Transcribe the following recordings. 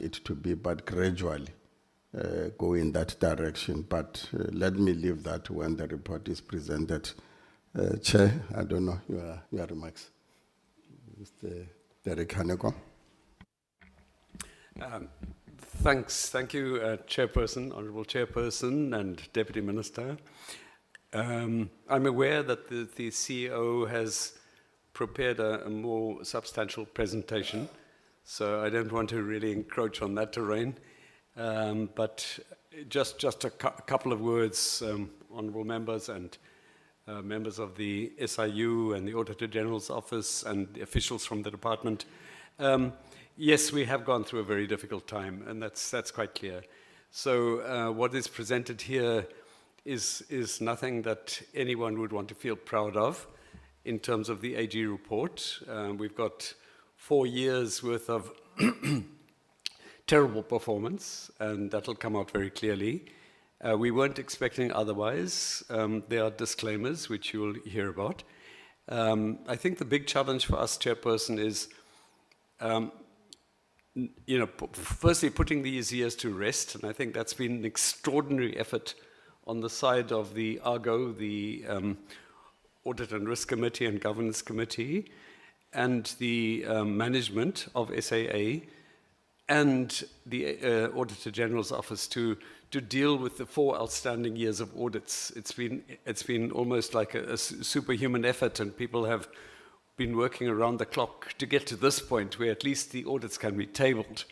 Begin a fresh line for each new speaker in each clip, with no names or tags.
it to be, but gradually go in that direction. But let me leave that when the report is presented. Chair, I don't know your remarks. Mr. Derek Haneko.
Thank you, Chairperson, Honourable Chairperson and Deputy Minister. I'm aware that the CEO has prepared a more substantial presentation, so I don't want to really encroach on that terrain. But just a couple of words, honourable members and members of the SIU and the Auditor General's Office and the officials from the department. Yes, we have gone through a very difficult time, and that's quite clear. So what is presented here is nothing that anyone would want to feel proud of in terms of the AG report. We've got 4 years worth of terrible performance, and that'll come out very clearly. We weren't expecting otherwise. There are disclaimers, which you will hear about. I think the big challenge for us, Chairperson, is firstly putting these years to rest, and I think that's been an extraordinary effort on the side of the ARGO, the Audit and Risk Committee and Governance Committee, and the management of SAA, and the Auditor General's Office to deal with the 4 outstanding years of audits. It's been almost like a superhuman effort, and people have been working around the clock to get to this point where at least the audits can be tabled.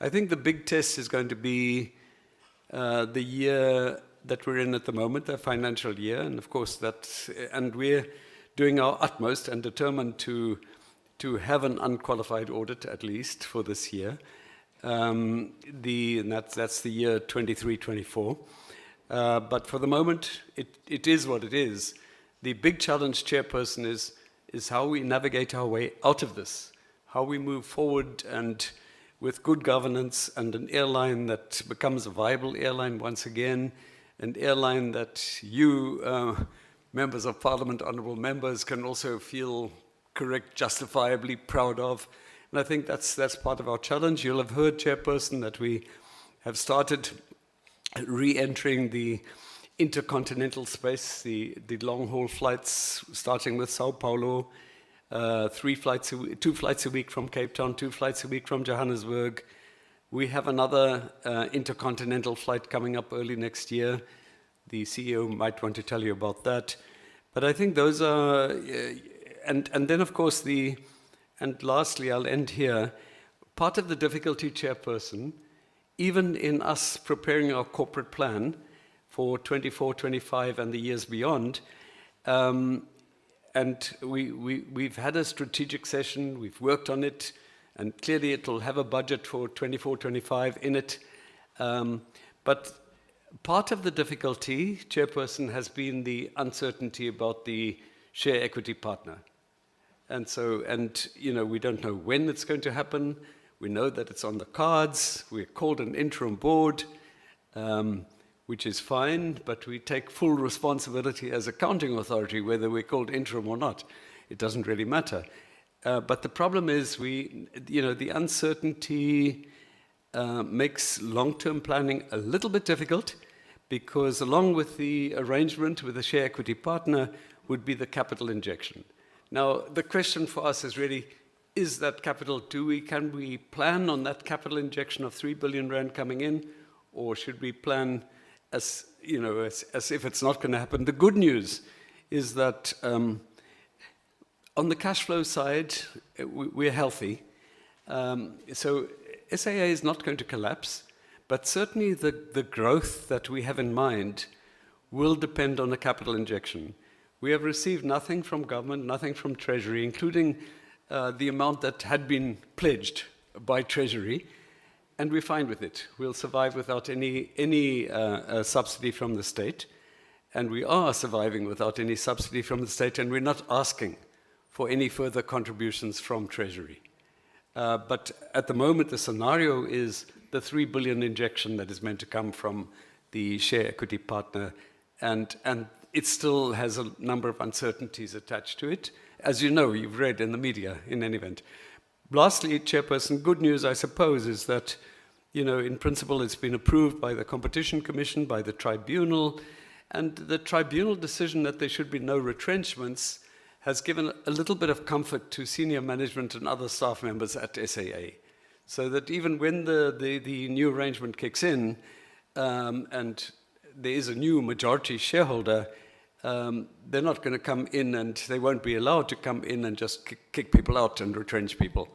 I think the big test is going to be the year that we're in at the moment, the financial year, and of course and we're doing our utmost and determined to have an unqualified audit at least for this year. And that's the year 23-24. But for the moment, it is what it is. The big challenge, Chairperson, is how we navigate our way out of this, how we move forward and with good governance and an airline that becomes a viable airline once again, an airline that you, members of Parliament, honourable members, can also feel correct, justifiably proud of. And I think that's part of our challenge. You'll have heard, Chairperson, that we have started re-entering the intercontinental space, the long-haul flights, starting with Sao Paulo, 2 flights a week from Cape Town, 2 flights a week from Johannesburg. We have another intercontinental flight coming up early next year. The CEO might want to tell you about that. But I think those are, and then of course and lastly, I'll end here, part of the difficulty, Chairperson, even in us preparing our corporate plan for 24, 25 and the years beyond, and we've had a strategic session, we've worked on it, and clearly it will have a budget for 24, 25 in it. But part of the difficulty, Chairperson, has been the uncertainty about the share equity partner. And so, we don't know when it's going to happen. We know that it's on the cards. We're called an interim board, which is fine, but we take full responsibility as accounting authority, whether we're called interim or not. It doesn't really matter. But the problem is the uncertainty makes long-term planning a little bit difficult, because along with the arrangement with the share equity partner would be the capital injection. Now, the question for us is really, is that capital, can we plan on that capital injection of 3 billion rand coming in, or should we plan as if it's not going to happen? The good news is that on the cash flow side, we're healthy. So SAA is not going to collapse, but certainly the growth that we have in mind will depend on a capital injection. We have received nothing from government, nothing from Treasury, including the amount that had been pledged by Treasury, and we're fine with it. We'll survive without any subsidy from the state, and we are surviving without any subsidy from the state, and we're not asking for any further contributions from Treasury. But at the moment, the scenario is the 3 billion injection that is meant to come from the share equity partner, and it still has a number of uncertainties attached to it. As you know, you've read in the media in any event. Lastly, Chairperson, good news, I suppose, is that, you know, in principle, it's been approved by the Competition Commission, by the tribunal, and the tribunal decision that there should be no retrenchments has given a little bit of comfort to senior management and other staff members at SAA. So that even when the new arrangement kicks in, and there is a new majority shareholder, they're not going to come in, and they won't be allowed to come in and just kick people out and retrench people.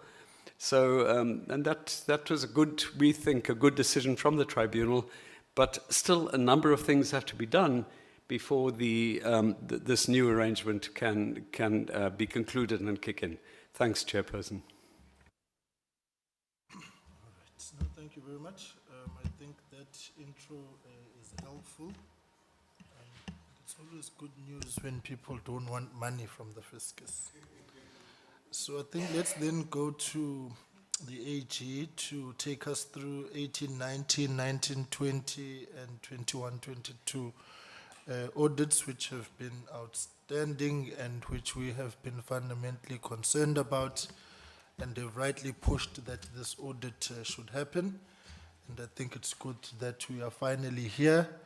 So, and that was a good, we think, a good decision from the tribunal, but still a number of things have to be done before this new arrangement can be concluded and kick in. Thanks, Chairperson.
All right. No, thank you very much. I think that intro is helpful. It's always good news when people don't want money from the fiscus. So I think let's then go to the AG to take us through 1819, 1920, and 2122 audits which have been outstanding and which we have been fundamentally concerned about, and they've rightly pushed that this audit should happen. And I think it's good that we are finally here.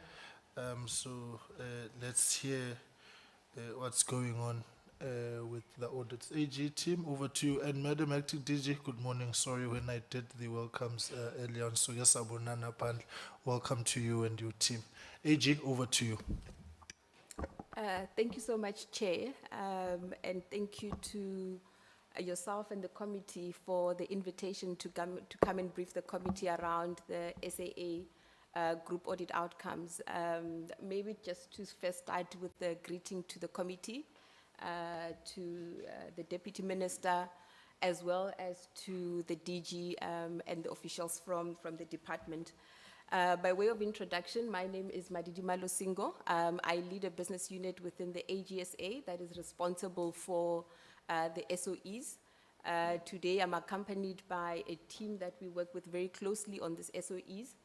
So let's hear what's going on with the audits. AG team, over to you. And Madam Acting DG, good morning. Sorry when I did the welcomes earlier on. So yes, Abunana Pan, welcome to you and your team. AG, over to you.
Thank you so much, Chair, and thank you to yourself and the committee for the invitation to come and brief the committee around the SAA group audit outcomes. Maybe just to first start with the greeting to the committee, to the Deputy Minister, as well as to the DG and the officials from the department. By way of introduction, my name is Madidima Losingo. I lead a business unit within the AGSA that is responsible for the SOEs. Today, I'm accompanied by a team that we work with very closely on these SOEs.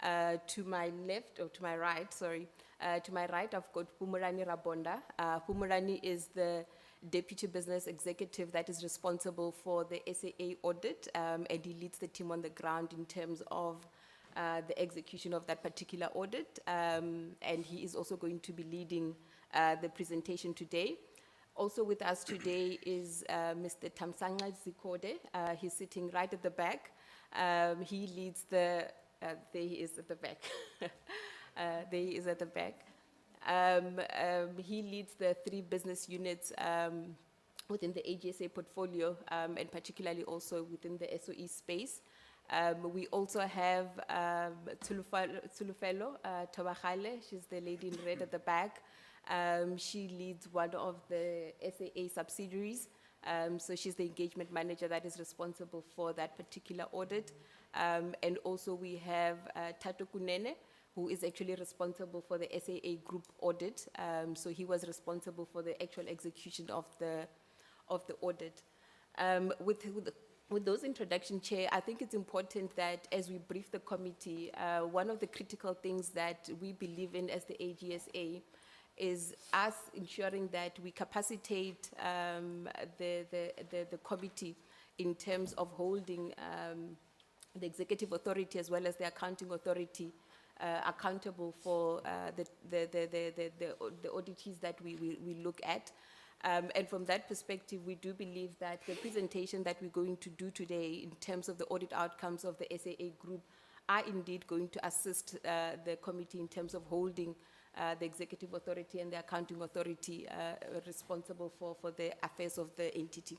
To my left, or to my right, sorry, to my right, I've got Pumurani Rabonda. Pumurani is the Deputy Business Executive that is responsible for the SAA audit, and he leads the team on the ground in terms of the execution of that particular audit, and he is also going to be leading the presentation today. Also with us today is Mr. Tamsanga Zikode. He's sitting right at the back. He leads the, there he is at the back. There he is at the back. He leads the 3 business units within the AGSA portfolio, and particularly also within the SOE space. We also have Tulufelo Tawahale. She's the lady in red at the back. She leads one of the SAA subsidiaries. So she's the engagement manager that is responsible for that particular audit. And also we have Tato Kunene, who is actually responsible for the SAA group audit. So he was responsible for the actual execution of the audit. With those introduction, Chair, I think it's important that as we brief the committee, one of the critical things that we believe in as the AGSA is us ensuring that we capacitate the committee in terms of holding the executive authority as well as the accounting authority accountable for the audits that we look at. And from that perspective, we do believe that the presentation that we're going to do today in terms of the audit outcomes of the SAA group are indeed going to assist the committee in terms of holding the executive authority and the accounting authority responsible for the affairs of the entity.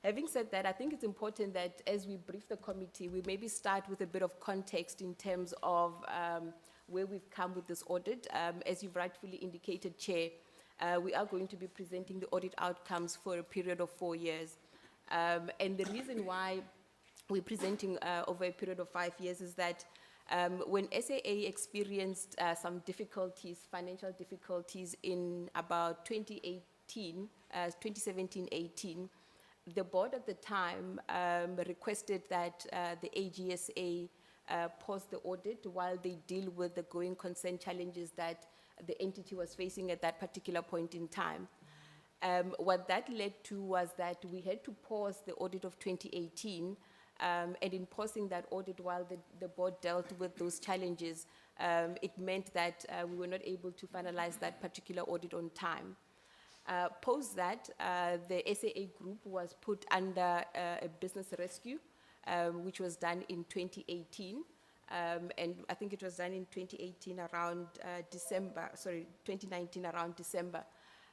Having said that, I think it's important that as we brief the committee, we maybe start with a bit of context in terms of where we've come with this audit. As you've rightfully indicated, Chair, we are going to be presenting the audit outcomes for a period of 4 years. And the reason why we're presenting over a period of 5 years is that when SAA experienced some difficulties, financial difficulties in about 2017-18, the board at the time requested that the AGSA pause the audit while they deal with the going concern challenges that the entity was facing at that particular point in time. What that led to was that we had to pause the audit of 2018, and in pausing that audit while the board dealt with those challenges, it meant that we were not able to finalize that particular audit on time. Post that, the SAA group was put under a business rescue, which was done in 2018. And I think it was done in 2018 around 2019 around December.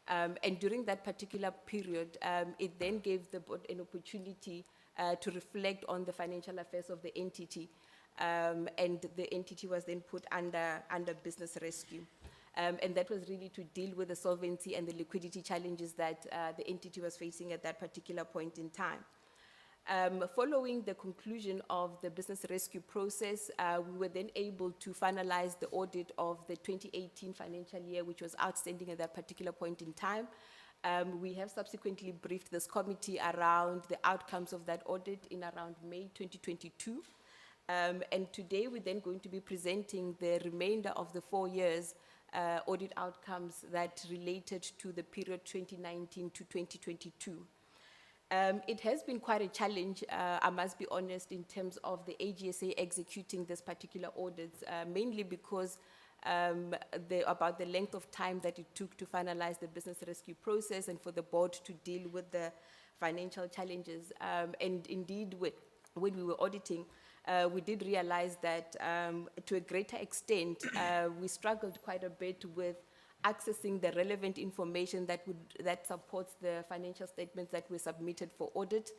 And during that particular period, it then gave the board an opportunity to reflect on the financial affairs of the entity. And the entity was then put under business rescue. And that was really to deal with the solvency and the liquidity challenges that the entity was facing at that particular point in time. Following the conclusion of the business rescue process, we were then able to finalize the audit of the 2018 financial year, which was outstanding at that particular point in time. We have subsequently briefed this committee around the outcomes of that audit in around May 2022. And today we're then going to be presenting the remainder of the 4 years audit outcomes that related to the period 2019 to 2022. It has been quite a challenge, I must be honest, in terms of the AGSA executing this particular audits, mainly because about the length of time that it took to finalize the business rescue process and for the board to deal with the financial challenges. And indeed, when we were auditing, we did realize that to a greater extent, we struggled quite a bit with accessing the relevant information that supports the financial statements that were submitted for audit.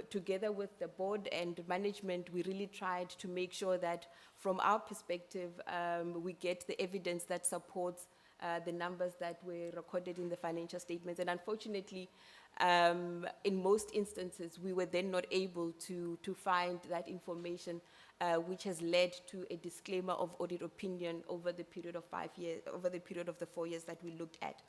Together with the board and management, we really tried to make sure that from our perspective, we get the evidence that supports the numbers that were recorded in the financial statements. And unfortunately, in most instances, we were then not able to find that information, which has led to a disclaimer of audit opinion over the period of 5 years, over the period of the 4 years that we looked at.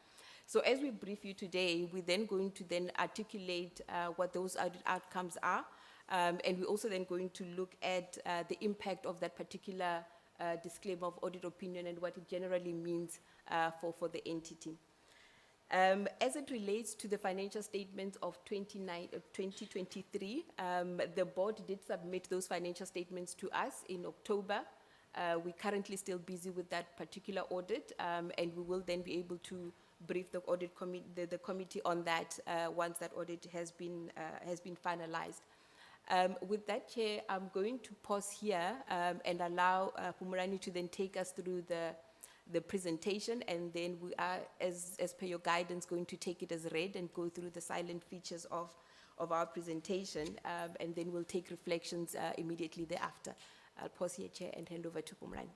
So as we brief you today, we're then going to then articulate what those audit outcomes are, and we're also then going to look at the impact of that particular disclaimer of audit opinion and what it generally means for the entity. As it relates to the financial statements of 2023, the board did submit those financial statements to us in October. We're currently still busy with that particular audit, and we will then be able to brief the audit the committee on that once that audit has been finalized. With that, Chair, I'm going to pause here and allow Pumurani to then take us through the presentation, and then we are, as per your guidance, going to take it as read and go through the silent features of our presentation, and then we'll take reflections immediately thereafter. I'll pause here, Chair, and hand over to Pumurani.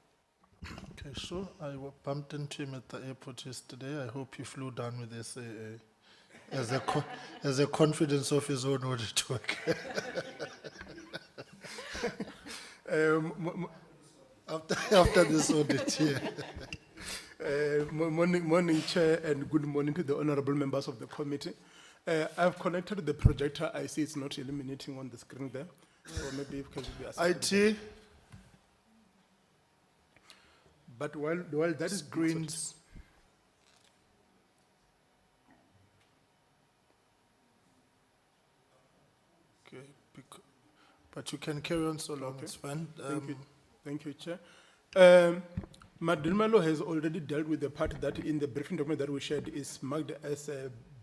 Okay, sure. I bumped into him at the airport yesterday. I hope he flew down with SAA as a confidence of his own audit work. After this audit, yeah.
Morning, Chair, and good morning to the honorable members of the committee. I've connected the projector. I see it's not illuminating on the screen there. So maybe it can be assisted.
IT.
But while that is
Screens. Okay, but you can carry on so long,
Okay.
it's fine.
Thank you, Chair. Madrimalo has already dealt with the part that in the briefing document that we shared is marked as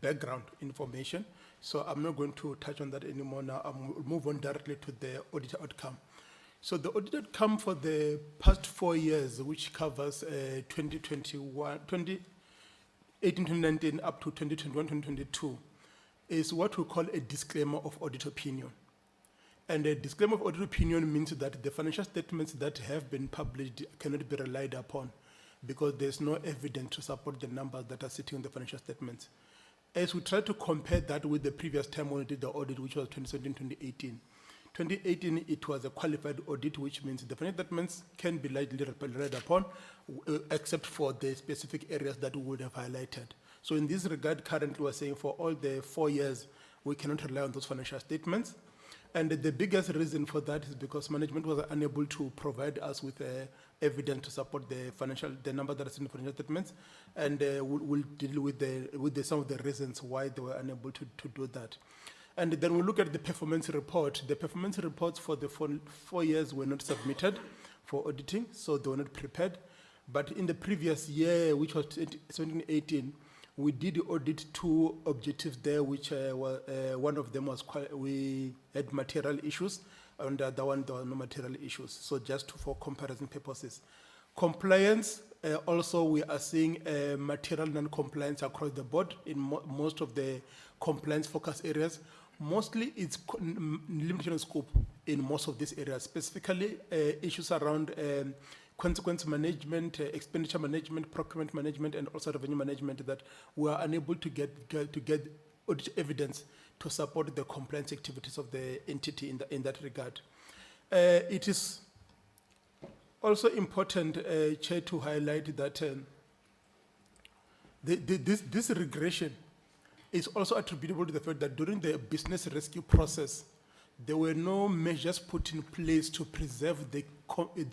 background information. So I'm not going to touch on that anymore now. I'll move on directly to the audit outcome. So the audit outcome for the past 4 years, which covers 2018, 2019 up to 2021, 2022, is what we call a disclaimer of audit opinion. And a disclaimer of audit opinion means that the financial statements that have been published cannot be relied upon because there's no evidence to support the numbers that are sitting in the financial statements. As we try to compare that with the previous time when we did the audit, which was 2017-2018, 2018, it was a qualified audit, which means the financial statements can be lightly relied upon, except for the specific areas that we would have highlighted. So in this regard, currently we're saying for all the 4 years, we cannot rely on those financial statements. And the biggest reason for that is because management was unable to provide us with evidence to support the number that is in the financial statements, and we'll deal with some of the reasons why they were unable to do that. And then we look at the performance report. The performance reports for the 4 years were not submitted for auditing, so they were not prepared. But in the previous year, which was 2018, we did audit 2 objectives there, which one of them was we had material issues, and the other one there were no material issues. So just for comparison purposes. Compliance, also we are seeing material non-compliance across the board in most of the compliance focus areas. Mostly it's limited in scope in most of these areas, specifically issues around consequence management, expenditure management, procurement management, and also revenue management that we are unable to get audit evidence to support the compliance activities of the entity in that regard. It is also important, Chair, to highlight that this regression is also attributable to the fact that during the business rescue process, there were no measures put in place to preserve the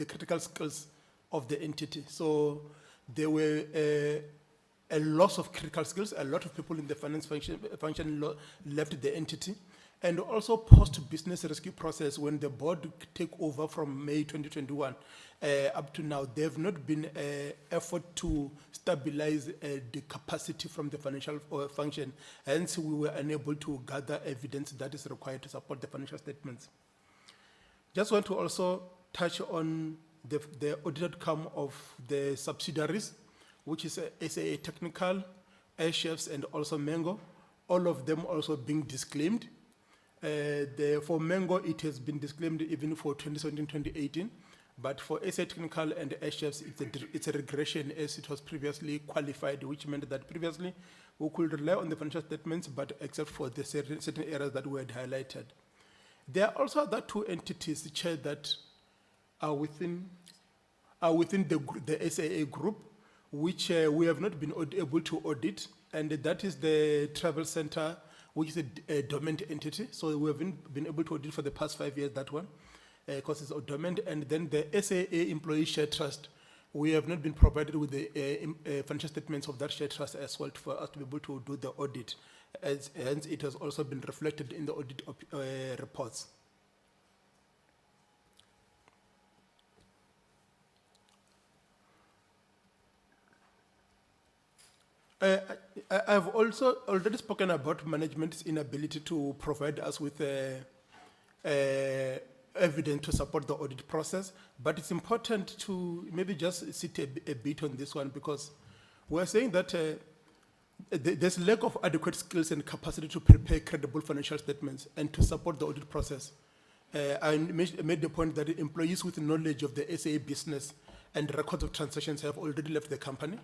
critical skills of the entity. So there were a loss of critical skills. A lot of people in the finance function left the entity. And also post-business rescue process, when the board take over from May 2021 up to now, there have not been effort to stabilize the capacity from the financial function. Hence, we were unable to gather evidence that is required to support the financial statements. Just want to also touch on the audit outcome of the subsidiaries, which is SAA Technical, Airchefs, and also Mango, all of them also being disclaimed. For Mango, it has been disclaimed even for 2017-2018, but for SA Technical and Airchefs, it's a regression as it was previously qualified, which meant that previously we could rely on the financial statements, but except for the certain areas that we had highlighted. There are also other 2 entities, Chair, that are within the SAA group, which we have not been able to audit, and that is the Travel Center, which is a dormant entity. So we haven't been able to audit for the past 5 years, that one, because it's dormant. And then the SAA Employee Share Trust, we have not been provided with the financial statements of that share trust as well for us to be able to do the audit. Hence, it has also been reflected in the audit reports. I've also already spoken about management's inability to provide us with evidence to support the audit process, but it's important to maybe just sit a bit on this one, because we're saying that there's lack of adequate skills and capacity to prepare credible financial statements and to support the audit process. I made the point that employees with knowledge of the SAA business and records of transactions have already left the company.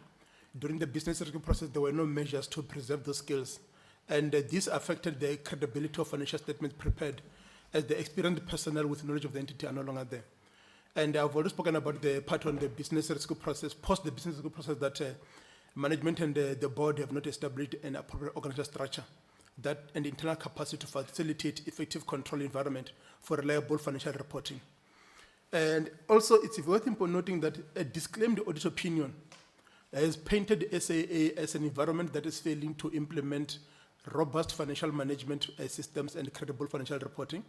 During the business review process, there were no measures to preserve those skills. And this affected the credibility of financial statements prepared, as the experienced personnel with knowledge of the entity are no longer there. And I've already spoken about the part on the business rescue process, post the business rescue process, that management and the board have not established an appropriate organizational structure that and internal capacity to facilitate effective control environment for reliable financial reporting. And also, it's worth noting that a disclaimed audit opinion has painted SAA as an environment that is failing to implement robust financial management systems and credible financial reporting.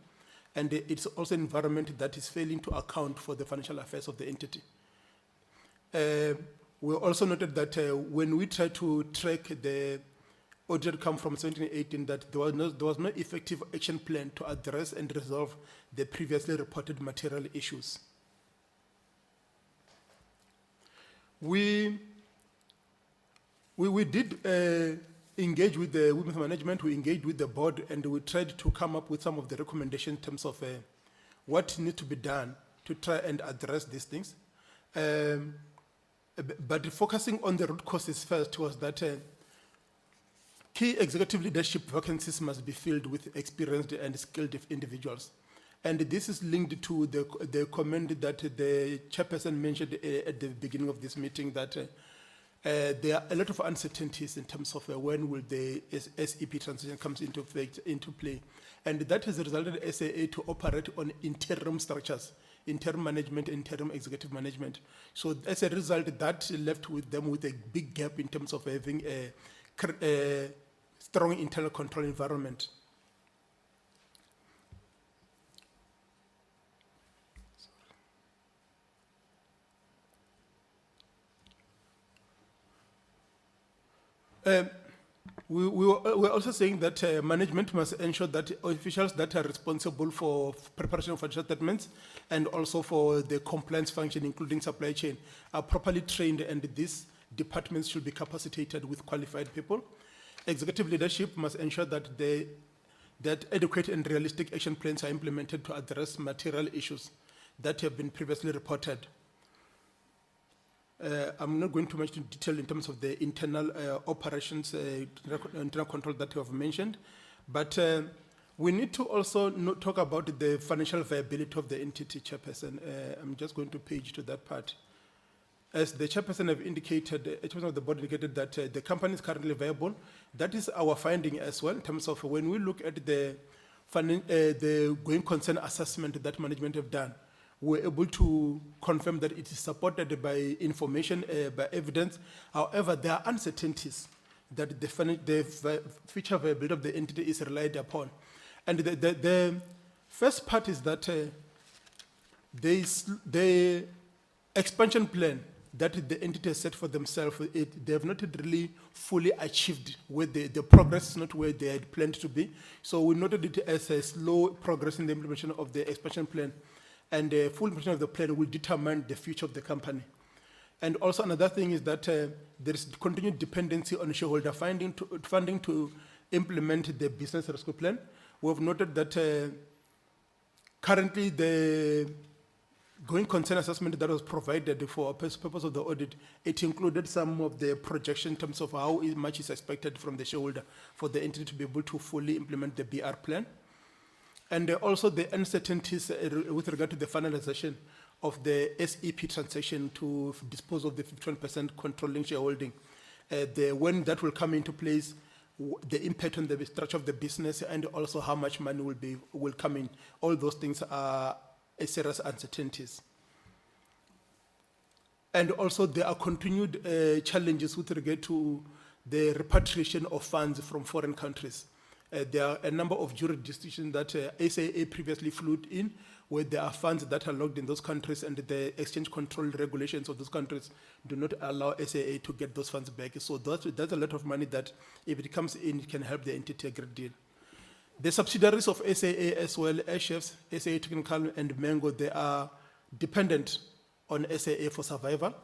And it's also an environment that is failing to account for the financial affairs of the entity. We also noted that when we tried to track the audit outcome from 2018, that there was no effective action plan to address and resolve the previously reported material issues. We did engage with the women's management, we engaged with the board, and we tried to come up with some of the recommendations in terms of what needs to be done to try and address these things. But focusing on the root causes first was that key executive leadership vacancies must be filled with experienced and skilled individuals. And this is linked to the comment that the chairperson mentioned at the beginning of this meeting, that There are a lot of uncertainties in terms of when will the SEP transition comes into play. And that has resulted in SAA to operate on interim structures, interim management, interim executive management. So as a result, that left with them with a big gap in terms of having a strong internal control environment. We're also saying that management must ensure that officials that are responsible for preparation of financial statements and also for the compliance function, including supply chain, are properly trained, and these departments should be capacitated with qualified people. Executive leadership must ensure that that adequate and realistic action plans are implemented to address material issues that have been previously reported. I'm not going too much into detail in terms of the internal operations, internal control that you have mentioned, but we need to also talk about the financial viability of the entity, Chairperson. I'm just going to page to that part. As the Chairperson have indicated, the Chairperson of the board indicated that the company is currently viable. That is our finding as well in terms of when we look at the going concern assessment that management have done. We're able to confirm that it is supported by information, by evidence. However, there are uncertainties that the future viability of the entity is relied upon. And the first part is that the expansion plan that the entity has set for themselves, they have not really fully achieved where the progress is not where they had planned to be. So we noted it as a slow progress in the implementation of the expansion plan. And the full implementation of the plan will determine the future of the company. And also another thing is that there is continued dependency on shareholder funding to implement the business rescue plan. We have noted that currently the going concern assessment that was provided for purpose of the audit, it included some of the projection in terms of how much is expected from the shareholder for the entity to be able to fully implement the BR plan. And also the uncertainties with regard to the finalization of the SEP transaction to dispose of the 51% controlling shareholding. When that will come into place, the impact on the structure of the business, and also how much money will come in. All those things are serious uncertainties. And also there are continued challenges with regard to the repatriation of funds from foreign countries. There are a number of jurisdictions that SAA previously flew in, where there are funds that are locked in those countries, and the exchange control regulations of those countries do not allow SAA to get those funds back. So that's a lot of money that, if it comes in, it can help the entity a great deal. The subsidiaries of SAA as well, Chefs, SAA Technical, and Mango, they are dependent on SAA for survival.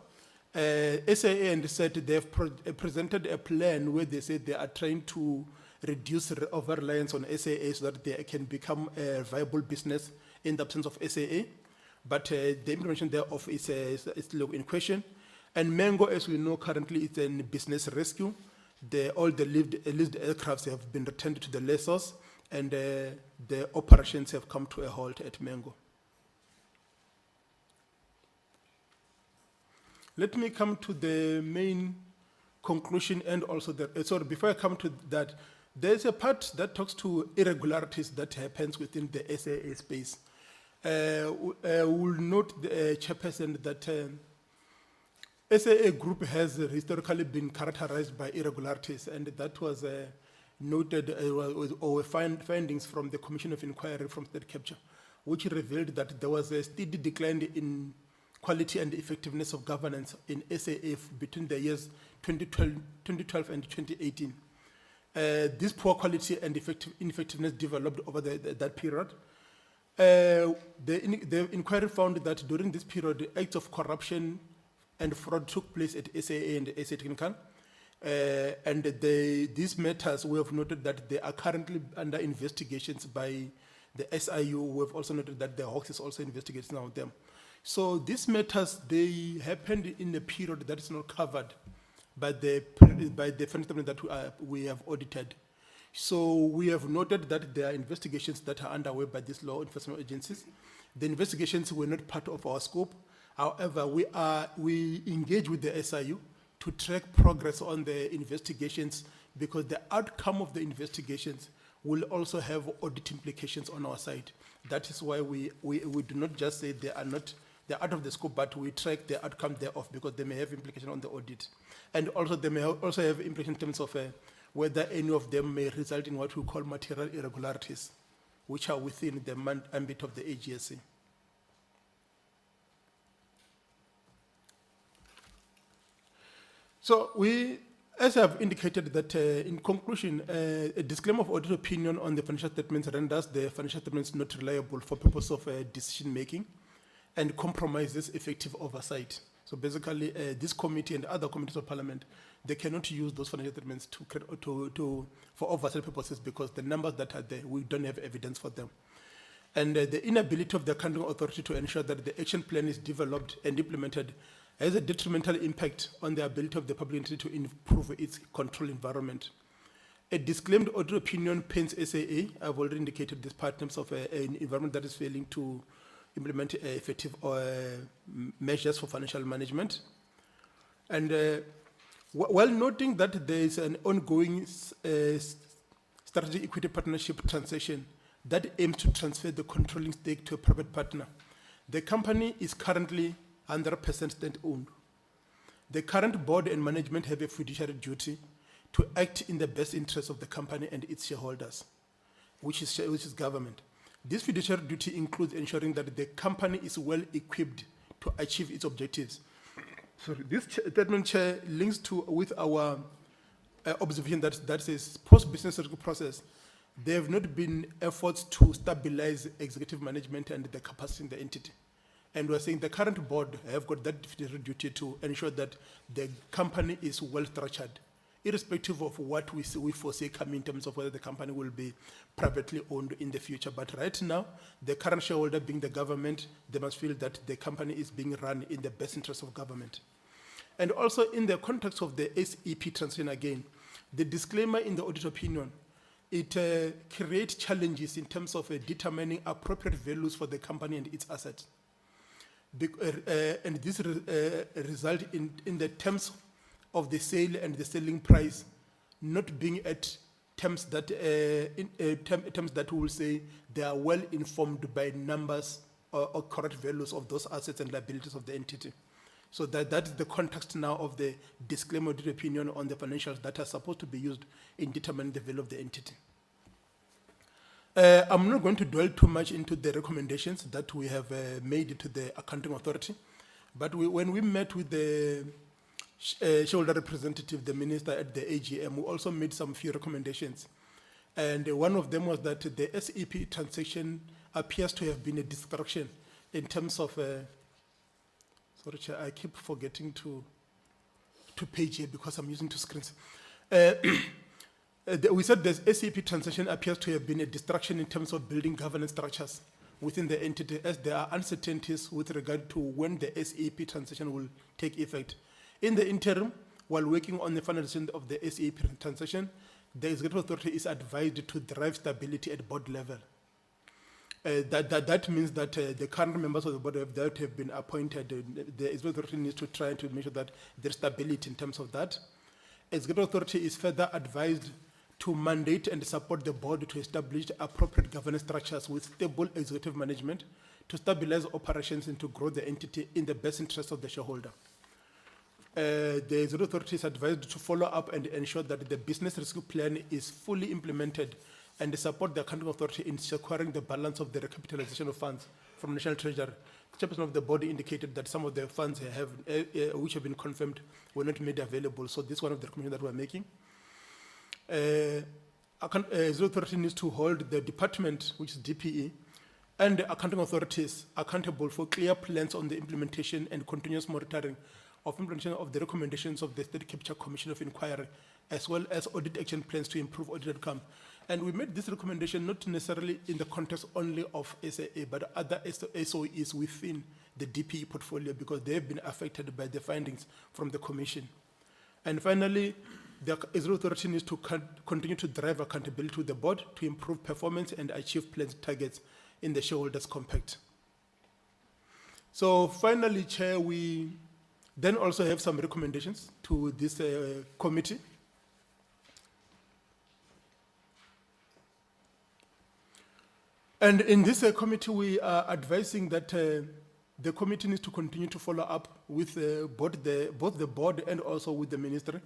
SAA and said they have presented a plan where they said they are trying to reduce over-reliance on SAA so that they can become a viable business in the absence of SAA. But the implementation thereof is still in question. And Mango, as we know, currently is in business rescue. All the leased aircrafts have been returned to the lessors, and the operations have come to a halt at Mango. Let me come to the main conclusion, and also before I come to that, there's a part that talks to irregularities that happens within the SAA space. We'll note, the Chairperson, that SAA group has historically been characterized by irregularities, and that was noted or findings from the Commission of Inquiry from State Capture, which revealed that there was a steady decline in quality and effectiveness of governance in SAA between the years 2012 and 2018. This poor quality and ineffectiveness developed over that period. The inquiry found that during this period, acts of corruption and fraud took place at SAA and SAA Technical. And these matters, we have noted that they are currently under investigations by the SIU. We have also noted that the Hawks is also investigating some of them. So these matters, they happened in a period that is not covered by the financial that we have audited. So we have noted that there are investigations that are underway by these law enforcement agencies. The investigations were not part of our scope. However, we engage with the SIU to track progress on the investigations, because the outcome of the investigations will also have audit implications on our side. That is why we do not just say they're out of the scope, but we track the outcome thereof, because they may have implication on the audit. And also they may also have implication in terms of whether any of them may result in what we call material irregularities, which are within the ambit of the AGSA. So as I've indicated that in conclusion, a disclaimer of audit opinion on the financial statements renders the financial statements not reliable for purpose of decision making and compromises effective oversight. So basically, this committee and other committees of parliament, they cannot use those financial statements for oversight purposes, because the numbers that are there, we don't have evidence for them. And the inability of the accounting authority to ensure that the action plan is developed and implemented has a detrimental impact on the ability of the public entity to improve its control environment. A disclaimed audit opinion paints SAA, I've already indicated this part, in terms of an environment that is failing to implement effective measures for financial management. And while noting that there is an ongoing strategic equity partnership transaction that aims to transfer the controlling stake to a private partner, the company is currently 100% state-owned. The current board and management have a fiduciary duty to act in the best interest of the company and its shareholders, which is government. This fiduciary duty includes ensuring that the company is well equipped to achieve its objectives. Sorry, this statement, Chair, links with our observation that says post-business critical process, there have not been efforts to stabilize executive management and the capacity in the entity. And we're saying the current board have got that fiduciary duty to ensure that the company is well structured, irrespective of what we foresee coming in terms of whether the company will be privately owned in the future. But right now, the current shareholder being the government, they must feel that the company is being run in the best interest of government. And also in the context of the SEP transition again, the disclaimer in the audit opinion, it creates challenges in terms of determining appropriate values for the company and its assets. And this result in the terms of the sale and the selling price not being at terms that terms that will say they are well informed by numbers or correct values of those assets and liabilities of the entity. So that is the context now of the disclaimer audit opinion on the financials that are supposed to be used in determining the value of the entity. I'm not going to dwell too much into the recommendations that we have made to the accounting authority, but when we met with the shareholder representative, the minister at the AGM, we also made some few recommendations. And one of them was that the SEP transaction appears to have been a distraction in terms of, sorry, Chair, I keep forgetting to page here because I'm using two screens. We said the SEP transaction appears to have been a distraction in terms of building governance structures within the entity, as there are uncertainties with regard to when the SEP transaction will take effect. In the interim, while working on the finalization of the SEP transaction, the executive authority is advised to drive stability at board level. That means that the current members of the board that have been appointed, the executive authority needs to try to make sure that there's stability in terms of that. Executive authority is further advised to mandate and support the board to establish appropriate governance structures with stable executive management to stabilize operations and to grow the entity in the best interest of the shareholder. The executive authority is advised to follow up and ensure that the business rescue plan is fully implemented and support the accounting authority in securing the balance of the recapitalization of funds from National Treasury. The chairperson of the body indicated that some of the funds which have been confirmed were not made available. So this is one of the recommendations that we're making. Executive authority needs to hold the department, which is DPE, and the accounting authorities accountable for clear plans on the implementation and continuous monitoring of implementation of the recommendations of the State Capture Commission of Inquiry, as well as audit action plans to improve audit outcome. And we made this recommendation not necessarily in the context only of SAA, but other SOEs within the DPE portfolio, because they have been affected by the findings from the Commission. And finally, the Executive Authority needs to continue to drive accountability to the board to improve performance and achieve planned targets in the shareholders' compact. So finally, Chair, we Then also have some recommendations to this committee. And in this committee, we are advising that the committee needs to continue to follow up with both the board and also with the ministry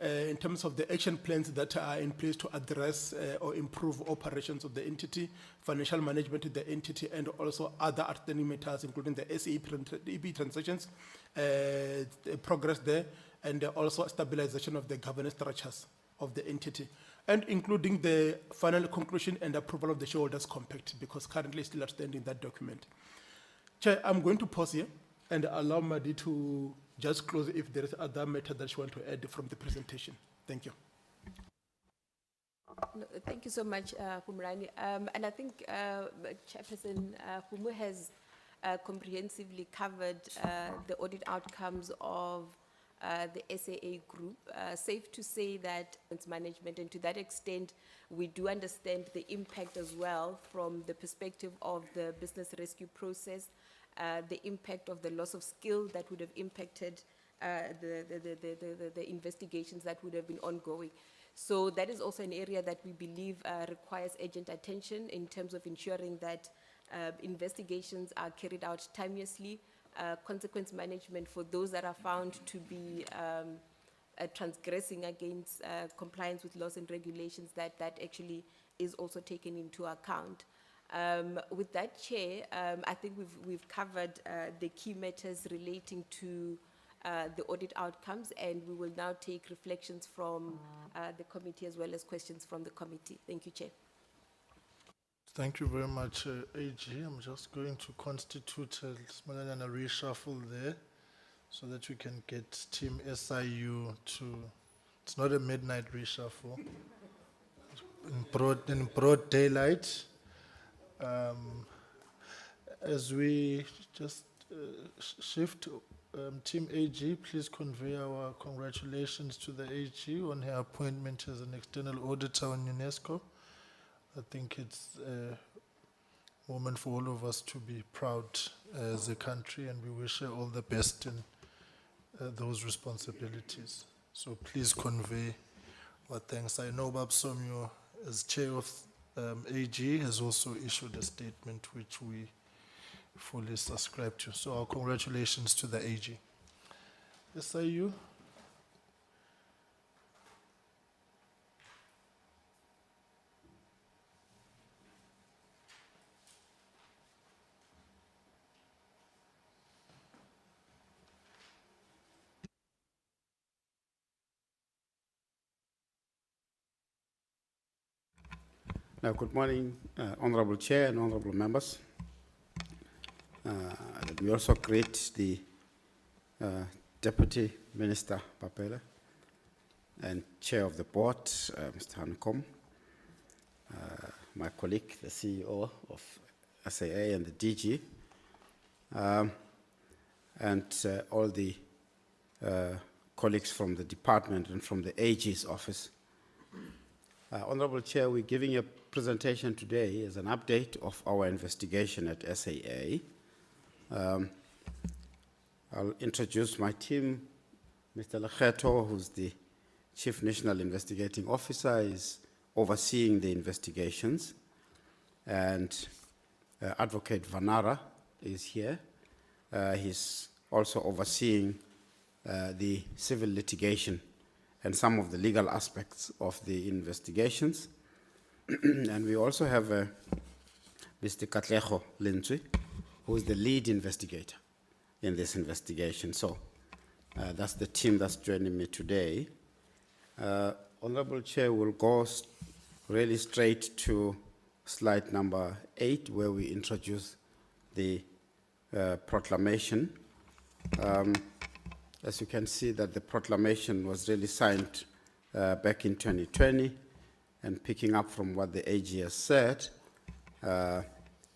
in terms of the action plans that are in place to address or improve operations of the entity, financial management of the entity, and also other outstanding matters, including the SAP transactions, the progress there, and also stabilization of the governance structures of the entity, and including the final conclusion and approval of the shareholders' compact, because currently it's still outstanding that document. Chair, I'm going to pause here and allow Madi to just close if there is other matter that you want to add from the presentation. Thank you.
No, thank you so much, Humrani. And I think Chairperson Humu has comprehensively covered the audit outcomes of the SAA group. Safe to say that it's management, and to that extent, we do understand the impact as well from the perspective of the business rescue process, the impact of the loss of skill that would have impacted the investigations that would have been ongoing. So that is also an area that we believe requires urgent attention in terms of ensuring that investigations are carried out timeously, consequence management for those that are found to be transgressing against compliance with laws and regulations, that actually is also taken into account. With that, Chair, I think we've covered the key matters relating to the audit outcomes, and we will now take reflections from the committee as well as questions from the committee. Thank you, Chair.
Thank you very much, AG. I'm just going to constitute a small reshuffle there so that we can get Team SIU to, it's not a midnight reshuffle, in broad daylight. As we just shift, Team AG, please convey our congratulations to the AG on her appointment as an external auditor on UNESCO. I think it's a moment for all of us to be proud as a country, and we wish her all the best in those responsibilities. So please convey our thanks. I know Bab Somyo, as chair of AG, has also issued a statement which we fully subscribe to. So our congratulations to the AG. SIU.
Good morning, Honorable Chair and Honorable Members. Let me also greet the Deputy Minister Papela and Chair of the Board, Mr. Hankom, my colleague, the CEO of SAA and the DG, and all the colleagues from the department and from the AG's office. Honorable Chair, we're giving a presentation today as an update of our investigation at SAA. I'll introduce my team. Mr. Lekgeto, who's the Chief National Investigating Officer, is overseeing the investigations. And Advocate Vanara is here. He's also overseeing the civil litigation and some of the legal aspects of the investigations. And we also have Mr. Katlego Lintwi, who is the lead investigator in this investigation. So that's the team that's joining me today. Honorable Chair, will go really straight to slide number 8, where we introduce the proclamation. As you can see, that the proclamation was really signed back in 2020, and picking up from what the AG has said,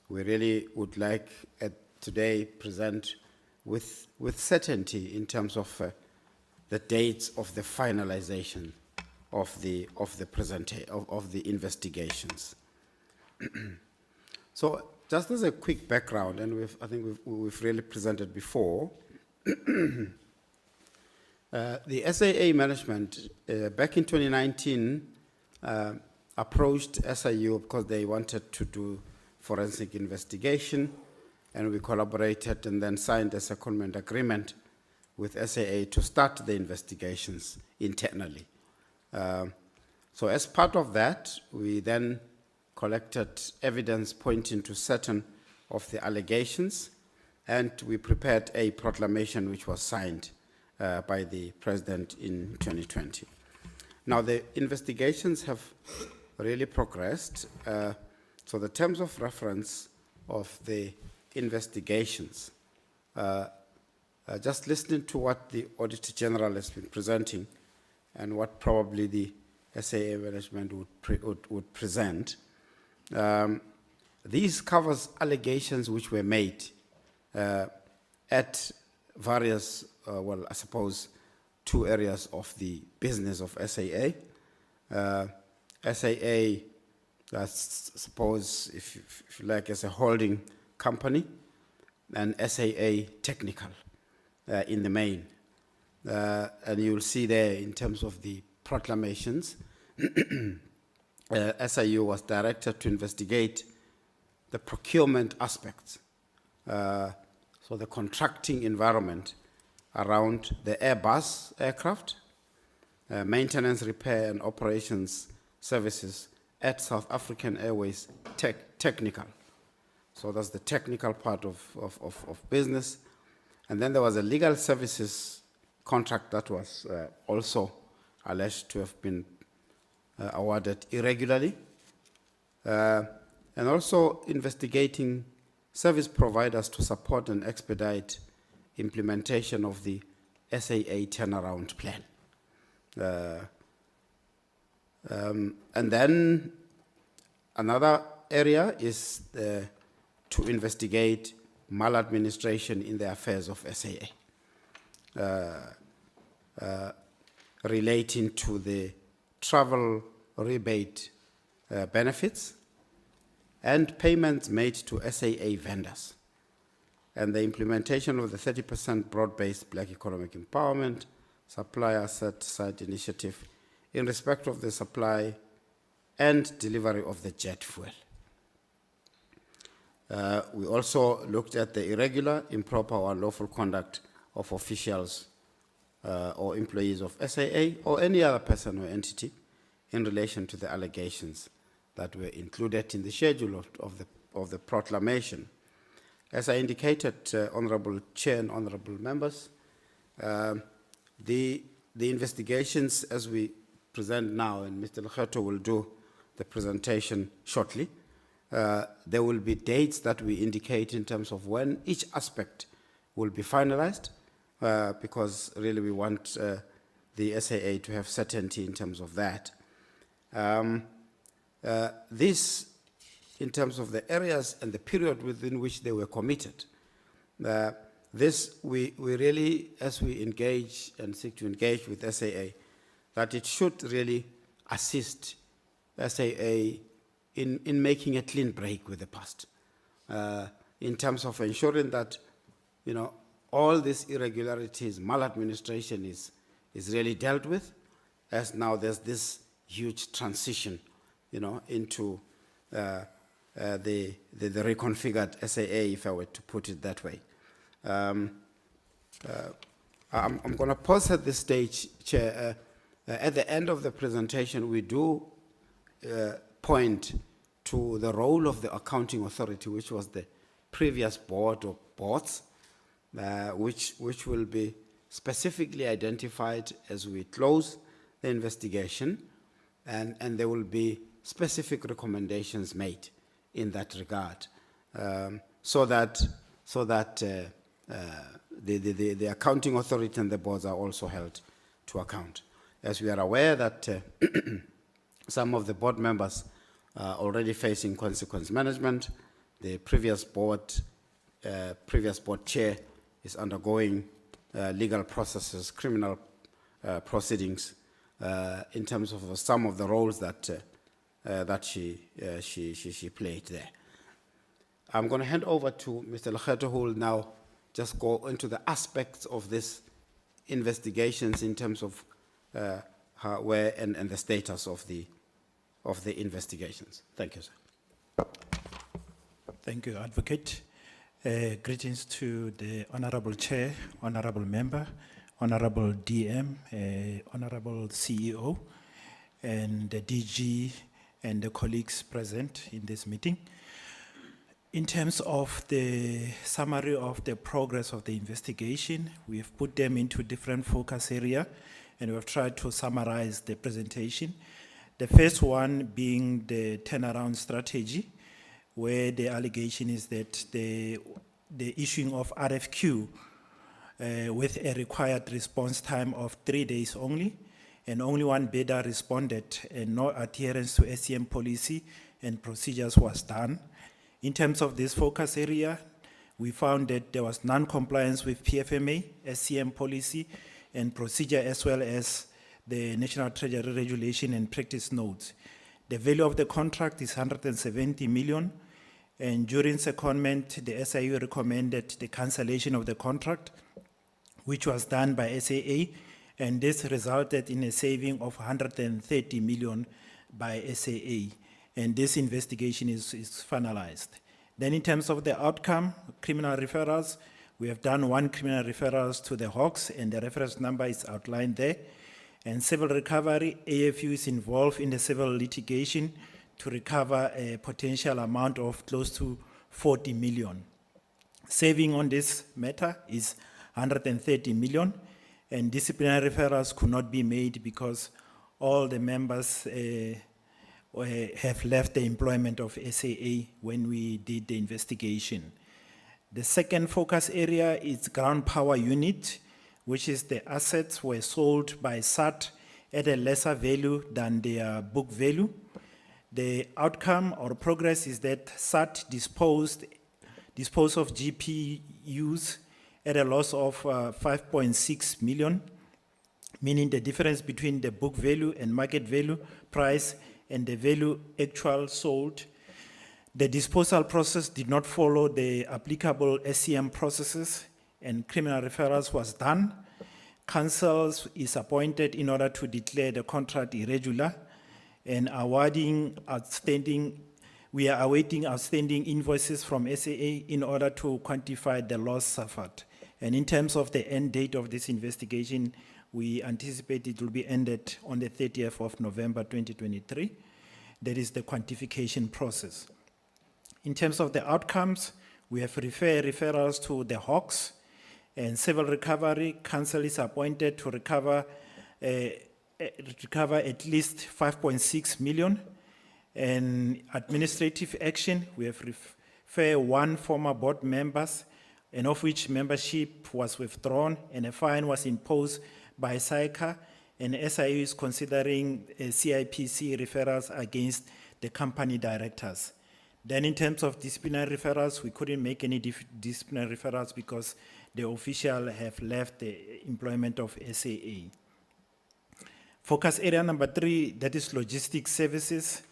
we really would like today present with certainty in terms of the dates of the finalization of the investigations. So, just as a quick background, and I think we've really presented before. The SAA management, back in 2019, approached SIU because they wanted to do forensic investigation, and we collaborated and then signed a secondment agreement with SAA to start the investigations internally. So as part of that, we then collected evidence pointing to certain of the allegations, and we prepared a proclamation which was signed by the President in 2020. Now, the investigations have really progressed. So the terms of reference of the investigations, just listening to what the Auditor General has been presenting and what probably the SAA management would present, these covers allegations which were made at various, well, I suppose, 2 areas of the business of SAA. SAA, suppose, if you like, as a holding company, and SAA Technical in the main. And you'll see there in terms of the proclamations, SIU was directed to investigate the procurement aspects, so the contracting environment around the Airbus aircraft, maintenance, repair, and operations services at South African Airways Technical. So that's the technical part of business. And then there was a legal services contract that was also alleged to have been awarded irregularly. And also investigating service providers to support and expedite implementation of the SAA turnaround plan. And then another area is to investigate maladministration in the affairs of SAA, relating to the travel rebate benefits and payments made to SAA vendors, and the implementation of the 30% broad-based Black Economic Empowerment Supplier Set-Side Initiative in respect of the supply and delivery of the jet fuel. We also looked at the irregular, improper, or unlawful conduct of officials or employees of SAA or any other person or entity in relation to the allegations that were included in the schedule of the proclamation. As I indicated, Honorable Chair and Honorable Members, the investigations as we present now, and Mr. Lekgetho will do the presentation shortly, there will be dates that we indicate in terms of when each aspect will be finalized, because really we want the SAA to have certainty in terms of that. This, in terms of the areas and the period within which they were committed, this we really, as we engage and seek to engage with SAA, that it should really assist SAA in making a clean break with the past, in terms of ensuring that, you know, all these irregularities, maladministration is really dealt with, as now there's this huge transition, you know, into the reconfigured SAA, if I were to put it that way. I'm going to pause at this stage, Chair. At the end of the presentation, we do point to the role of the accounting authority, which was the previous board or boards, which will be specifically identified as we close the investigation, and there will be specific recommendations made in that regard, so that the accounting authority and the boards are also held to account. As we are aware that some of the board members are already facing consequence management, the previous board chair is undergoing legal processes, criminal proceedings, in terms of some of the roles that she played there. I'm going to hand over to Mr. Lekgetho, who will now just go into the aspects of this investigations in terms of where and the status of the investigations. Thank you, sir.
Thank you, Advocate. Greetings to the Honorable Chair, Honorable Member, Honorable DM, Honorable CEO, and the DG and the colleagues present in this meeting. In terms of the summary of the progress of the investigation, we have put them into different focus areas, and we have tried to summarize the presentation. The first one being the turnaround strategy, where the allegation is that the issuing of RFQ with a required response time of 3 days only, and only one bidder responded, and no adherence to SCM policy and procedures was done. In terms of this focus area, we found that there was non-compliance with PFMA, SCM policy, and procedure, as well as the National Treasury Regulation and Practice Notes. The value of the contract is 170 million, and during secondment, the SIU recommended the cancellation of the contract, which was done by SAA, and this resulted in a saving of 130 million by SAA. And this investigation is finalized. Then in terms of the outcome, criminal referrals, we have done 1 criminal referrals to the Hawks, and the reference number is outlined there. And civil recovery, AFU is involved in the civil litigation to recover a potential amount of close to 40 million. Saving on this matter is 130 million, and disciplinary referrals could not be made because all the members have left the employment of SAA when we did the investigation. The second focus area is ground power unit, which is the assets were sold by SAT at a lesser value than their book value. The outcome or progress is that SAT disposed of GPUs at a loss of 5.6 million, meaning the difference between the book value and market value price and the value actual sold. The disposal process did not follow the applicable SCM processes, and criminal referrals was done. Counsel is appointed in order to declare the contract irregular, and we are awaiting outstanding invoices from SAA in order to quantify the loss suffered. And in terms of the end date of this investigation, we anticipate it will be ended on the 30th of November 2023. That is the quantification process. In terms of the outcomes, we have referrals to the Hawks, and civil recovery counsel is appointed to recover at least 5.6 million. And administrative action, we have referred 1 former board members, and of which membership was withdrawn, and a fine was imposed by SAICA, and SIU is considering CIPC referrals against the company directors. Then in terms of disciplinary referrals, we couldn't make any disciplinary referrals because the official have left the employment of SAA. Focus area number 3, that is logistics services,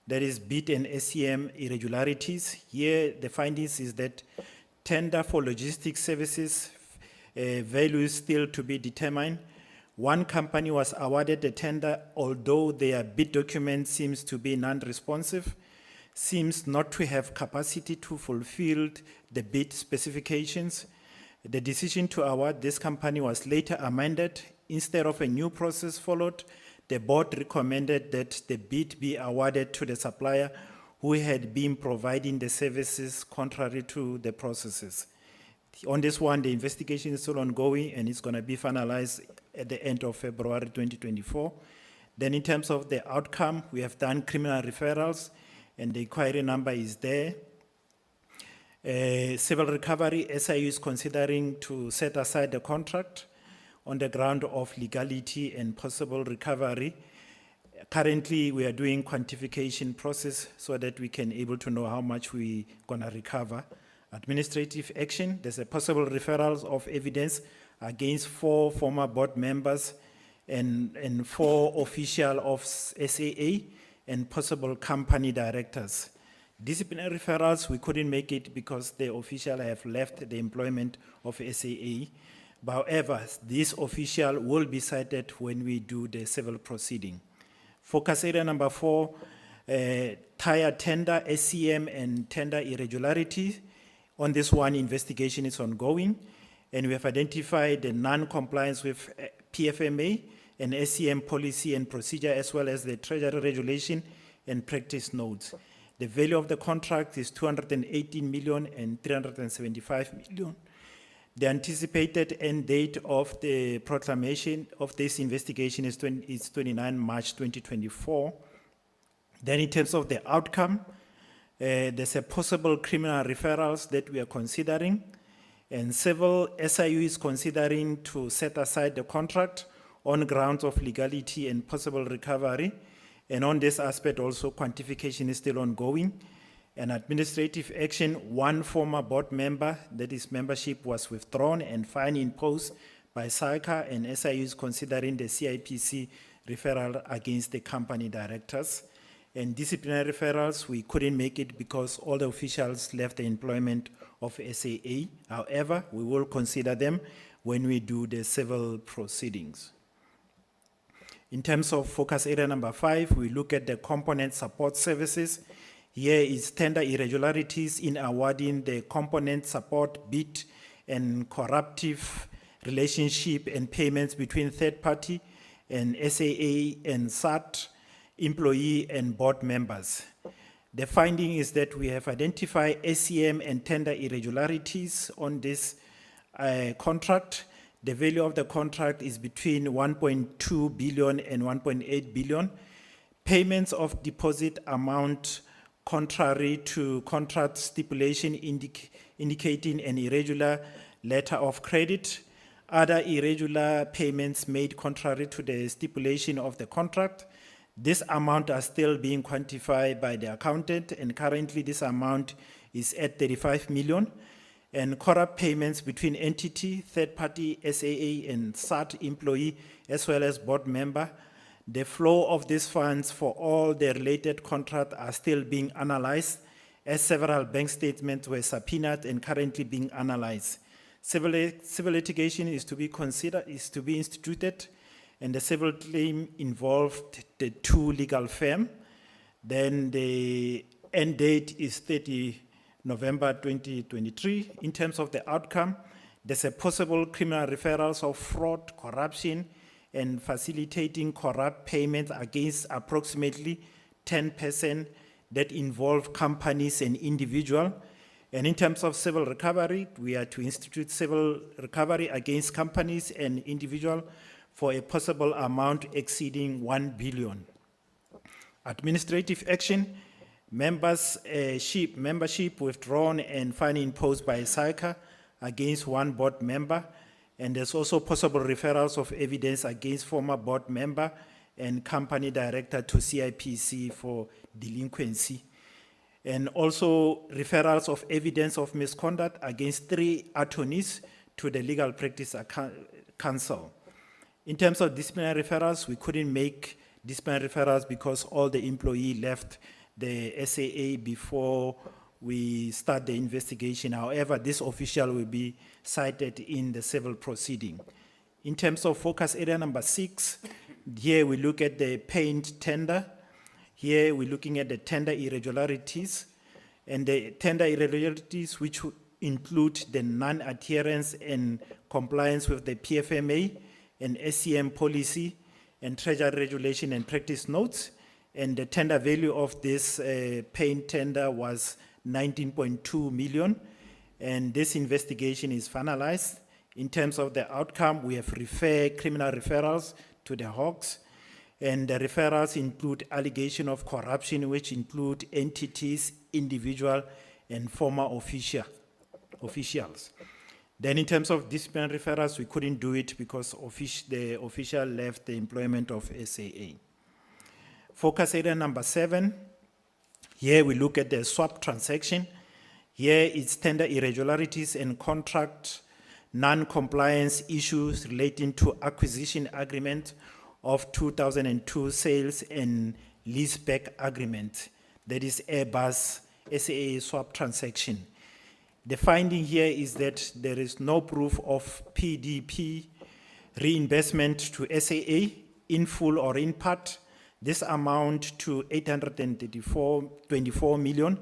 that is bid and SCM irregularities. Here, the findings is that tender for logistics services value is still to be determined. 1 company was awarded the tender, although their bid document seems to be non-responsive, seems not to have capacity to fulfill the bid specifications. The decision to award this company was later amended. Instead of a new process followed, the board recommended that the bid be awarded to the supplier who had been providing the services contrary to the processes. On this one, the investigation is still ongoing and it's going to be finalized at the end of February 2024. Then in terms of the outcome, we have done criminal referrals and the inquiry number is there. Civil recovery, SIU is considering to set aside the contract on the ground of legality and possible recovery. Currently, we are doing quantification process so that we can able to know how much we gonna recover. Administrative action, there's a possible referrals of evidence against 4 former board members and 4 officials of SAA and possible company directors. Disciplinary referrals, we couldn't make it because the official have left the employment of SAA. However, this official will be cited when we do the civil proceeding. Focus area number 4, tire tender, SCM and tender irregularity. On this one, investigation is ongoing, and we have identified the non-compliance with PFMA and SCM policy and procedure, as well as the Treasury regulation and practice notes. The value of the contract is 218 million and 375 million. The anticipated end date of the proclamation of this investigation is 29 March 2024. Then in terms of the outcome, there's a possible criminal referrals that we are considering, and civil SIU is considering to set aside the contract on grounds of legality and possible recovery. And on this aspect also, quantification is still ongoing. An administrative action, 1 former board member, that is membership was withdrawn and fine imposed by SAICA, and SIU is considering the CIPC referral against the company directors. And disciplinary referrals, we couldn't make it because all the officials left the employment of SAA. However, we will consider them when we do the civil proceedings. In terms of focus area number 5, we look at the component support services. Here is tender irregularities in awarding the component support bid and corruptive relationship and payments between third party and SAA and SAT employee and board members. The finding is that we have identified SCM and tender irregularities on this contract. The value of the contract is between 1.2 billion and 1.8 billion. Payments of deposit amount contrary to contract stipulation indicating an irregular letter of credit. Other irregular payments made contrary to the stipulation of the contract. This amount are still being quantified by the accountant, and currently this amount is at 35 million. And corrupt payments between entity, third party, SAA and SAT employee, as well as board member. The flow of these funds for all the related contracts are still being analyzed, as several bank statements were subpoenaed and currently being analyzed. Civil litigation is to be instituted, and the civil claim involved the 2 legal firms. Then the end date is 30 November 2023. In terms of the outcome, there's a possible criminal referrals of fraud, corruption, and facilitating corrupt payments against approximately 10% that involve companies and individuals. And in terms of civil recovery, we are to institute civil recovery against companies and individuals for a possible amount exceeding 1 billion. Administrative action, membership withdrawn and fine imposed by SAICA against 1 board member. And there's also possible referrals of evidence against former board member and company director to CIPC for delinquency. And also referrals of evidence of misconduct against 3 attorneys to the Legal Practice Council. In terms of disciplinary referrals, we couldn't make disciplinary referrals because all the employees left the SAA before we start the investigation. However, this official will be cited in the civil proceeding. In terms of focus area number 6, here we look at the paint tender. Here we're looking at the tender irregularities, and the tender irregularities which include the non-adherence and compliance with the PFMA and SCM policy and Treasury regulation and practice notes. And the tender value of this paint tender was 19.2 million, and this investigation is finalized. In terms of the outcome, we have referred criminal referrals to the Hawks, and the referrals include allegation of corruption, which include entities, individual, and former officials. Then in terms of disciplinary referrals, we couldn't do it because the official left the employment of SAA. Focus area number 7, here we look at the swap transaction. Here it's tender irregularities and contract non-compliance issues relating to acquisition agreement of 2002 sales and leaseback agreement. That is Airbus SAA swap transaction. The finding here is that there is no proof of PDP reinvestment to SAA in full or in part. This amount to 824 million,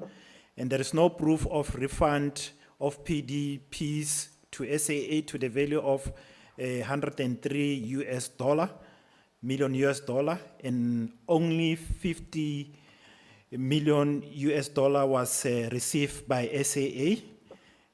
and there is no proof of refund of PDPs to SAA to the value of 103 million US dollar, and only 50 million US dollar was received by SAA.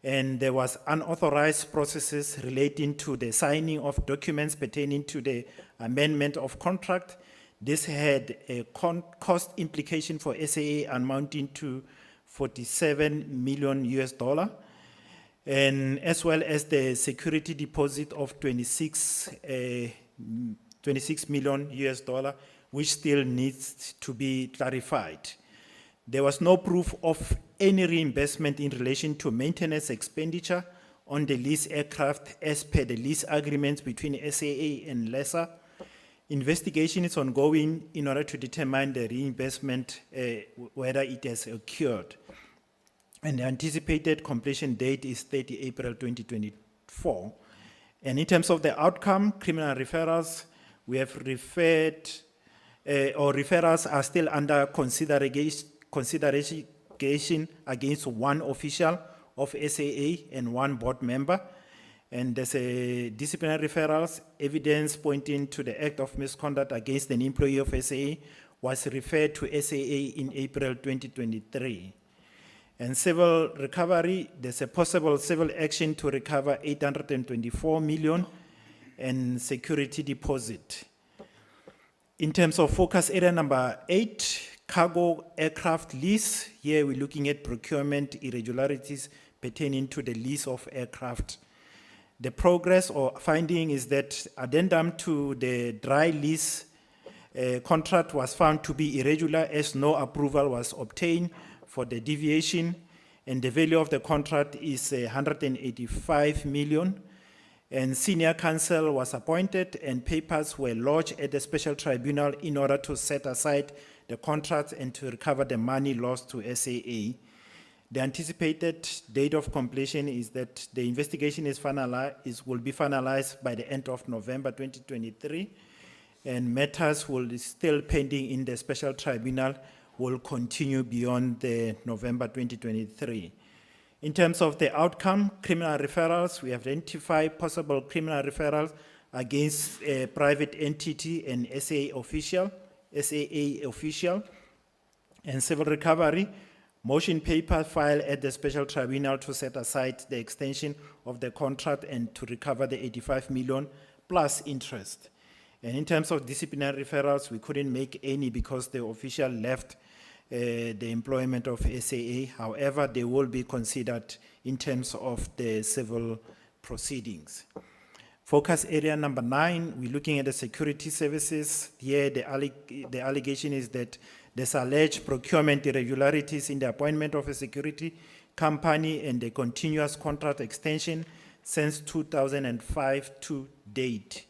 And there was unauthorized processes relating to the signing of documents pertaining to the amendment of contract. This had a cost implication for SAA amounting to 47 million US dollar, and as well as the security deposit of 26 million US dollar, which still needs to be clarified. There was no proof of any reimbursement in relation to maintenance expenditure on the lease aircraft as per the lease agreements between SAA and lessor. Investigation is ongoing in order to determine the reimbursement, whether it has occurred. And the anticipated completion date is 30 April 2024. And in terms of the outcome, criminal referrals, we have referred, or referrals are still under consideration against one official of SAA and one board member. And there's a disciplinary referrals, evidence pointing to the act of misconduct against an employee of SAA was referred to SAA in April 2023. And civil recovery, there's a possible civil action to recover 824 million and security deposit. In terms of focus area number 8, cargo aircraft lease, here we're looking at procurement irregularities pertaining to the lease of aircraft. The progress or finding is that addendum to the dry lease contract was found to be irregular as no approval was obtained for the deviation, and the value of the contract is 185 million. And senior counsel was appointed and papers were lodged at the special tribunal in order to set aside the contract and to recover the money lost to SAA. The anticipated date of completion is that the investigation will be finalized by the end of November 2023, and matters will be still pending in the special tribunal will continue beyond the November 2023. In terms of the outcome, criminal referrals, we have identified possible criminal referrals against a private entity and SAA official, and civil recovery. Motion paper filed at the special tribunal to set aside the extension of the contract and to recover the 85 million plus interest. And in terms of disciplinary referrals, we couldn't make any because the official left the employment of SAA. However, they will be considered in terms of the civil proceedings. Focus area number 9, we're looking at the security services. Here, the allegation is that there's alleged procurement irregularities in the appointment of a security company and the continuous contract extension since 2005 to date.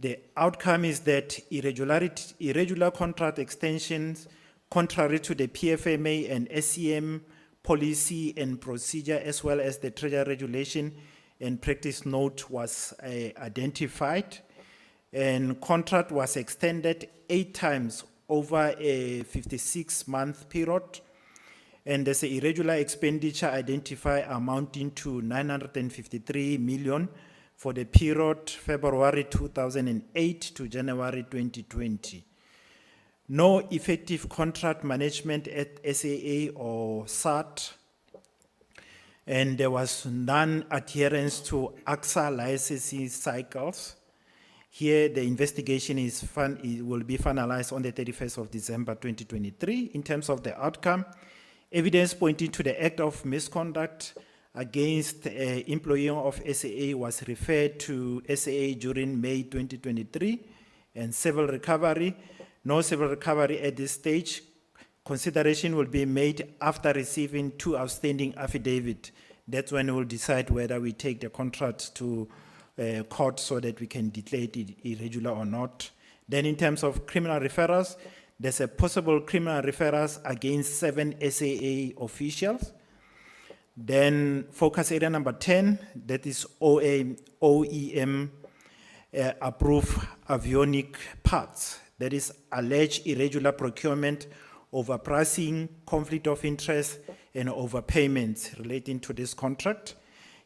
The outcome is that irregular contract extensions, contrary to the PFMA and SCM policy and procedure, as well as the Treasury regulation and practice note, was identified. And contract was extended 8 times over a 56-month period. And there's an irregular expenditure identified amounting to 953 million for the period February 2008 to January 2020. No effective contract management at SAA or SAT, and there was non-adherence to AGSA licensing cycles. Here, the investigation will be finalized on the 31st of December 2023. In terms of the outcome, evidence pointing to the act of misconduct against an employee of SAA was referred to SAA during May 2023, and civil recovery. No civil recovery at this stage. Consideration will be made after receiving 2 outstanding affidavits. That's when we'll decide whether we take the contract to court so that we can declare it irregular or not. Then in terms of criminal referrals, there's a possible criminal referrals against 7 SAA officials. Then focus area number 10, that is OEM approve avionic parts. That is alleged irregular procurement, overpricing, conflict of interest, and overpayments relating to this contract.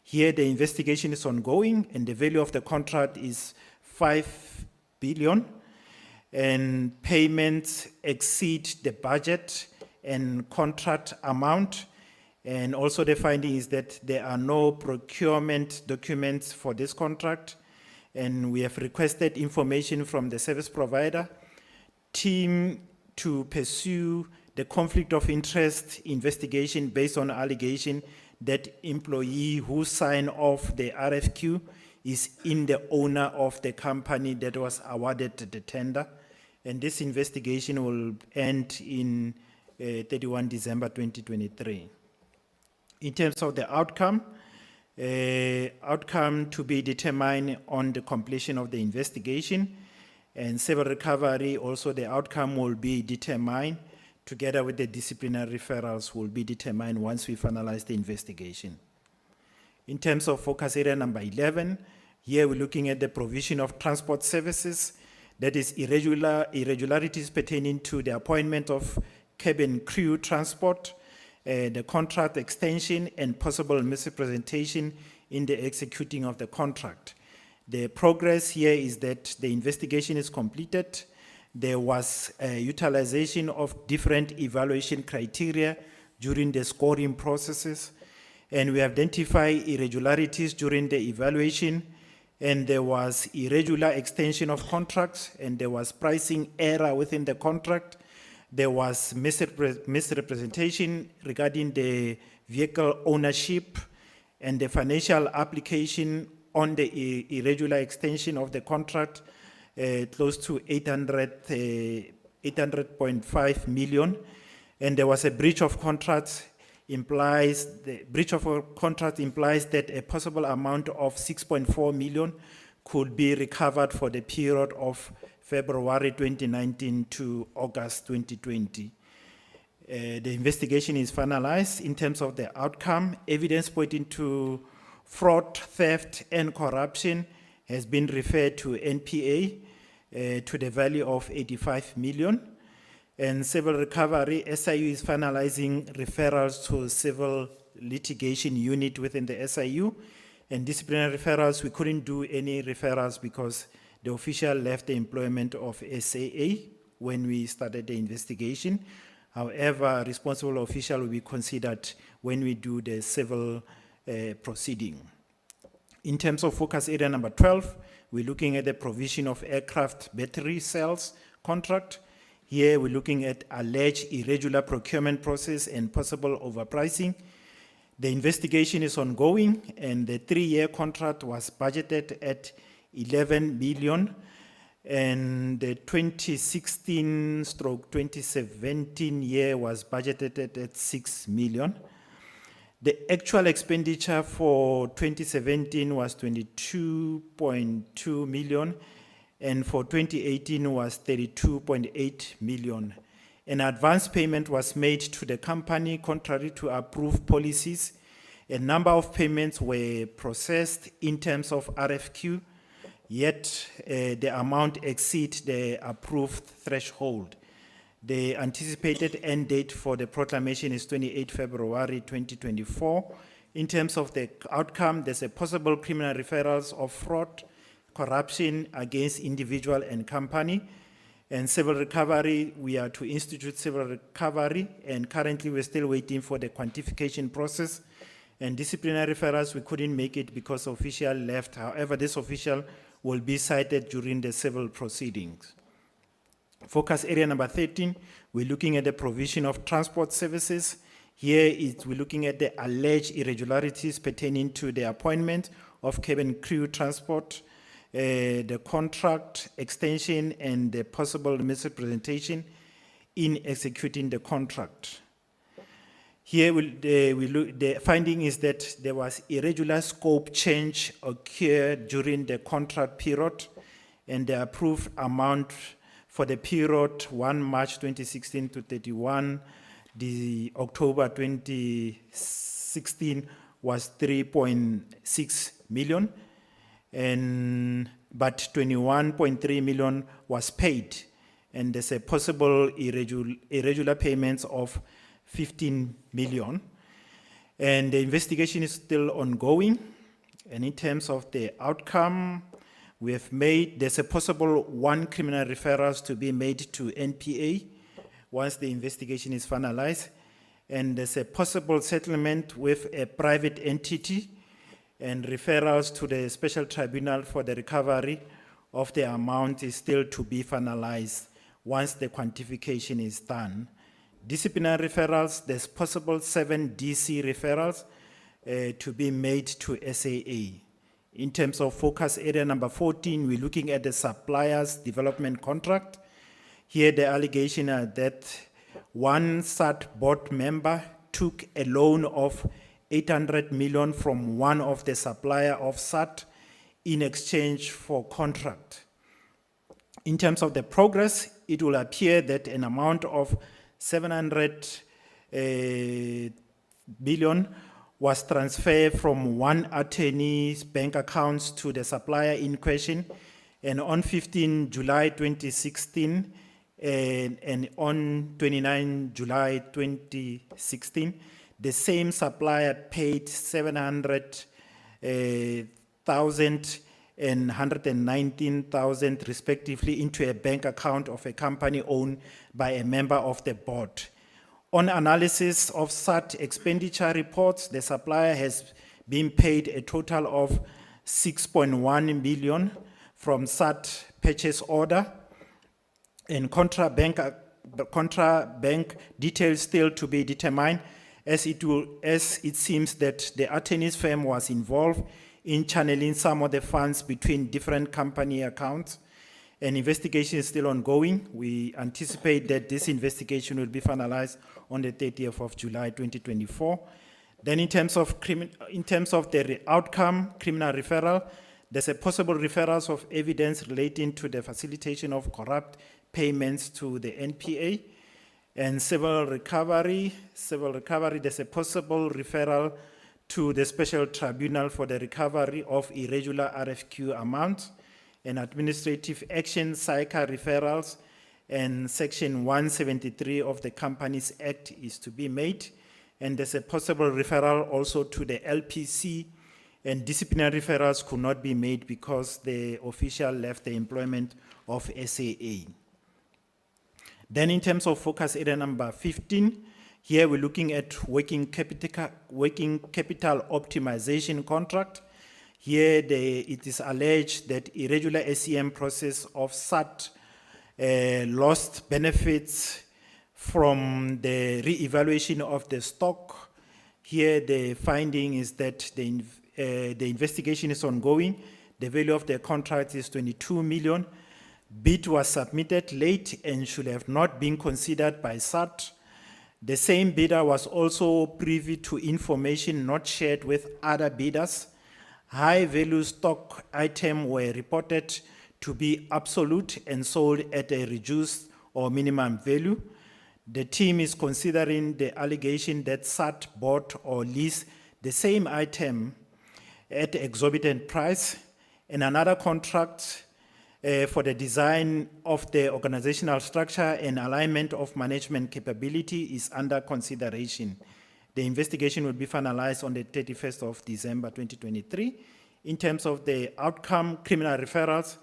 Here, the investigation is ongoing, and the value of the contract is 5 billion, and payments exceed the budget and contract amount. And also the finding is that there are no procurement documents for this contract, and we have requested information from the service provider team to pursue the conflict of interest investigation based on allegation that employee who signed off the RFQ is in the owner of the company that was awarded the tender. And this investigation will end in 31 December 2023. In terms of the outcome to be determined on the completion of the investigation, and civil recovery, also the outcome will be determined together with the disciplinary referrals will be determined once we finalize the investigation. In terms of focus area number 11, here we're looking at the provision of transport services, that is irregularities pertaining to the appointment of cabin crew transport, the contract extension, and possible misrepresentation in the executing of the contract. The progress here is that the investigation is completed. There was a utilization of different evaluation criteria during the scoring processes, and we identified irregularities during the evaluation, and there was irregular extension of contracts, and there was pricing error within the contract. There was misrepresentation regarding the vehicle ownership and the financial application on the irregular extension of the contract, close to 800.5 million. And there was a breach of contract. The breach of a contract implies that a possible amount of 6.4 million could be recovered for the period of February 2019 to August 2020. The investigation is finalized. In terms of the outcome, evidence pointing to fraud, theft, and corruption has been referred to NPA to the value of 85 million. And civil recovery, SIU is finalizing referrals to civil litigation unit within the SIU. And disciplinary referrals, we couldn't do any referrals because the official left the employment of SAA when we started the investigation. However, responsible official will be considered when we do the civil proceeding. In terms of focus area number 12, we're looking at the provision of aircraft battery cells contract. Here we're looking at alleged irregular procurement process and possible overpricing. The investigation is ongoing, and the 3-year contract was budgeted at 11 million, and the 2016/2017 year was budgeted at 6 million. The actual expenditure for 2017 was 22.2 million, and for 2018 was 32.8 million. An advance payment was made to the company contrary to approved policies. A number of payments were processed in terms of RFQ, yet the amount exceeds the approved threshold. The anticipated end date for the proclamation is 28 February 2024. In terms of the outcome, there's a possible criminal referrals of fraud, corruption against individual and company. And civil recovery, we are to institute civil recovery, and currently we're still waiting for the quantification process. And disciplinary referrals, we couldn't make it because official left. However, this official will be cited during the civil proceedings. Focus area number 13, we're looking at the provision of transport services. Here we're looking at the alleged irregularities pertaining to the appointment of cabin crew transport, the contract extension, and the possible misrepresentation in executing the contract. Here, the finding is that there was irregular scope change occurred during the contract period, and the approved amount for the period 1 March 2016 to 31 October 2017 16 was 3.6 million, but 21.3 million was paid, and there's a possible irregular payments of 15 million. And the investigation is still ongoing. And in terms of the outcome, there's a possible 1 criminal referrals to be made to NPA once the investigation is finalized. And there's a possible settlement with a private entity and referrals to the special tribunal for the recovery of the amount is still to be finalized once the quantification is done. Disciplinary referrals, there's possible 7 DC referrals to be made to SAA. In terms of focus area number 14, we're looking at the suppliers development contract. Here the allegation are that one SAT board member took a loan of 800 million from one of the supplier of SAT in exchange for contract. In terms of the progress, it will appear that an amount of 700 billion was transferred from one attorney's bank accounts to the supplier in question, and on 15 July 2016 and on 29 July 2016, the same supplier paid 700,000 and 119,000 respectively into a bank account of a company owned by a member of the board. On analysis of SAT expenditure reports, the supplier has been paid a total of 6.1 million from SAT purchase order, and contra bank details still to be determined, as it seems that the attorney's firm was involved in channeling some of the funds between different company accounts. An investigation is still ongoing. We anticipate that this investigation will be finalized on the 30th of July 2024. Then in terms of the outcome, criminal referral, there's a possible referrals of evidence relating to the facilitation of corrupt payments to the NPA. And civil recovery, there's a possible referral to the special tribunal for the recovery of irregular RFQ amounts, and administrative action, SICA referrals, and Section 173 of the Companies Act is to be made. And there's a possible referral also to the LPC, and disciplinary referrals could not be made because the official left the employment of SAA. Then in terms of focus area number 15, here we're looking at working capital optimization contract. Here it is alleged that irregular SEM process of SAT lost benefits from the re-evaluation of the stock. Here the finding is that the investigation is ongoing. The value of the contract is 22 million. Bid was submitted late and should have not been considered by SAT. The same bidder was also privy to information not shared with other bidders. High value stock items were reported to be absolute and sold at a reduced or minimum value. The team is considering the allegation that SAT bought or leased the same item at exorbitant price, and another contract for the design of the organizational structure and alignment of management capability is under consideration. The investigation will be finalized on the 31st of December 2023. In terms of the outcome, criminal referrals,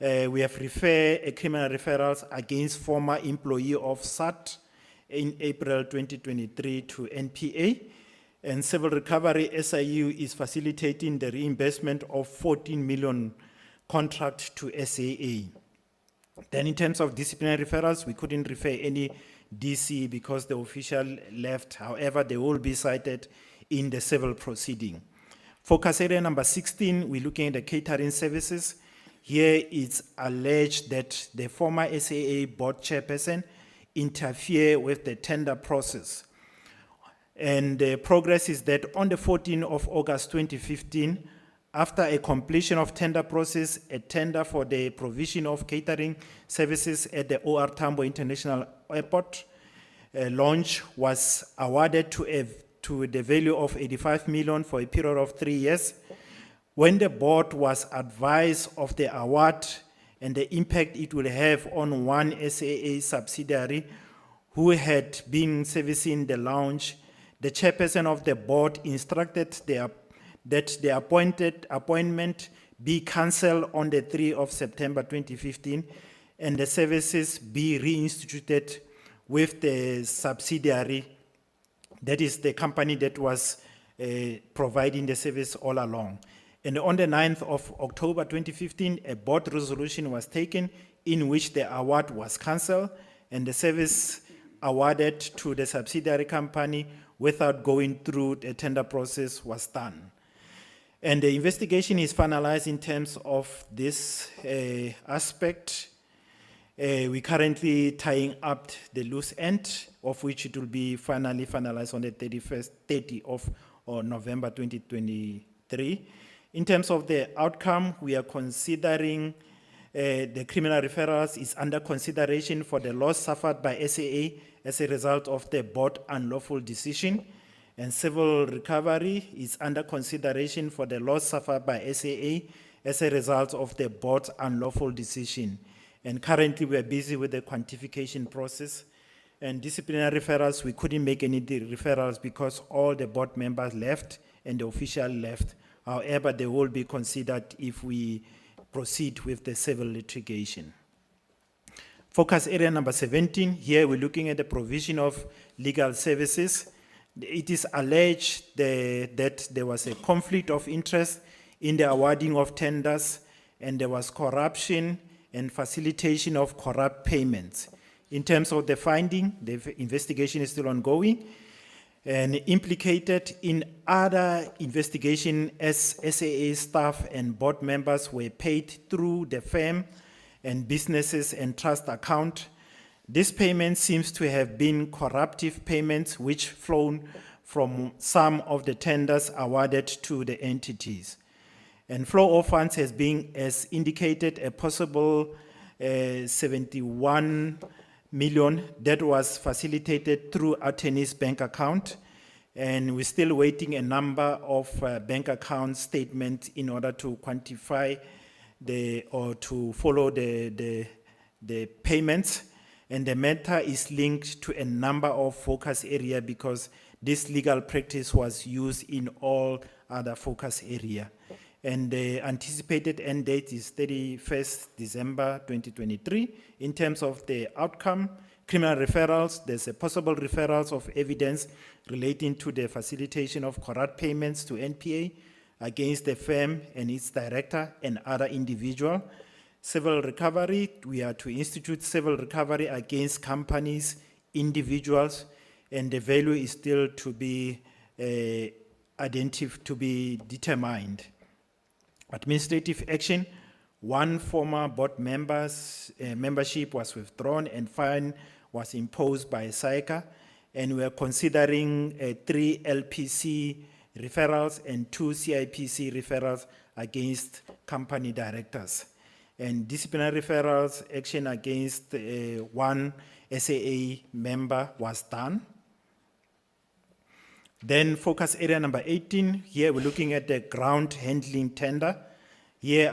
we have referred a criminal referrals against former employee of SAT in April 2023 to NPA, and civil recovery SIU is facilitating the reimbursement of 14 million contract to SAA. Then in terms of disciplinary referrals, we couldn't refer any DC because the official left. However, they will be cited in the civil proceeding. Focus area number 16, we're looking at the catering services. Here it's alleged that the former SAA board chairperson interfered with the tender process. And the progress is that on the 14th of August 2015, after a completion of tender process, a tender for the provision of catering services at the OR Tambo International Airport launch was awarded to to the value of 85 million for a period of 3 years. When the board was advised of the award and the impact it will have on one SAA subsidiary who had been servicing the lounge, the chairperson of the board instructed that the appointment be cancelled on the 3rd of September 2015 and the services be reinstituted with the subsidiary, that is the company that was providing the service all along. And on the 9th of October 2015, a board resolution was taken in which the award was cancelled and the service awarded to the subsidiary company without going through the tender process was done. And the investigation is finalized in terms of this aspect. We're currently tying up the loose end, of which it will be finally finalized on the 30th of November 2023. In terms of the outcome, we are considering the criminal referrals is under consideration for the loss suffered by SAA as a result of the board unlawful decision, and civil recovery is under consideration for the loss suffered by SAA as a result of the board's unlawful decision. And currently, we are busy with the quantification process. And disciplinary referrals, we couldn't make any referrals because all the board members left and the official left. However, they will be considered if we proceed with the civil litigation. Focus area number 17, here we're looking at the provision of legal services. It is alleged that there was a conflict of interest in the awarding of tenders and there was corruption and facilitation of corrupt payments. In terms of the finding, the investigation is still ongoing and implicated in other investigation as SAA staff and board members were paid through the firm and businesses and trust account. This payment seems to have been corruptive payments which flown from some of the tenders awarded to the entities. And flow of funds has been, as indicated, a possible 71 million that was facilitated through attorney's bank account. And we're still waiting a number of bank account statements in order to quantify or to follow the payments. And the matter is linked to a number of focus areas because this legal practice was used in all other focus areas. And the anticipated end date is 31st December 2023. In terms of the outcome, criminal referrals, there's a possible referrals of evidence relating to the facilitation of corrupt payments to NPA against the firm and its director and other individual. Civil recovery, we are to institute civil recovery against companies, individuals, and the value is still to be determined. Administrative action, one former board membership was withdrawn and fine was imposed by SAICA, and we are considering 3 LPC referrals and 2 CIPC referrals against company directors. And disciplinary referrals action against one SAA member was done. Then focus area number 18, here we're looking at the ground handling tender. Here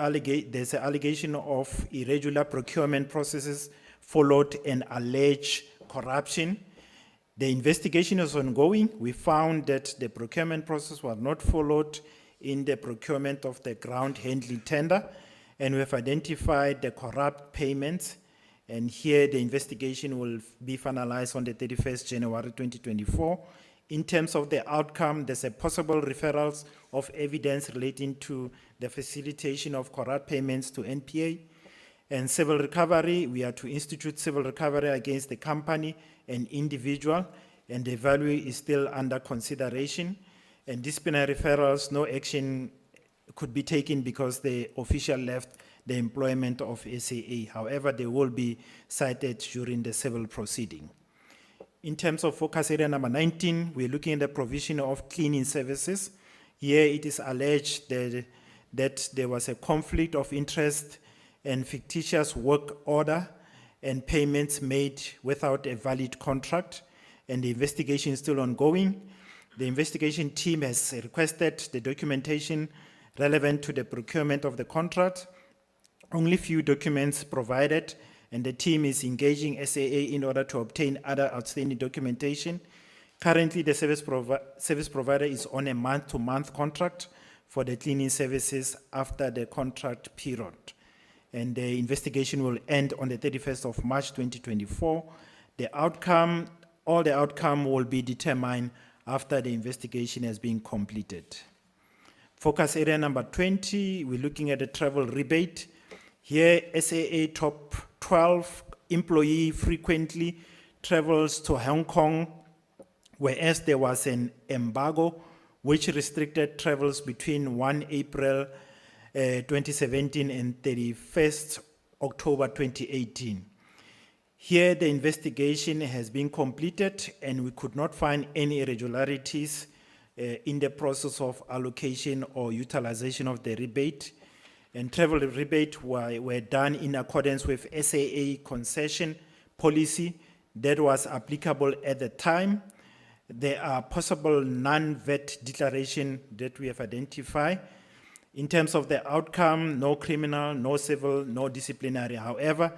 there's an allegation of irregular procurement processes followed and alleged corruption. The investigation is ongoing. We found that the procurement process was not followed in the procurement of the ground handling tender, and we have identified the corrupt payments. And here the investigation will be finalized on the 31st January 2024. In terms of the outcome, there's a possible referrals of evidence relating to the facilitation of corrupt payments to NPA. And civil recovery, we are to institute civil recovery against the company and individual, and the value is still under consideration. And disciplinary referrals, no action could be taken because the official left the employment of SAA. However, they will be cited during the civil proceeding. In terms of focus area number 19, we're looking at the provision of cleaning services. Here it is alleged that there was a conflict of interest and fictitious work order and payments made without a valid contract, and the investigation is still ongoing. The investigation team has requested the documentation relevant to the procurement of the contract. Only few documents provided, and the team is engaging SAA in order to obtain other outstanding documentation. Currently, the service provider is on a month-to-month contract for the cleaning services after the contract period. And the investigation will end on the 31st of March 2024. All the outcome will be determined after the investigation has been completed. Focus area number 20, we're looking at the travel rebate. Here, SAA top 12 employee frequently travels to Hong Kong, whereas there was an embargo which restricted travels between 1 April 2017 and 31st October 2018. Here, the investigation has been completed and we could not find any irregularities in the process of allocation or utilization of the rebate. And travel rebate were done in accordance with SAA concession policy that was applicable at the time. There are possible non-VAT declaration that we have identified. In terms of the outcome, no criminal, no civil, no disciplinary. However,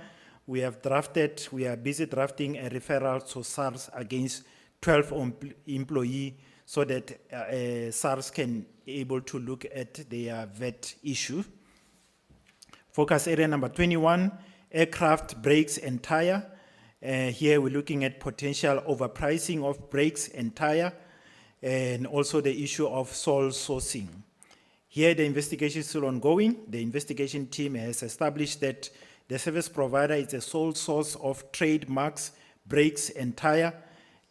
we are busy drafting a referral to SARS against 12 employees so that SARS can able to look at their VAT issue. Focus area number 21, aircraft brakes and tire. Here we're looking at potential overpricing of brakes and tire, and also the issue of sole sourcing. Here the investigation is still ongoing. The investigation team has established that the service provider is a sole source of trademarks, brakes and tire.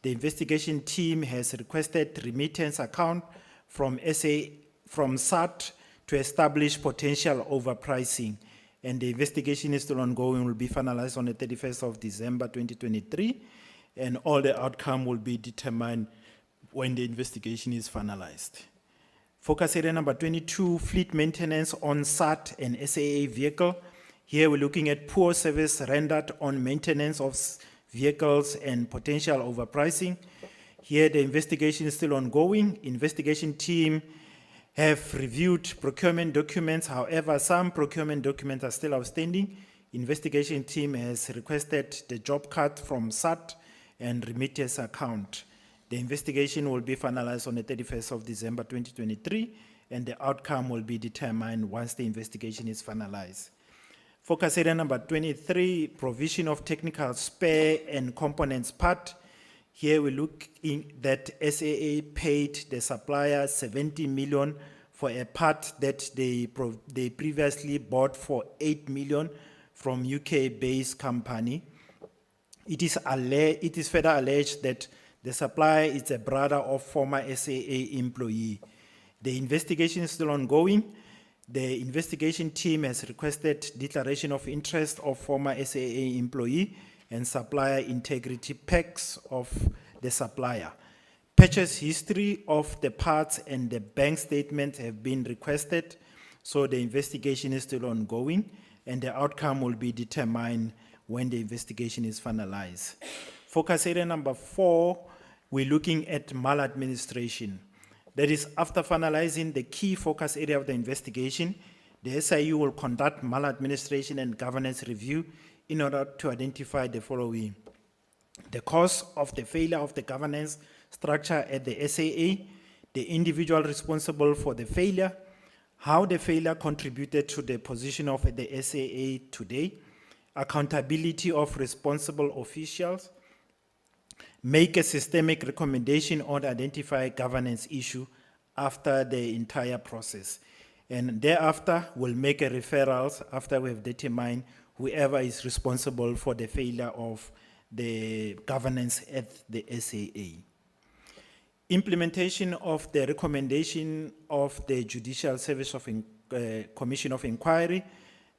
The investigation team has requested remittance account from SAT to establish potential overpricing. And the investigation is still ongoing, will be finalized on the 31st of December 2023, and all the outcome will be determined when the investigation is finalized. Focus area number 22, fleet maintenance on SAT and SAA vehicle. Here we're looking at poor service rendered on maintenance of vehicles and potential overpricing. Here the investigation is still ongoing. Investigation team have reviewed procurement documents. However, some procurement documents are still outstanding. Investigation team has requested the job cut from SAT and remittance account. The investigation will be finalized on the 31st of December 2023, and the outcome will be determined once the investigation is finalized. Focus area number 23, provision of technical spare and components part. Here we look in that SAA paid the supplier 70 million for a part that they previously bought for 8 million from UK-based company. It is further alleged that the supplier is a brother of former SAA employee. The investigation is still ongoing. The investigation team has requested declaration of interest of former SAA employee and supplier integrity packs of the supplier. Purchase history of the parts and the bank statement have been requested, so the investigation is still ongoing, and the outcome will be determined when the investigation is finalized. Focus area number 4, we're looking at maladministration. That is, after finalizing the key focus area of the investigation, the SIU will conduct maladministration and governance review in order to identify the following: the cause of the failure of the governance structure at the SAA, the individual responsible for the failure, how the failure contributed to the position of the SAA today, accountability of responsible officials, make a systemic recommendation or identify governance issue after the entire process. And thereafter, we'll make a referral after we have determined whoever is responsible for the failure of the governance at the SAA. Implementation of the recommendation of the Judicial Service of Commission of Inquiry.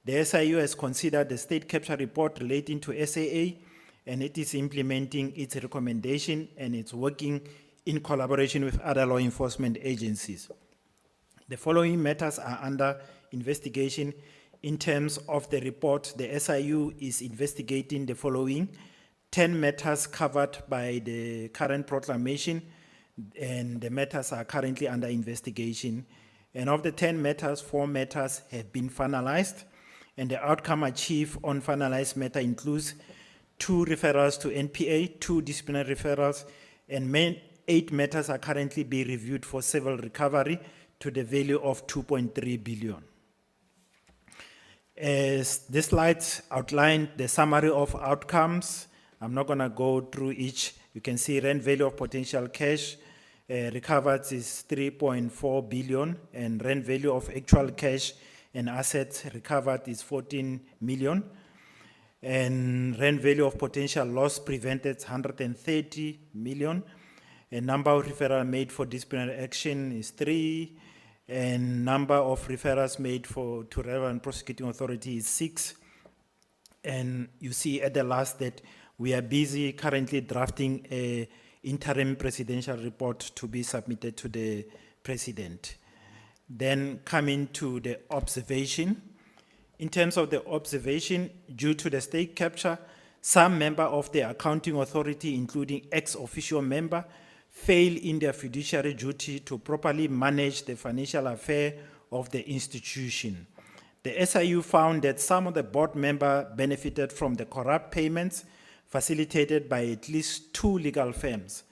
The SIU has considered the state capture report relating to SAA, and it is implementing its recommendation, and it's working in collaboration with other law enforcement agencies. The following matters are under investigation. In terms of the report, the SIU is investigating the following: 10 matters covered by the current proclamation. and the matters are currently under investigation. And of the 10 matters, 4 matters have been finalized, and the outcome achieved on finalized matter includes 2 referrals to NPA, 2 disciplinary referrals, and 8 matters are currently being reviewed for civil recovery to the value of 2.3 billion. As this slide outlined the summary of outcomes, I'm not going to go through each. You can see rent value of potential cash recovered is 3.4 billion, and rent value of actual cash and assets recovered is 14 million. And rent value of potential loss prevented 130 million. A number of referrals made for disciplinary action is 3. And number of referrals made to relevant prosecuting authority is 6. And you see at the last that we are busy currently drafting a interim presidential report to be submitted to the president. Then coming to the observation. In terms of the observation, due to the state capture, some member of the accounting authority, including ex-officio member, fail in their fiduciary duty to properly manage the financial affair of the institution. The SIU found that some of the board members benefited from the corrupt payments facilitated by at least 2 legal firms.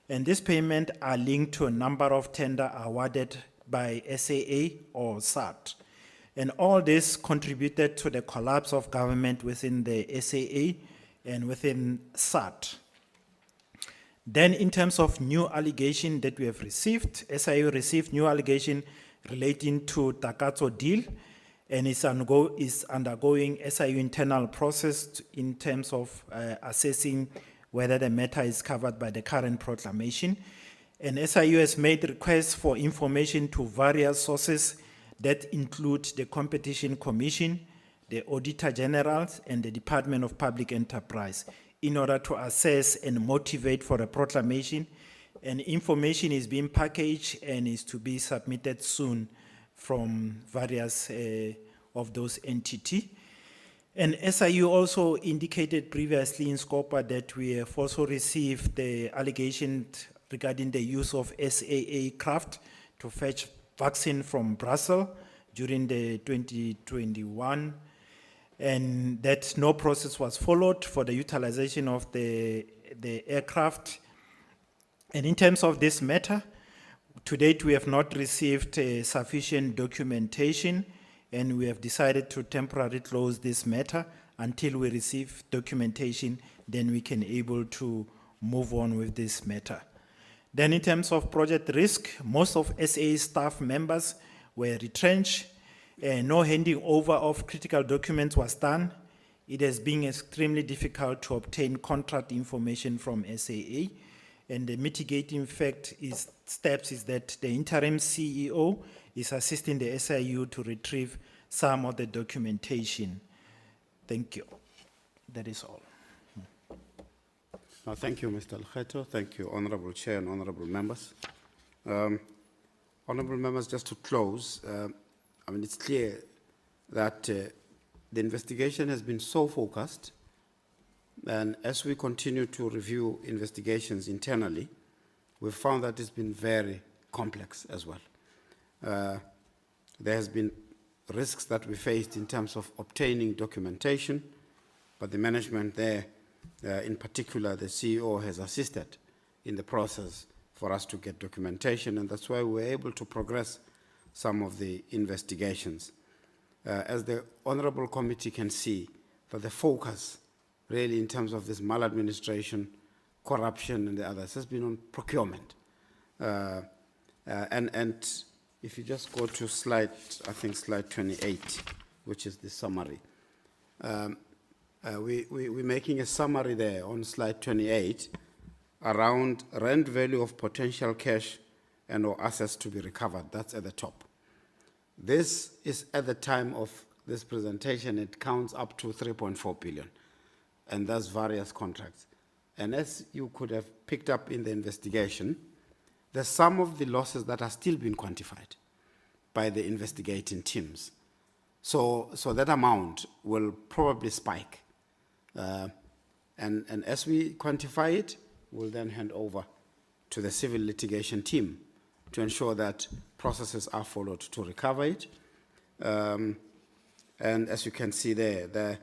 And these payments are linked to a number of tenders awarded by SAA or SAT. And all this contributed to the collapse of government within the SAA and within SAT. Then in terms of new allegation that we have received, SIU received new allegation relating to Takatso deal, and is undergoing SIU internal process in terms of assessing whether the matter is covered by the current proclamation. And SIU has made requests for information to various sources that include the Competition Commission, the Auditor General, and the Department of Public Enterprise in order to assess and motivate for a proclamation. And information is being packaged and is to be submitted soon from various of those entities. And SIU also indicated previously in SCOPA that we have also received the allegation regarding the use of SAA craft to fetch vaccine from Brussels during the 2021, and that no process was followed for the utilization of the aircraft. And in terms of this matter, to date we have not received sufficient documentation, and we have decided to temporarily close this matter until we receive documentation, then we can able to move on with this matter. Then in terms of project risk, most of SAA staff members were retrenched. No handing over of critical documents was done. It has been extremely difficult to obtain contract information from SAA. And the mitigating steps is that the interim CEO is assisting the SIU to retrieve some of the documentation. Thank you. That is all.
Thank you, Mr. Lekgetho. Thank you, Honorable Chair and Honorable Members. Honorable Members, just to close, it's clear that the investigation has been so focused, and as we continue to review investigations internally, we've found that it's been very complex as well. There has been risks that we faced in terms of obtaining documentation, but the management there, in particular the CEO, has assisted in the process for us to get documentation, and that's why we were able to progress some of the investigations. As the Honorable Committee can see, that the focus really in terms of this maladministration, corruption and the others has been on procurement. And if you just go to slide 28, which is the summary. We're making a summary there on slide 28 around rent value of potential cash and or assets to be recovered. That's at the top. This is at the time of this presentation, it counts up to 3.4 billion, and that's various contracts. And as you could have picked up in the investigation, there's some of the losses that are still being quantified by the investigating teams. So that amount will probably spike. And as we quantify it, we'll then hand over to the civil litigation team to ensure that processes are followed to recover it. And as you can see there,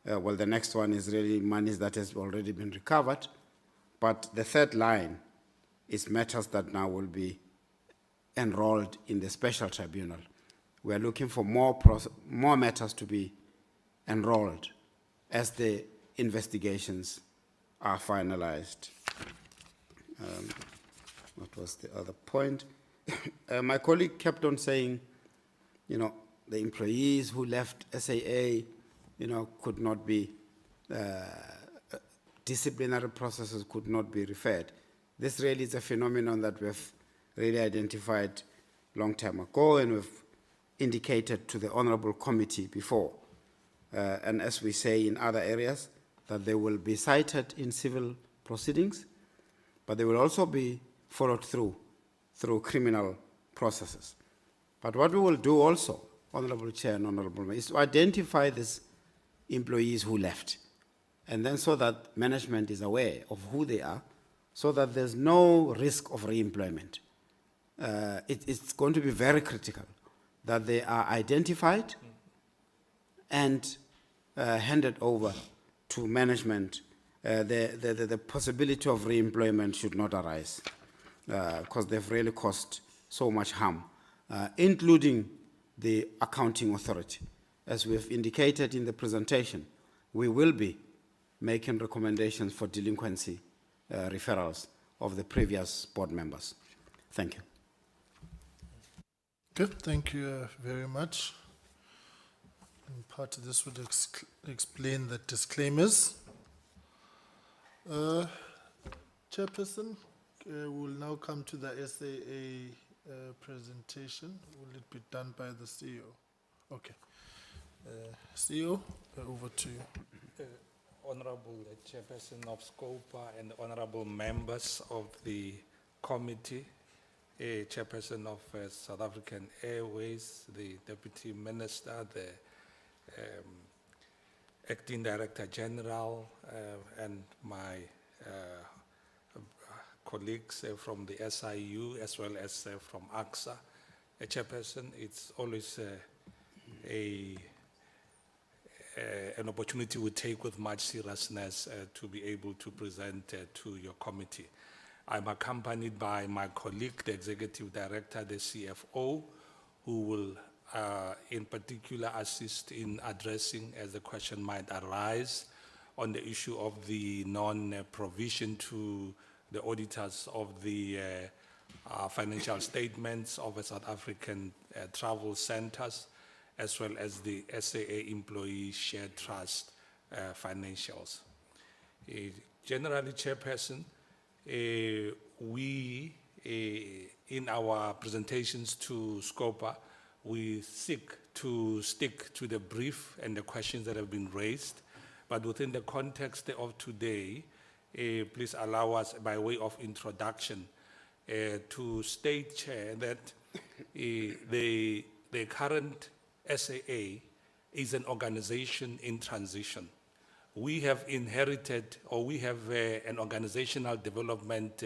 well, the next one is really monies that has already been recovered. But the third line is matters that now will be enrolled in the special tribunal. We are looking for more matters to be enrolled as the investigations are finalized. What was the other point? My colleague kept on saying, the employees who left SAA, could not be, disciplinary processes could not be referred. This really is a phenomenon that we've really identified long time ago, and we've indicated to the Honorable Committee before. And as we say in other areas, that they will be cited in civil proceedings, but they will also be followed through criminal processes. But what we will do also, Honorable Chair and Honorable Mayor, is to identify these employees who left, and then so that management is aware of who they are, so that there's no risk of re-employment. It's going to be very critical that they are identified and handed over to management. The possibility of re-employment should not arise because they've really caused so much harm, including the accounting authority. As we have indicated in the presentation, we will be making recommendations for delinquency referrals of the previous board members. Thank you.
Good, thank you very much. And part of this would explain the disclaimers. Chairperson, we'll now come to the SAA presentation. Will it be done by the CEO? Okay. CEO, over to you.
Honorable Chairperson of SCOPA and honorable members of the committee, Chairperson of South African Airways, the Deputy Minister, the Acting Director General, and my colleagues from the SIU as well as from AGSA. Chairperson, it's always an opportunity we take with much seriousness to be able to present to your committee. I'm accompanied by my colleague, the Executive Director, the CFO, who will in particular assist in addressing, as the question might arise, on the issue of the non-provision to the auditors of the financial statements of the South African travel centers, as well as the SAA Employee Share Trust financials. Generally, Chairperson, we, in our presentations to SCOPA, we seek to stick to the brief and the questions that have been raised, but within the context of today, please allow us, by way of introduction, to state, Chair, that the current SAA is an organization in transition. We have inherited, or we have an organizational development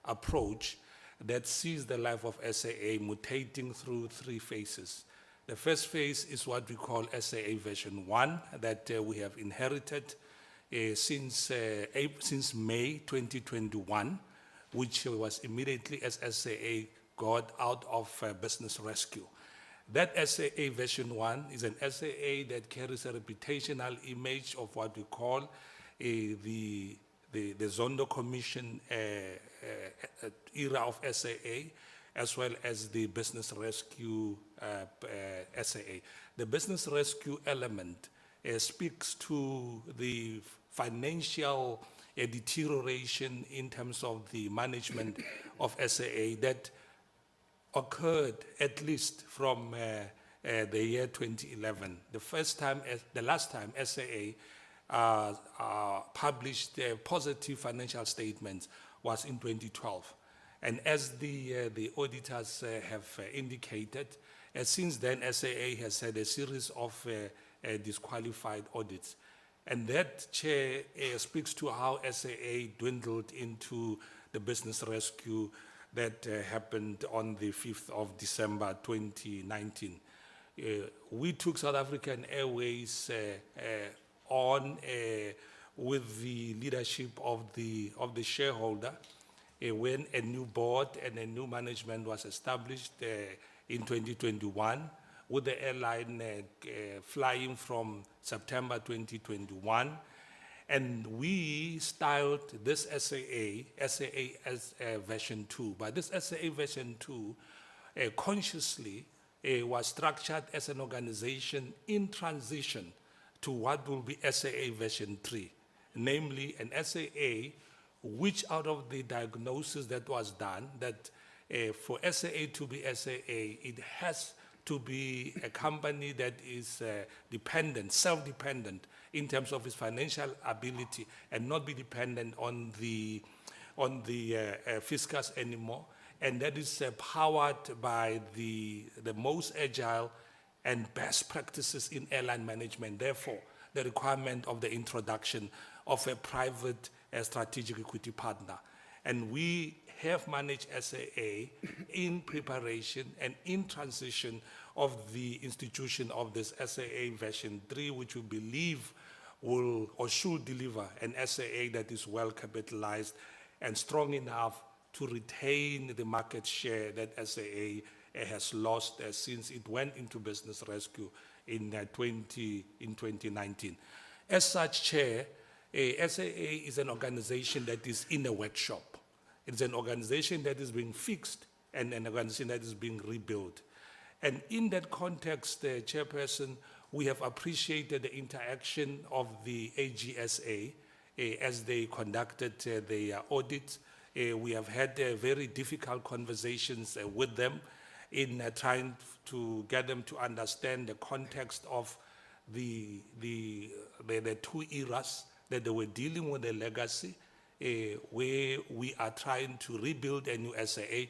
approach that sees the life of SAA mutating through 3 phases. The first phase is what we call SAA version 1 that we have inherited since May 2021, which was immediately as SAA got out of business rescue. That SAA version 1 is an SAA that carries a reputational image of what we call the Zondo Commission era of SAA, as well as the business rescue SAA. The business rescue element speaks to the financial deterioration in terms of the management of SAA that occurred at least from the year 2011. The last time SAA published positive financial statements was in 2012. And as the auditors have indicated, since then SAA has had a series of disqualified audits. And that, Chair, speaks to how SAA dwindled into the business rescue that happened on the 5th of December 2019. We took South African Airways on with the leadership of the shareholder when a new board and a new management was established in 2021, with the airline flying from September 2021. And we styled this SAA as version 2. But this SAA version 2 consciously was structured as an organization in transition to what will be SAA version 3, namely an SAA which, out of the diagnosis that was done, that for SAA to be SAA, it has to be a company that is dependent, self-dependent in terms of its financial ability, and not be dependent on the fiscus anymore. And that is powered by the most agile and best practices in airline management. Therefore, the requirement of the introduction of a private strategic equity partner. And we have managed SAA in preparation and in transition of the institution of this SAA version 3, which we believe will or should deliver an SAA that is well capitalized and strong enough to retain the market share that SAA has lost since it went into business rescue in 2019. As such, Chair, SAA is an organization that is in a workshop. It's an organization that is being fixed and an organization that is being rebuilt. And in that context, Chairperson, we have appreciated the interaction of the AGSA as they conducted their audit. We have had very difficult conversations with them in trying to get them to understand the context of the two eras that they were dealing with, the legacy, where we are trying to rebuild a new SAA.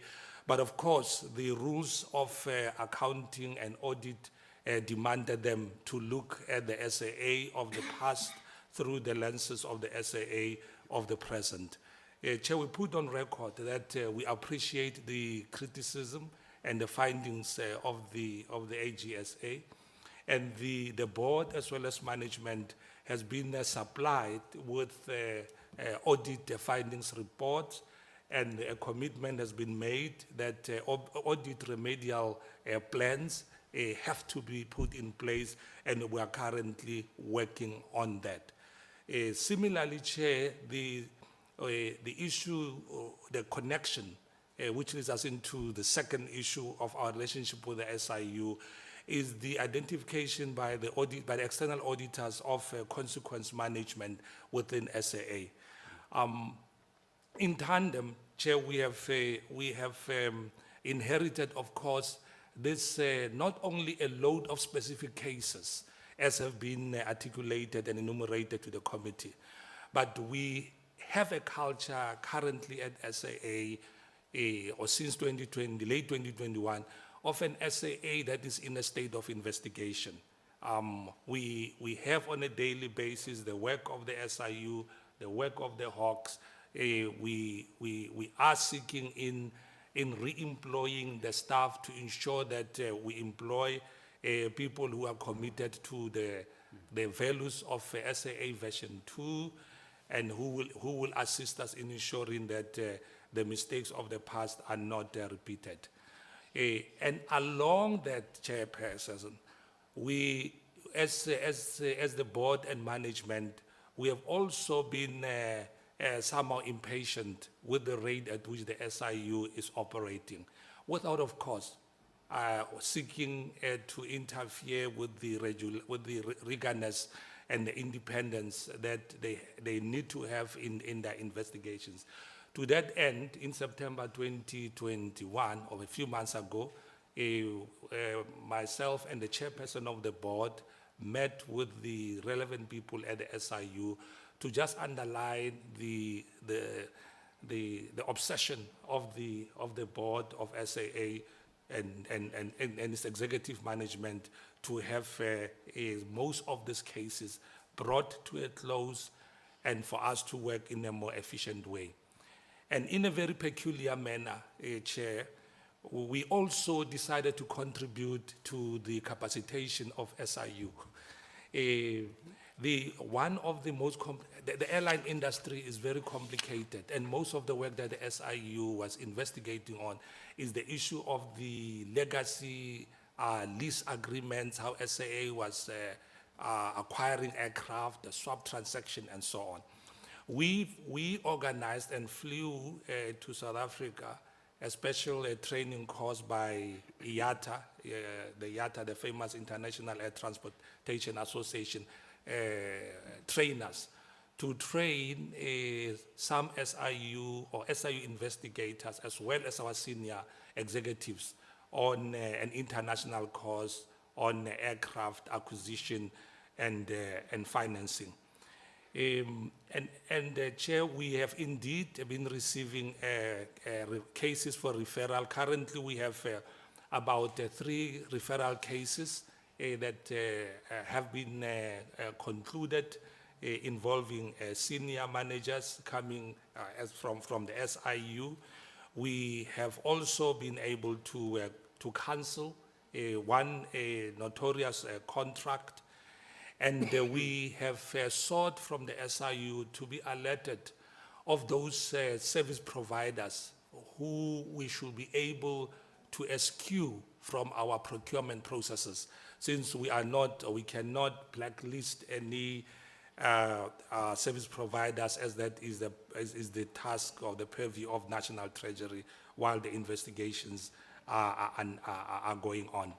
But of course, the rules of accounting and audit demanded them to look at the SAA of the past through the lenses of the SAA of the present. Chair, we put on record that we appreciate the criticism and the findings of the AGSA, and the board as well as management has been supplied with audit findings reports, and a commitment has been made that audit remedial plans have to be put in place, and we are currently working on that. Similarly, Chair, the issue, the connection, which leads us into the second issue of our relationship with the SIU, is the identification by the external auditors of consequence management within SAA. In tandem, Chair, we have inherited, of course, this not only a load of specific cases as have been articulated and enumerated to the committee, but we have a culture currently at SAA, or since 2020, late 2021, of an SAA that is in a state of investigation. We have on a daily basis the work of the SIU, the work of the Hawks. We are seeking in re-employing the staff to ensure that we employ people who are committed to the values of SAA version 2, and who will assist us in ensuring that the mistakes of the past are not repeated. And along that, Chairperson, we, as the board and management, we have also been somehow impatient with the rate at which the SIU is operating, without, of course, seeking to interfere with the rigorous and the independence that they need to have in their investigations. To that end, in September 2021, or a few months ago, myself and the chairperson of the board met with the relevant people at the SIU to just underline the obsession of the board of SAA and its executive management to have most of these cases brought to a close, and for us to work in a more efficient way. And in a very peculiar manner, Chair, we also decided to contribute to the capacitation of SIU. One of the most, the airline industry is very complicated, and most of the work that the SIU was investigating on is the issue of the legacy lease agreements, how SAA was acquiring aircraft, the swap transaction, and so on. We organized and flew to South Africa a special training course by IATA, the famous International Air Transportation Association, trainers to train some SIU or SIU investigators as well as our senior executives on an international course on aircraft acquisition and financing. Chair, we have indeed been receiving cases for referral. Currently, we have about 3 referral cases that have been concluded involving senior managers coming from the SIU. We have also been able to cancel one notorious contract, and we have sought from the SIU to be alerted of those service providers who we should be able to eschew from our procurement processes, since we are not, or we cannot blacklist any service providers, as that is the task or the purview of National Treasury while the investigations are going on.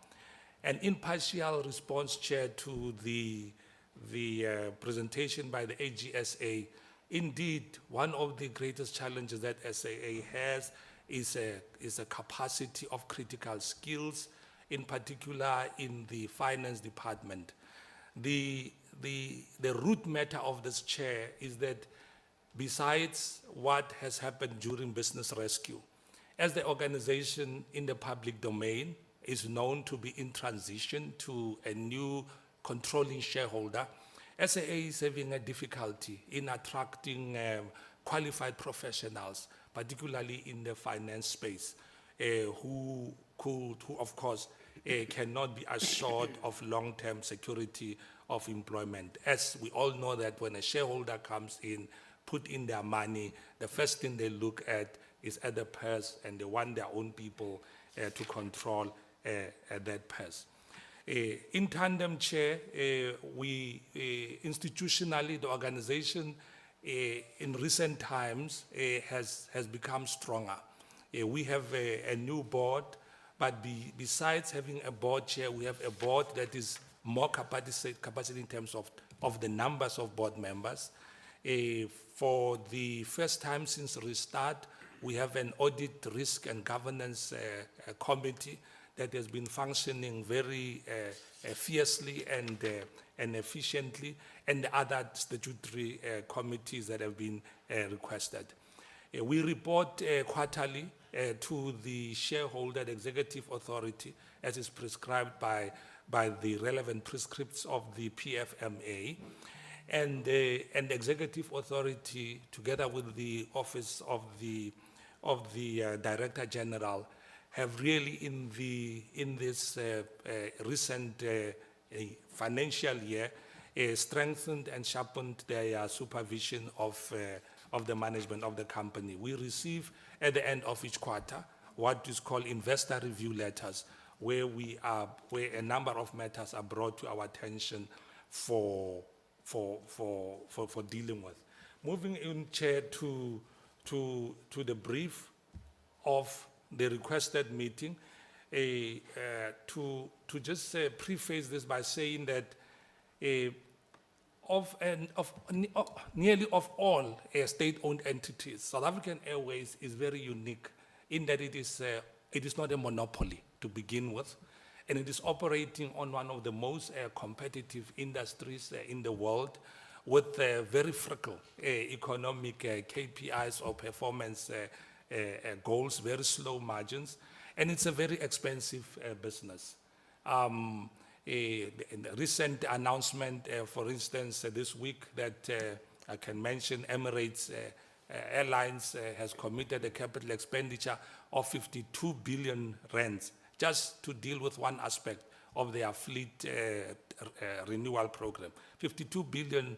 And in partial response, Chair, to the presentation by the AGSA, indeed, one of the greatest challenges that SAA has is a capacity of critical skills, in particular in the finance department. The root matter of this, Chair, is that besides what has happened during business rescue, as the organization in the public domain is known to be in transition to a new controlling shareholder, SAA is having a difficulty in attracting qualified professionals, particularly in the finance space, who of course cannot be assured of long-term security of employment. As we all know that when a shareholder comes in, put in their money, the first thing they look at is at the purse, and they want their own people to control that purse. In tandem, Chair, we institutionally, the organization in recent times has become stronger. We have a new board, but besides having a board, Chair, we have a board that is more capacity in terms of the numbers of board members. For the first time since restart, we have an audit, risk, and governance committee that has been functioning very fiercely and efficiently, and the other statutory committees that have been requested. We report quarterly to the shareholder, the executive authority, as is prescribed by the relevant prescripts of the PFMA. And the executive authority, together with the office of the Director General, have really in this recent financial year strengthened and sharpened their supervision of the management of the company. We receive at the end of each quarter what is called investor review letters, where a number of matters are brought to our attention for dealing with. Moving in, Chair, to the brief of the requested meeting, to just preface this by saying that nearly of all state-owned entities, South African Airways is very unique in that it is not a monopoly to begin with, and it is operating on one of the most competitive industries in the world, with very fickle economic KPIs or performance goals, very slow margins, and it's a very expensive business. In the recent announcement, for instance, this week, that I can mention, Emirates Airlines has committed a capital expenditure of 52 billion rands just to deal with one aspect of their fleet renewal program. $52 billion,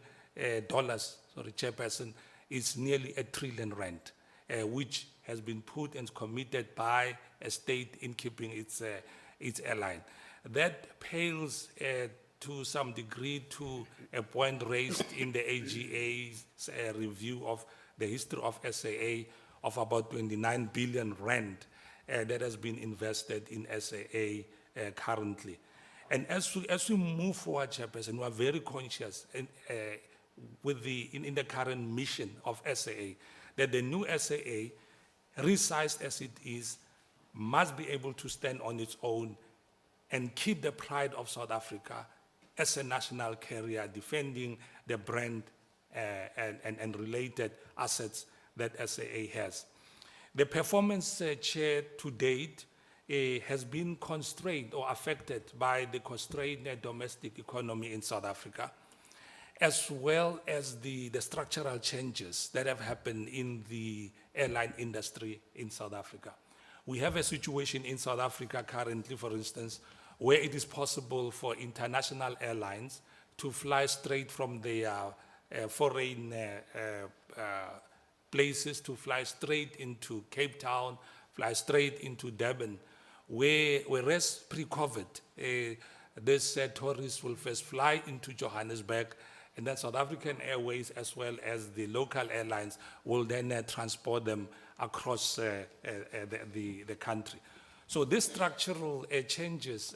sorry, Chairperson, is nearly R1 trillion, which has been put and committed by a state in keeping its airline. That pales to some degree to a point raised in the AGA's review of the history of SAA of about 29 billion rand that has been invested in SAA currently. And as we move forward, Chairperson, we are very conscious in the current mission of SAA that the new SAA, resized as it is, must be able to stand on its own and keep the pride of South Africa as a national carrier, defending the brand and related assets that SAA has. The performance, Chair, to date has been constrained or affected by the constrained domestic economy in South Africa, as well as the structural changes that have happened in the airline industry in South Africa. We have a situation in South Africa currently, for instance, where it is possible for international airlines to fly straight from their foreign places, to fly straight into Cape Town, fly straight into Durban, whereas pre-COVID, these tourists will first fly into Johannesburg, and then South African Airways, as well as the local airlines, will then transport them across the country. So these structural changes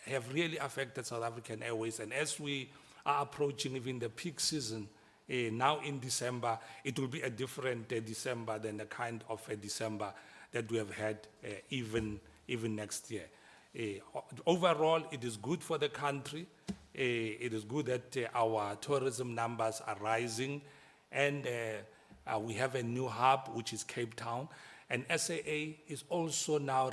have really affected South African Airways, and as we are approaching even the peak season, now in December, it will be a different December than the kind of a December that we have had even next year. Overall, it is good for the country. It is good that our tourism numbers are rising, and we have a new hub, which is Cape Town. And SAA is also now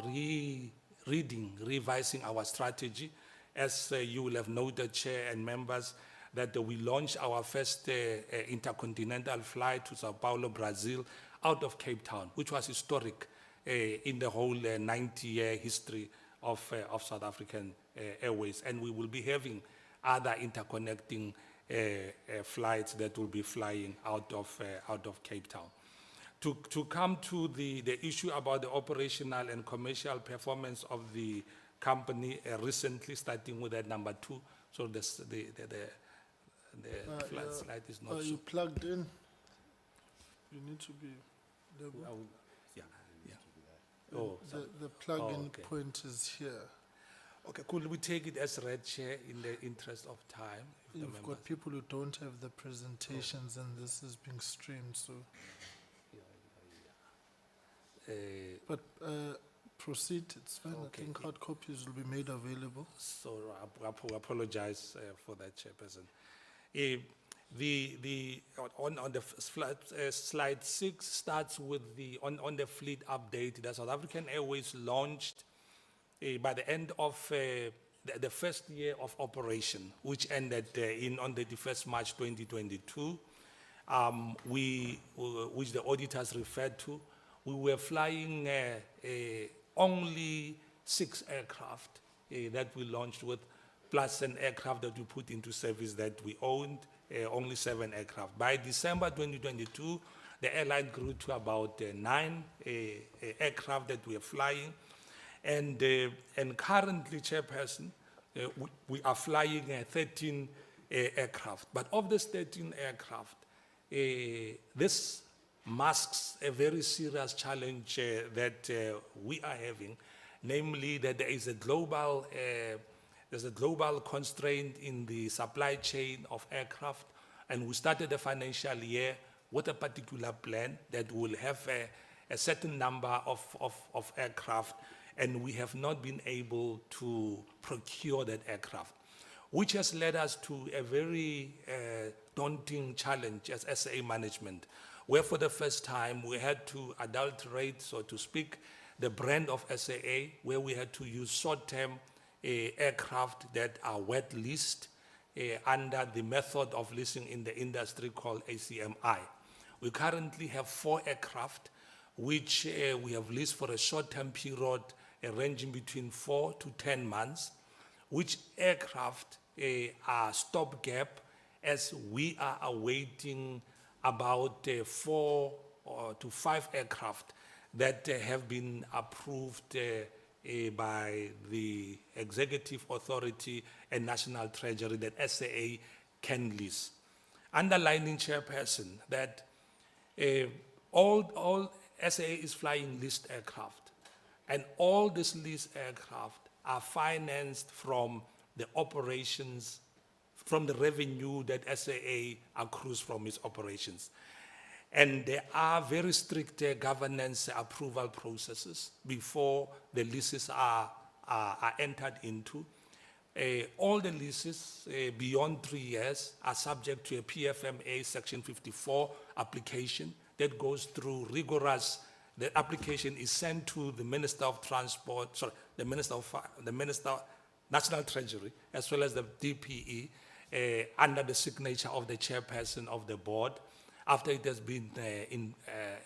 revising our strategy. As you will have noted, Chair and members, that we launched our first intercontinental flight to Sao Paulo, Brazil, out of Cape Town, which was historic in the whole 90-year history of South African Airways. And we will be having other interconnecting flights that will be flying out of Cape Town. To come to the issue about the operational and commercial performance of the company recently, starting with that number 2. So the flat slide is not.
Are you plugged in? You need to be.
Yeah. Oh,
The plug-in
okay.
point is here.
Okay, could we take it as read, Chair, in the interest of time? if the
You've
members-
got people who don't have the presentations, and this is being streamed. So, but proceed. It's fine.
Okay.
I think hard copies will be made available.
So I apologize for that, Chairperson. On the slide 6 starts with on the fleet update that South African Airways launched by the end of the first year of operation, which ended on the 31st March 2022, which the auditors referred to. We were flying only 6 aircraft that we launched with, plus an aircraft that we put into service that we owned, only 7 aircraft. By December 2022, the airline grew to about 9 aircraft that we are flying. And currently, Chairperson, we are flying 13 aircraft. But of this 13 aircraft, this masks a very serious challenge that we are having, namely that there is a global constraint in the supply chain of aircraft, and we started the financial year with a particular plan that will have a certain number of aircraft, and we have not been able to procure that aircraft, which has led us to a very daunting challenge as SAA management, where for the first time we had to adulterate, so to speak, the brand of SAA, where we had to use short-term aircraft that are wet leased under the method of leasing in the industry called ACMI, We currently have 4 aircraft, which we have leased for a short-term period ranging between 4 to 10 months, which aircraft are stopgap as we are awaiting about 4 to 5 aircraft that have been approved by the Executive Authority and National Treasury that SAA can lease. Underlining, Chairperson, that all SAA is flying leased aircraft, and all these leased aircraft are financed from the operations, from the revenue that SAA accrues from its operations. And there are very strict governance approval processes before the leases are entered into. All the leases beyond 3 years are subject to a PFMA Section 54 application that goes through rigorous. The application is sent to the Minister of Transport, sorry, the Minister, National Treasury, as well as the DPE, under the signature of the chairperson of the board, after it has been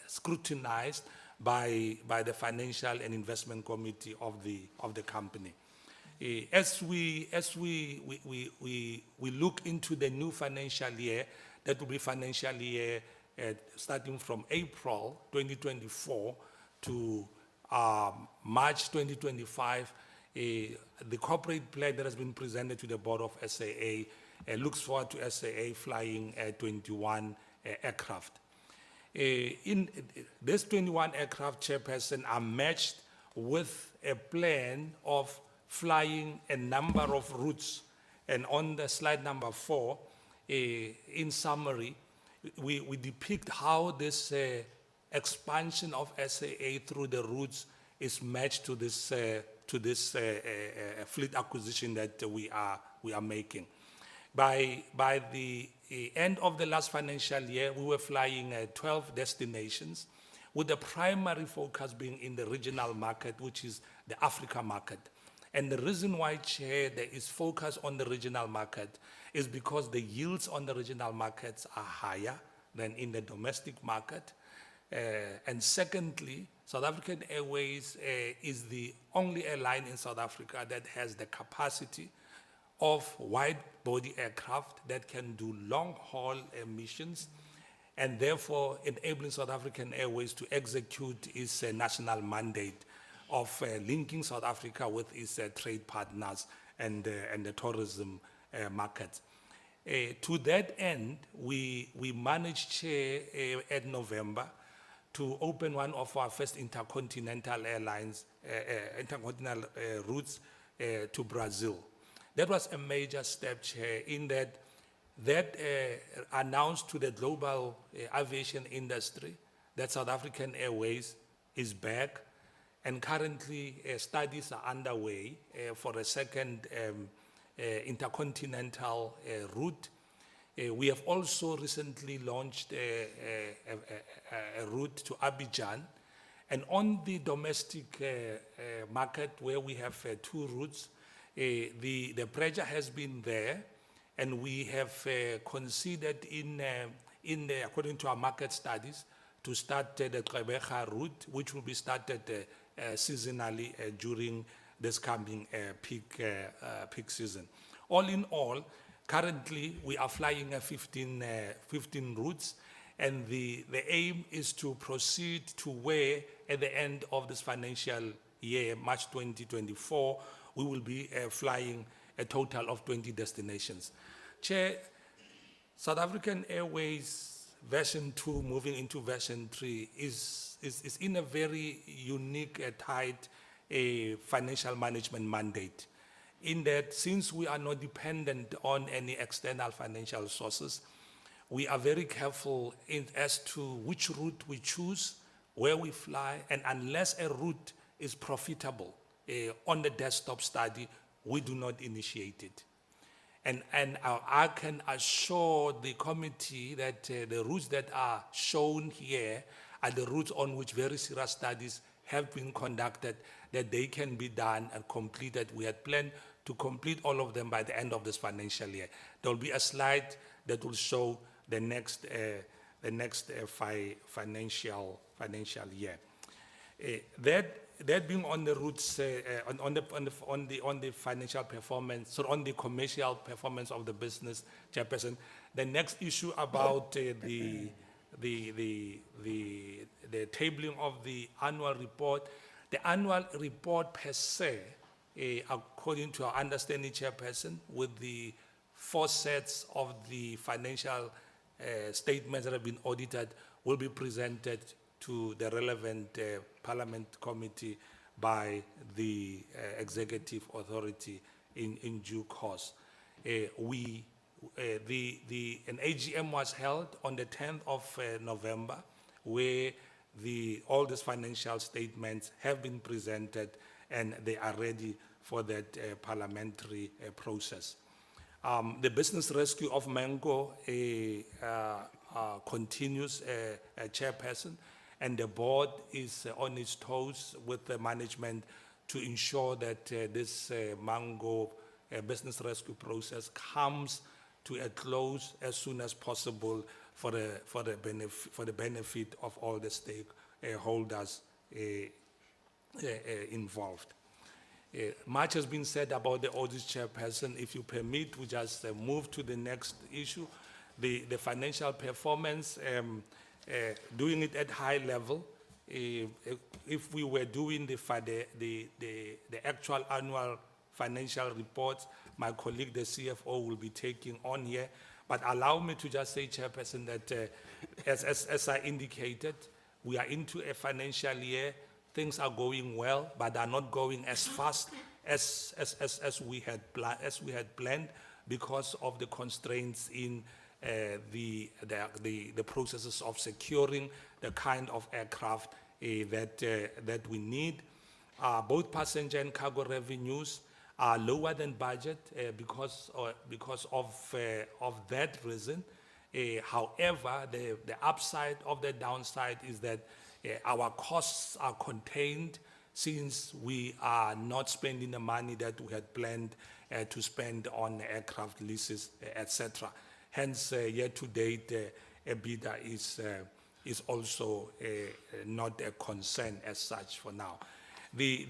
scrutinized by the Financial and Investment Committee of the company. As we look into the new financial year, that will be financial year starting from April 2024 to March 2025, the corporate plan that has been presented to the board of SAA looks forward to SAA flying 21 aircraft. In this 21 aircraft, Chairperson, are matched with a plan of flying a number of routes. And on the slide number 4, in summary, we depict how this expansion of SAA through the routes is matched to this fleet acquisition that we are making. By the end of the last financial year, we were flying 12 destinations, with the primary focus being in the regional market, which is the Africa market. And the reason why, Chair, there is focus on the regional market is because the yields on the regional markets are higher than in the domestic market. And secondly, South African Airways is the only airline in South Africa that has the capacity of wide-body aircraft that can do long-haul missions, and therefore enabling South African Airways to execute its national mandate of linking South Africa with its trade partners and the tourism markets. To that end, we managed, Chair, at November to open one of our first intercontinental airlines, intercontinental routes to Brazil. That was a major step, Chair, in that announced to the global aviation industry that South African Airways is back, and currently studies are underway for a second intercontinental route. We have also recently launched a route to Abidjan, and on the domestic market, where we have 2 routes, the pressure has been there, and we have considered according to our market studies, to start the Gqeberha route, which will be started seasonally during this coming peak season. All in all, currently we are flying 15 routes, and the aim is to proceed to where at the end of this financial year, March 2024, we will be flying a total of 20 destinations. Chair, South African Airways version 2 moving into version 3 is in a very unique, tight financial management mandate, in that since we are not dependent on any external financial sources, we are very careful as to which route we choose, where we fly, and unless a route is profitable on the desktop study, we do not initiate it. And I can assure the committee that the routes that are shown here are the routes on which very serious studies have been conducted, that they can be done and completed. We had planned to complete all of them by the end of this financial year. There will be a slide that will show the next the next financial year. That being on the roots, on the financial performance, so on the commercial performance of the business, Chairperson, the next issue about the tabling of the annual report. The annual report per se, according to our understanding, Chairperson, with the 4 sets of the financial statements that have been audited, will be presented to the relevant Parliament committee by the executive authority in due course. An AGM was held on the 10th of November, where all these financial statements have been presented and they are ready for that parliamentary process. The business rescue of Mango continues, Chairperson, and the board is on its toes with the management to ensure that this Mango business rescue process comes to a close as soon as possible for the benefit of all the stakeholders involved. Much has been said about the audit, Chairperson. If you permit, we just move to the next issue, the financial performance. Doing it at high level, if we were doing the actual annual financial reports, my colleague, the CFO, will be taking on here. But allow me to just say, Chairperson, that as I indicated, we are into a financial year. Things are going well, but are not going as fast as we had planned because of the constraints in the processes of securing the kind of aircraft that we need. Both passenger and cargo revenues are lower than budget because of that reason. However, the upside of the downside is that our costs are contained since we are not spending the money that we had planned to spend on aircraft leases, etc. Hence, year-to-date, EBITDA is also not a concern as such for now. The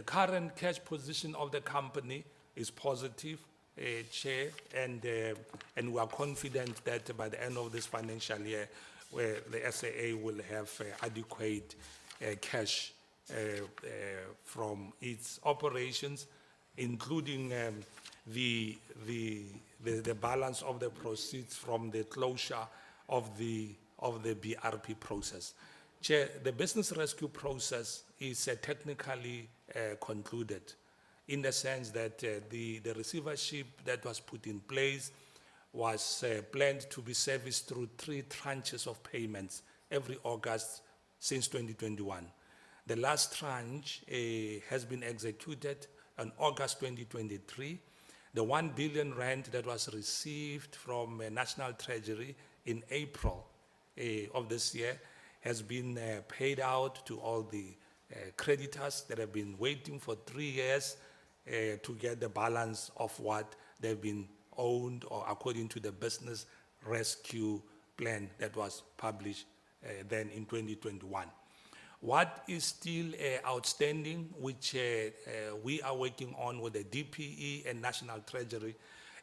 current cash position of the company is positive, Chair, and we are confident that by the end of this financial year, where the SAA will have adequate cash from its operations, including the balance of the proceeds from the closure of the BRP process. Chair, the business rescue process is technically concluded in the sense that the receivership that was put in place was planned to be serviced through 3 tranches of payments every August since 2021. The last tranche has been executed on August 2023. The 1 billion rand that was received from National Treasury in April of this year has been paid out to all the creditors that have been waiting for 3 years to get the balance of what they've been owned or according to the business rescue plan that was published then in 2021. What is still outstanding, which we are working on with the DPE and National Treasury,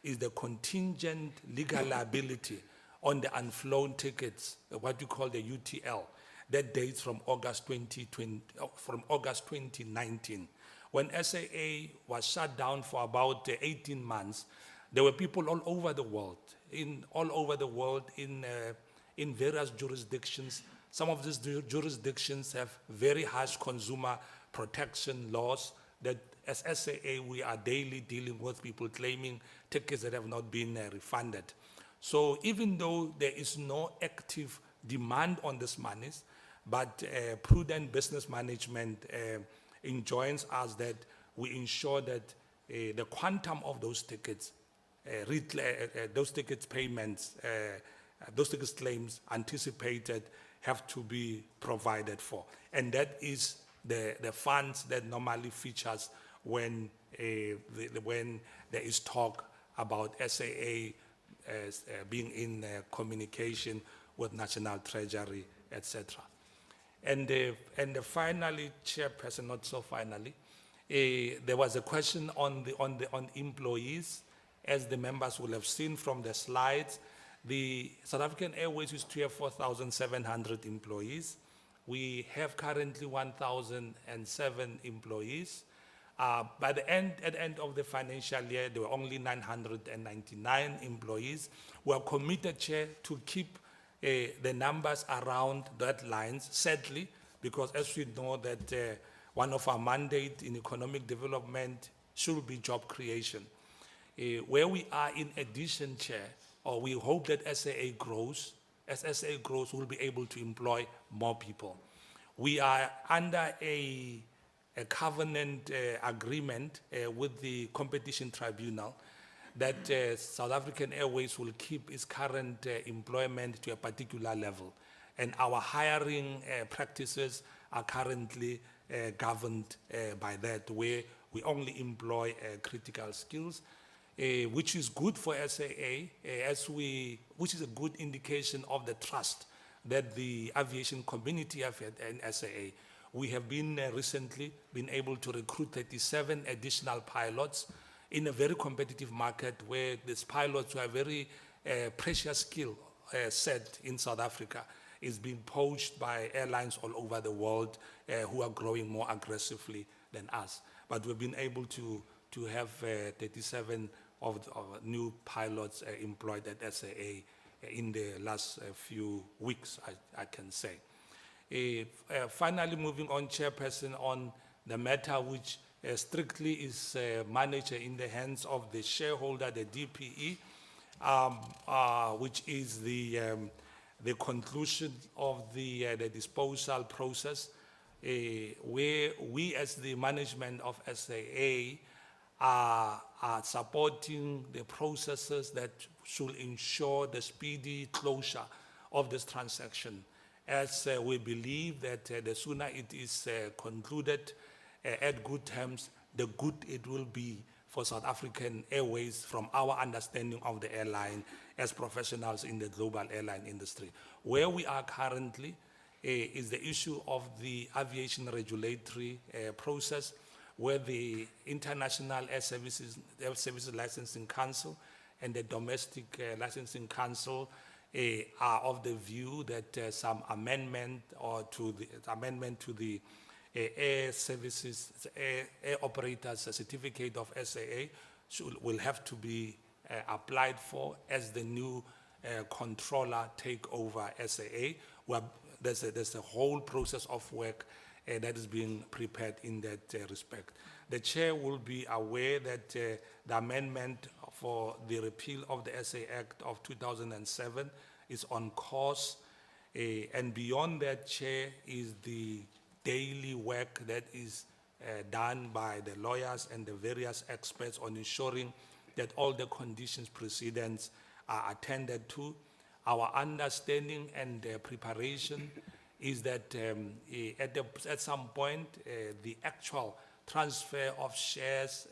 is the contingent legal liability on the unflown tickets, what you call the UTL, that dates from August 2019. When SAA was shut down for about 18 months, there were people all over the world, in various jurisdictions. Some of these jurisdictions have very harsh consumer protection laws that as SAA we are daily dealing with people claiming tickets that have not been refunded. So even though there is no active demand on these monies, but prudent business management enjoins us that we ensure that the quantum of those tickets, those tickets payments, those tickets claims anticipated have to be provided for. And that is the funds that normally features when there is talk about SAA being in communication with National Treasury, etc. And finally, Chairperson, not so finally, there was a question on employees. As the members will have seen from the slides, the South African Airways used to have 4,700 employees. We have currently 1,007 employees. At the end of the financial year, there were only 999 employees. We are committed, Chair, to keep the numbers around that lines, sadly, because as we know that one of our mandates in economic development should be job creation. Where we are in addition, Chair, or we hope that SAA grows. As SAA grows, we'll be able to employ more people. We are under a covenant agreement with the Competition Tribunal that South African Airways will keep its current employment to a particular level. And our hiring practices are currently governed by that, where we only employ critical skills, which is good for SAA, which is a good indication of the trust that the aviation community have had in SAA. We have been recently been able to recruit 37 additional pilots in a very competitive market where these pilots who are very precious skill set in South Africa is being poached by airlines all over the world who are growing more aggressively than us. But we've been able to have 37 of new pilots employed at SAA in the last few weeks, I can say. Finally, moving on, Chairperson, on the matter which strictly is managed in the hands of the shareholder, the DPE, which is the conclusion of the disposal process, where we as the management of SAA are supporting the processes that should ensure the speedy closure of this transaction, as we believe that the sooner it is concluded at good terms, the good it will be for South African Airways from our understanding of the airline as professionals in the global airline industry. Where we are currently is the issue of the aviation regulatory process, where the International Air Services Licensing Council and the Domestic Licensing Council are of the view that some amendment to the air services, air operators certificate of SAA will have to be applied for as the new controller take over SAA. Well, there's a whole process of work that is being prepared in that respect. The chair will be aware that the amendment for the repeal of the SA Act of 2007 is on course, and beyond that, Chair, is the daily work that is done by the lawyers and the various experts on ensuring that all the conditions precedents are attended to. Our understanding and preparation is that at some point, the actual transfer of shares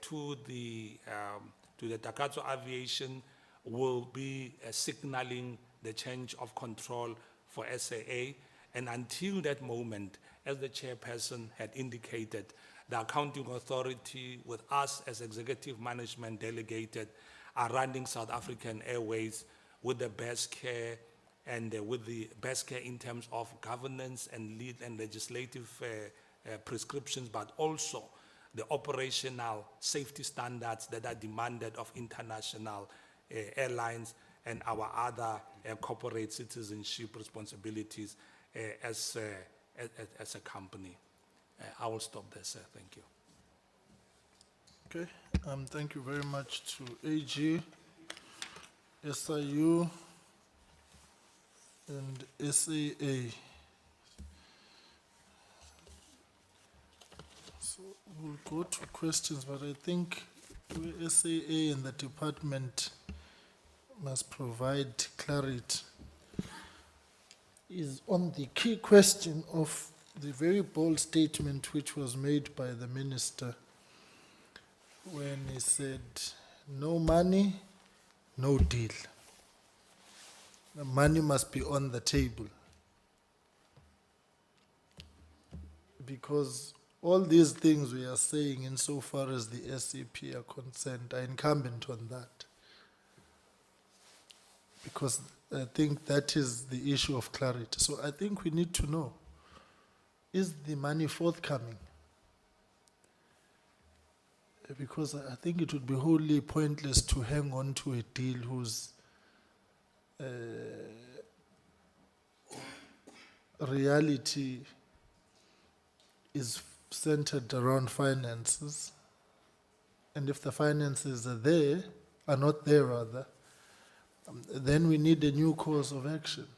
to the Takatso Aviation will be signaling the change of control for SAA. And until that moment, as the chairperson had indicated, the accounting authority with us as executive management delegated are running South African Airways with the best care and with the best care in terms of governance and lead and legislative prescriptions, but also the operational safety standards that are demanded of international airlines and our other corporate citizenship responsibilities as a company. I will stop there, sir. Thank you.
Okay, thank you very much to AG, SIU, and SAA. So we'll go to questions, but I think SAA and the department must provide clarity is on the key question of the very bold statement which was made by the minister when he said, no money, no deal. The money must be on the table. Because all these things we are saying insofar as the SEP are concerned are incumbent on that. Because I think that is the issue of clarity. So I think we need to know, is the money forthcoming? Because I think it would be wholly pointless to hang on to a deal whose reality is centered around finances. And if the finances are not there rather, then we need a new course of action.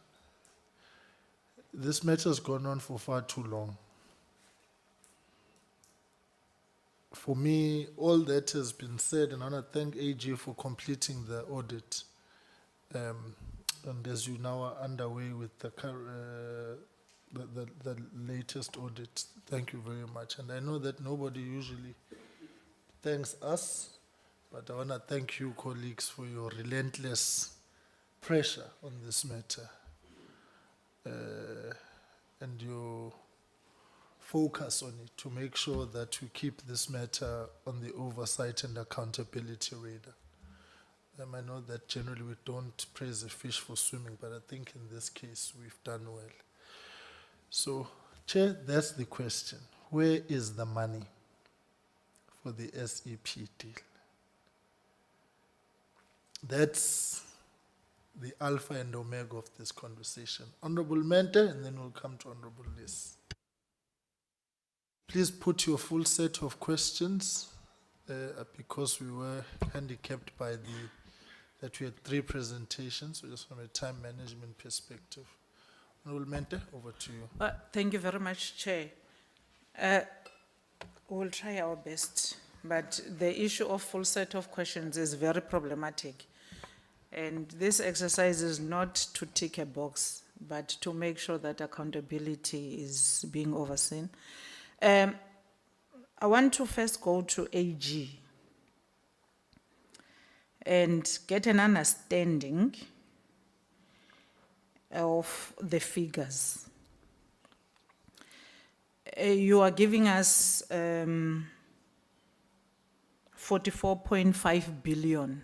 This matter has gone on for far too long. For me, all that has been said, and I want to thank AG for completing the audit. And as you now are underway with the latest audit, thank you very much. And I know that nobody usually thanks us, but I want to thank you, colleagues, for your relentless pressure on this matter and your focus on it to make sure that we keep this matter on the oversight and accountability radar. I know that generally we don't praise a fish for swimming, but I think in this case we've done well. So, Chair, that's the question. Where is the money for the SEP deal? That's the alpha and omega of this conversation. Honorable Mentor, and then we'll come to Honorable Liz. Please put your full set of questions because we were handicapped by that we had 3 presentations, so just from a time management perspective. Honorable Mentor, over to you.
Thank you very much, Chair. We'll try our best, but the issue of full set of questions is very problematic. And this exercise is not to tick a box, but to make sure that accountability is being overseen. I want to first go to AG and get an understanding of the figures. You are giving us 44.5 billion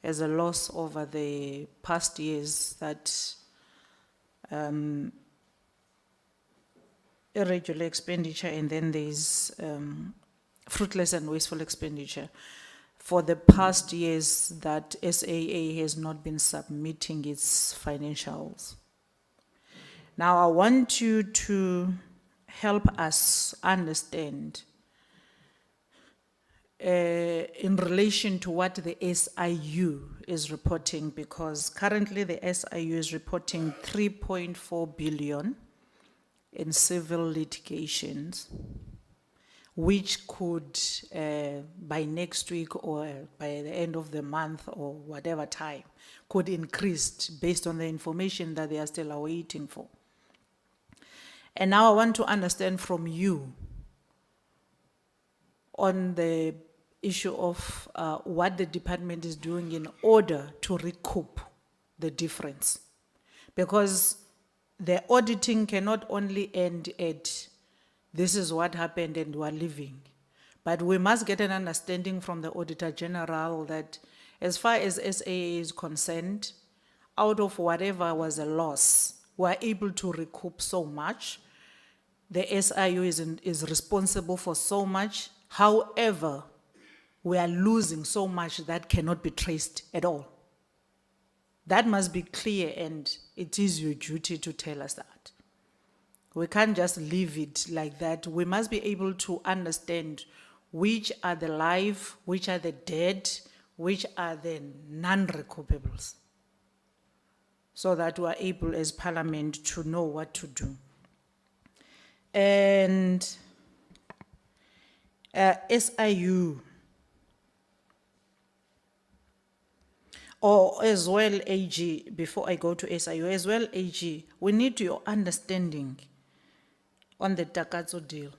as a loss over the past years that irregular expenditure, and then there's fruitless and wasteful expenditure for the past years that SAA has not been submitting its financials. Now I want you to help us understand in relation to what the SIU is reporting, because currently the SIU is reporting 3.4 billion in civil litigations, which could, by next week or by the end of the month or whatever time, could increase based on the information that they are still awaiting for. And now I want to understand from you on the issue of what the department is doing in order to recoup the difference. Because the auditing cannot only end at this is what happened and we're leaving. But we must get an understanding from the Auditor General that as far as SAA is concerned, out of whatever was a loss, we're able to recoup so much. The SIU is responsible for so much. However, we are losing so much that cannot be traced at all. That must be clear, and it is your duty to tell us that. We can't just leave it like that. We must be able to understand which are the live, which are the dead, which are the non-recoupables, so that we are able as Parliament to know what to do. And SIU, or as well AG, before I go to SIU, as well AG, we need your understanding on the Takatso deal.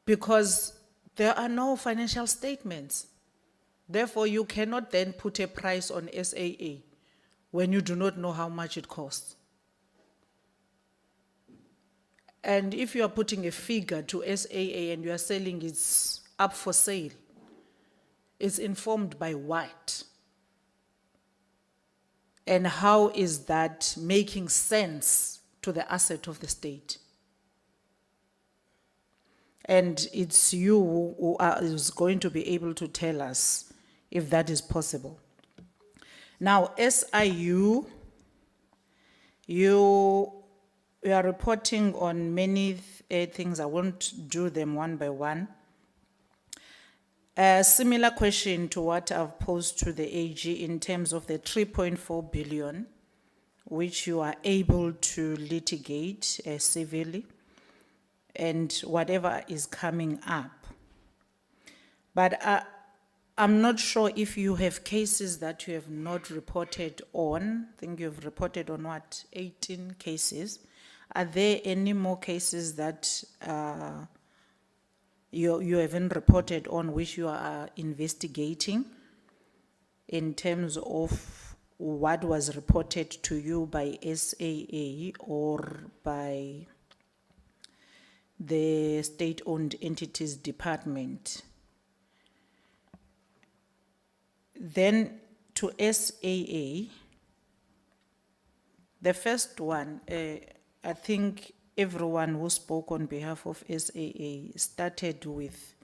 Because there are no financial statements. Therefore, you cannot then put a price on SAA when you do not know how much it costs? And if you are putting a figure to SAA and you are selling it's up for sale, it's informed by what? And how is that making sense to the asset of the state? And it's you who is going to be able to tell us if that is possible. Now, SIU, you are reporting on many things. I won't do them one by one. A similar question to what I've posed to the AG in terms of the 3.4 billion, which you are able to litigate civilly, and whatever is coming up. But I'm not sure if you have cases that you have not reported on. I think you've reported on what, 18 cases. Are there any more cases that you haven't reported on which you are investigating in terms of what was reported to you by SAA or by the state-owned entities department? Then to SAA, the first one, I think everyone who spoke on behalf of SAA started with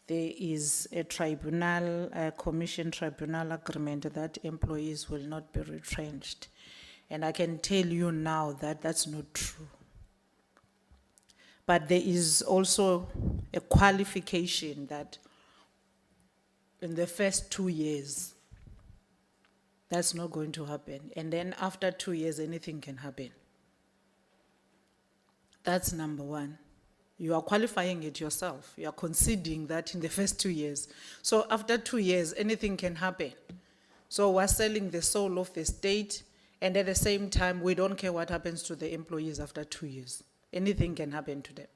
there is a tribunal, a commission tribunal agreement that employees will not be retrenched. And I can tell you now that that's not true. But there is also a qualification that in the first 2 years, that's not going to happen. And then after 2 years, anything can happen. That's number one. You are qualifying it yourself. You are conceding that in the first 2 years. So after 2 years, anything can happen. So we're selling the soul of the state, and at the same time, we don't care what happens to the employees after 2 years. Anything can happen to them.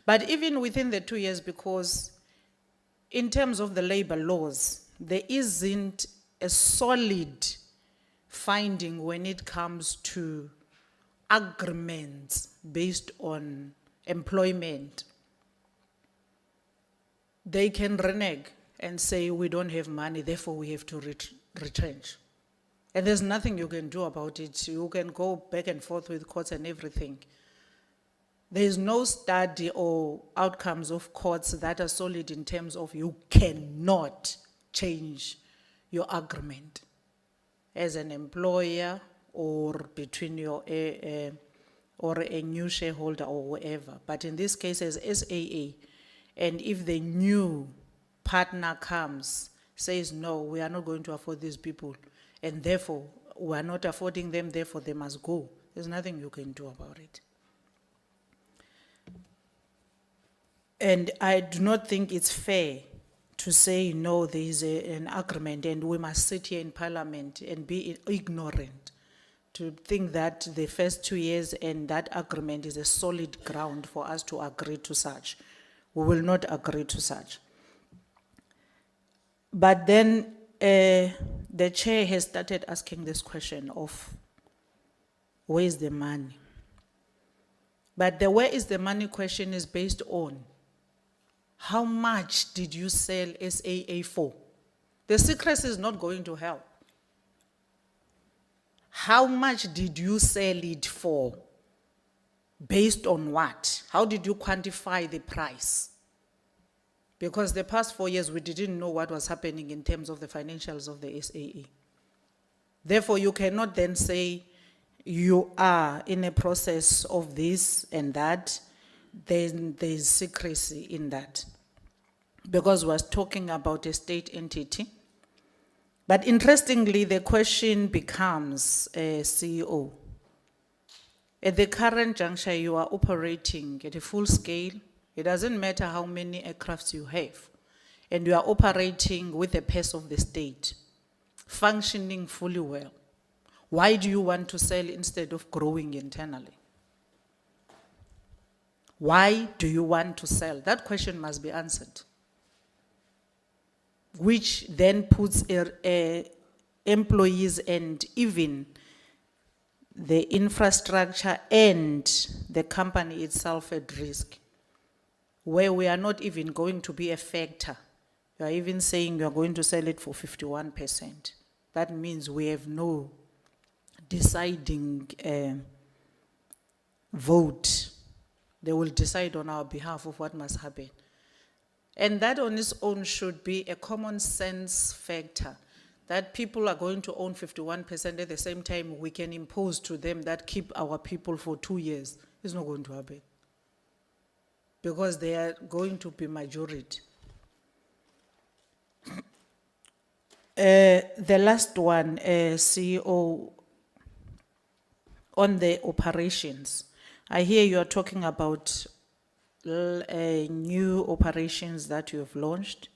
But even within the 2 years, because in terms of the labor laws, there isn't a solid finding when it comes to agreements based on employment. They can renege and say, we don't have money, therefore we have to retrench. And there's nothing you can do about it. You can go back and forth with courts and everything. There is no study or outcomes of courts that are solid in terms of you cannot change your agreement as an employer or between your or a new shareholder or whatever. But in this case, as SAA, and if the new partner comes, says, no, we are not going to afford these people, and therefore we are not affording them, therefore they must go, there's nothing you can do about it. And I do not think it's fair to say, no, there is an agreement and we must sit here in Parliament and be ignorant, to think that the first 2 years and that agreement is a solid ground for us to agree to such. We will not agree to such. But then the chair has started asking this question of, where is the money? But the where is the money question is based on, how much did you sell SAA for? The secrecy is not going to help. How much did you sell it for? Based on what? How did you quantify the price? Because the past 4 years, we didn't know what was happening in terms of the financials of the SAA. Therefore, you cannot then say you are in a process of this and that, then there's secrecy in that. Because we're talking about a state entity. But interestingly, the question becomes, CEO, at the current juncture, you are operating at a full scale. It doesn't matter how many aircrafts you have. And you are operating with the pace of the state, functioning fully well. Why do you want to sell instead of growing internally? Why do you want to sell? That question must be answered. Which then puts a employees and even the infrastructure and the company itself at risk, where we are not even going to be a factor. You are even saying you are going to sell it for 51%. That means we have no deciding vote. They will decide on our behalf of what must happen. And that on its own should be a common sense factor, that people are going to own 51% at the same time we can impose to them that keep our people for 2 years. It's not going to happen. Because they are going to be majority. The last one, CEO, on the operations. I hear you are talking about new operations that you have launched,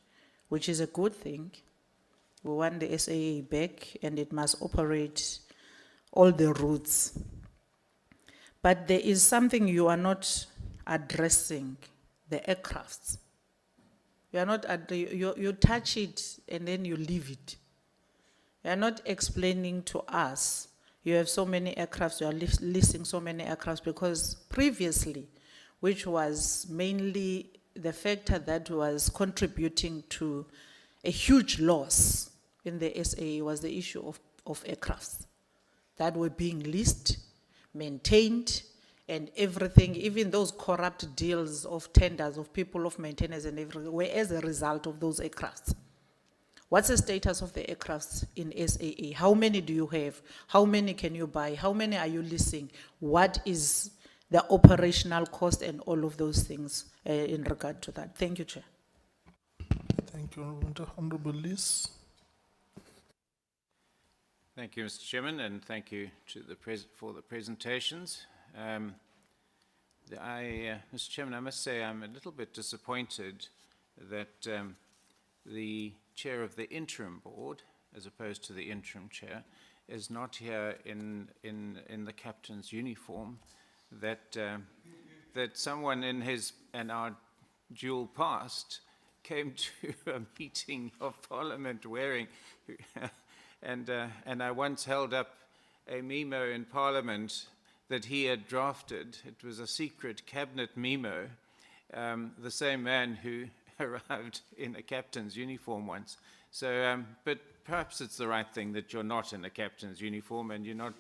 which is a good thing. We want the SAA back and it must operate all the routes. But there is something you are not addressing, the aircrafts. You are not, you touch it and then you leave it. You are not explaining to us, you have so many aircrafts, you are listing so many aircrafts, because previously, which was mainly the factor that was contributing to a huge loss in the SAA was the issue of aircrafts that were being leased, maintained, and everything, even those corrupt deals of tenders of people of maintenance and everything, were as a result of those aircrafts. What's the status of the aircrafts in SAA? How many do you have? How many can you buy? How many are you leasing? What is the operational cost and all of those things in regard to that? Thank you, Chair.
Thank you, Honorable Liz.
Thank you, Mr. Chairman, and thank you to the for the presentations. Mr. Chairman, I must say I'm a little bit disappointed that the chair of the interim board, as opposed to the interim chair, is not here in the captain's uniform. That that someone in his and our dual past came to a meeting of Parliament wearing, and I once held up a memo in Parliament that he had drafted. It was a secret cabinet memo. The same man who arrived in a captain's uniform once. So, but perhaps it's the right thing that you're not in a captain's uniform and you're not,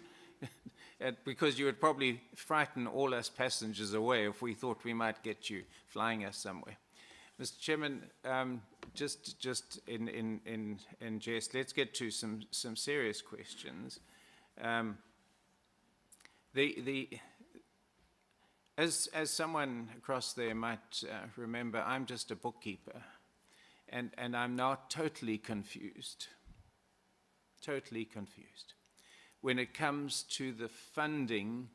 because you would probably frighten all us passengers away if we thought we might get you flying us somewhere. Mr. Chairman, just in jest, let's get to some serious questions. As someone across there might remember, I'm just a bookkeeper, and I'm now totally confused when it comes to the funding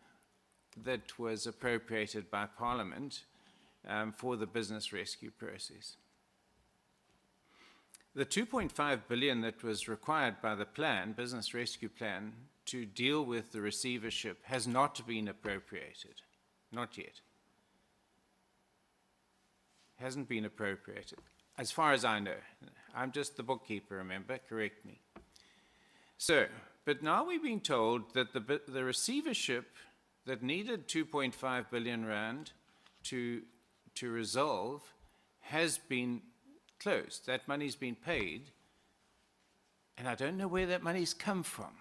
that was appropriated by Parliament for the business rescue process. The 2.5 billion that was required by the plan, business rescue plan, to deal with the receivership has not been appropriated. Not yet. Hasn't been appropriated, as far as I know. I'm just the bookkeeper, remember, correct me. So, but now we've been told that the receivership that needed 2.5 billion rand to resolve has been closed. That money's been paid, and I don't know where that money's come from.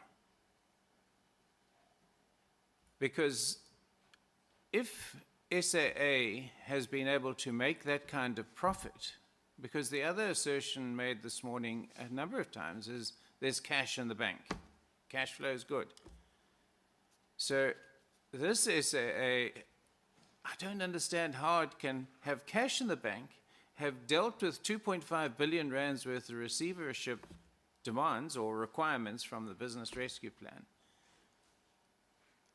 Because if SAA has been able to make that kind of profit, because the other assertion made this morning a number of times is there's cash in the bank. Cash flow is good. So this SAA, I don't understand how it can have cash in the bank, have dealt with 2.5 billion rands worth of receivership demands or requirements from the business rescue plan.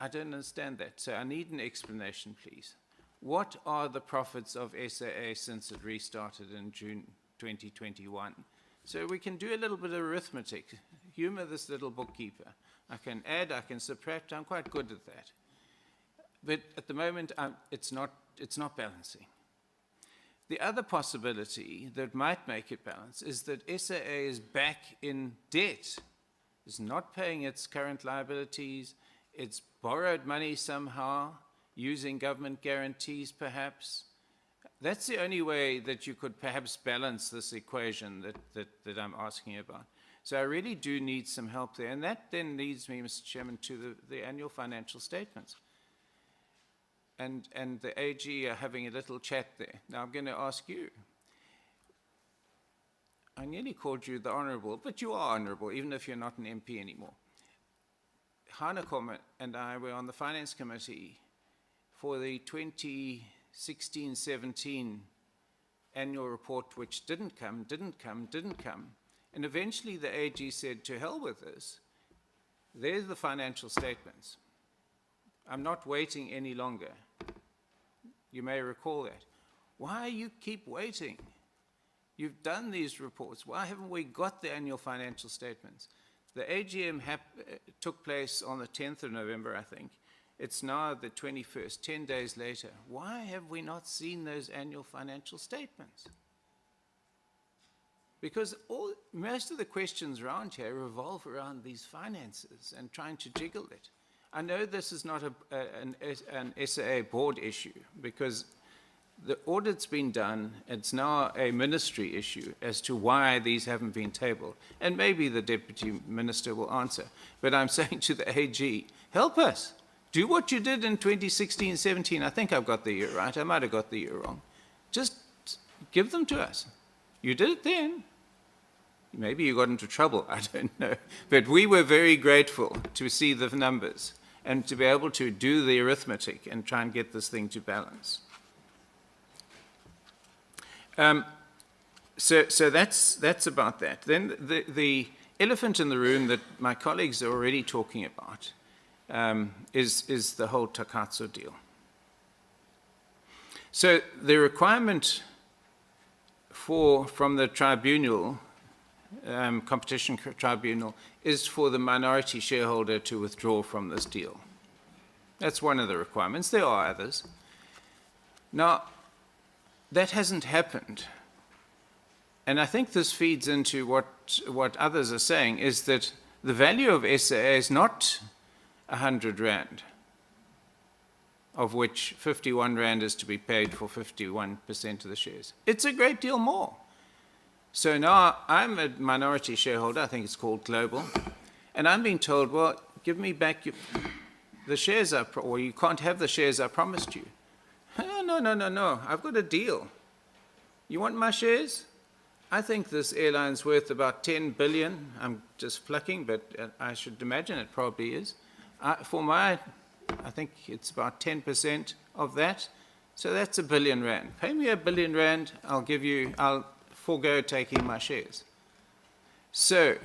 I don't understand that, so I need an explanation, please. What are the profits of SAA since it restarted in June 2021? So we can do a little bit of arithmetic. Humor this little bookkeeper. I can add, I can subtract, I'm quite good at that. But at the moment, it's not balancing. The other possibility that might make it balance is that SAA is back in debt is not paying its current liabilities, it's borrowed money somehow, using government guarantees perhaps. That's the only way that you could perhaps balance this equation that I'm asking about. So I really do need some help there. And that then leads me, Mr. Chairman, to the annual financial statements. And the AG are having a little chat there. Now I'm going to ask you. I nearly called you the Honourable, but you are Honourable, even if you're not an MP anymore. Hanekom and I were on the Finance Committee for the 2016-17 annual report, which didn't come. And eventually the AG said, to hell with this. There's the financial statements. I'm not waiting any longer. You may recall that. Why you keep waiting? You've done these reports. Why haven't we got the annual financial statements? The AGM took place on the 10th of November, I think. It's now the 21st, 10 days later. Why have we not seen those annual financial statements? Because most of the questions around here revolve around these finances and trying to jiggle it. I know this is not an SAA board issue because the audit's been done. It's now a ministry issue as to why these haven't been tabled. And maybe the Deputy Minister will answer. But I'm saying to the AG, help us. Do what you did in 2016-17. I think I've got the year right. I might have got the year wrong. Just give them to us. You did it then. Maybe you got into trouble. I don't know. But we were very grateful to see the numbers and to be able to do the arithmetic and try and get this thing to balance. So that's about that. Then the elephant in the room that my colleagues are already talking about is the whole Takatso deal. So the requirement from the tribunal, competition tribunal, is for the minority shareholder to withdraw from this deal. That's one of the requirements. There are others. Now, that hasn't happened. And I think this feeds into what others are saying, is that the value of SAA is not 100 Rand, of which 51 Rand is to be paid for 51% of the shares. It's a great deal more. So now I'm a minority shareholder, I think it's called Global, and I'm being told, well, give me back the shares, or you can't have the shares I promised you. No, I've got a deal. You want my shares? I think this airline's worth about 10 billion. I'm just plucking, but I should imagine it probably is. I think it's about 10% of that. So that's R1 billion. Pay me R1 billion, I'll forego taking my shares. So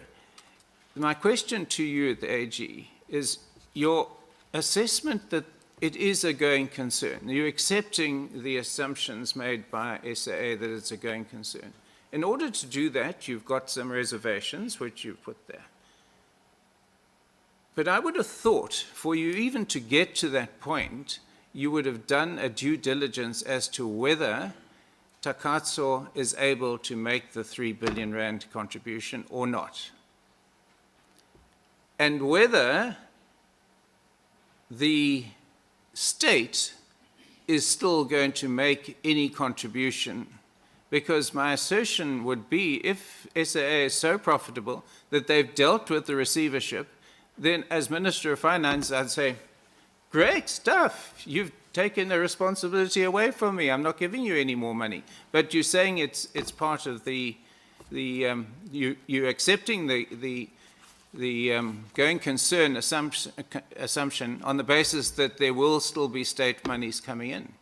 my question to you at the AG is your assessment that it is a going concern. You're accepting the assumptions made by SAA that it's a going concern. In order to do that, you've got some reservations, which you've put there. But I would have thought, for you even to get to that point, you would have done a due diligence as to whether Takatso is able to make the 3 billion Rand contribution or not. And whether the state is still going to make any contribution, because my assertion would be if SAA is so profitable that they've dealt with the receivership, then as Minister of Finance, I'd say, great stuff, you've taken the responsibility away from me, I'm not giving you any more money. But you're saying it's part of you're accepting the going concern assumption on the basis that there will still be state monies coming in.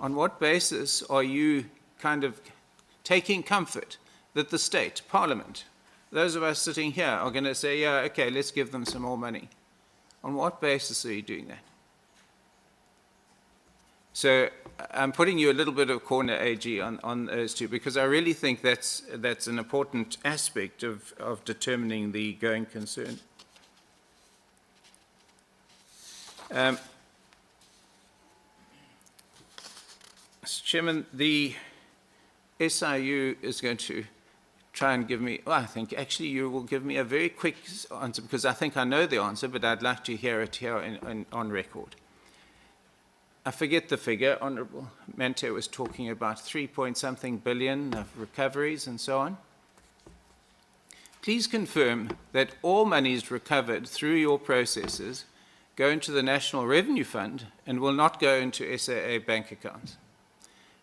On what basis are you kind of taking comfort that the state, Parliament, those of us sitting here are going to say, yeah, okay, let's give them some more money? On what basis are you doing that? So I'm putting you a little bit of corner, AG, on those two, because I really think that's an important aspect of determining the going concern. Mr. Chairman, the SIU is going to try and give me, well, I think actually you will give me a very quick answer, because I think I know the answer, but I'd like to hear it here on record. I forget the figure. Honourable Mente was talking about 3-point-something billion of recoveries and so on. Please confirm that all monies recovered through your processes go into the National Revenue Fund and will not go into SAA bank accounts.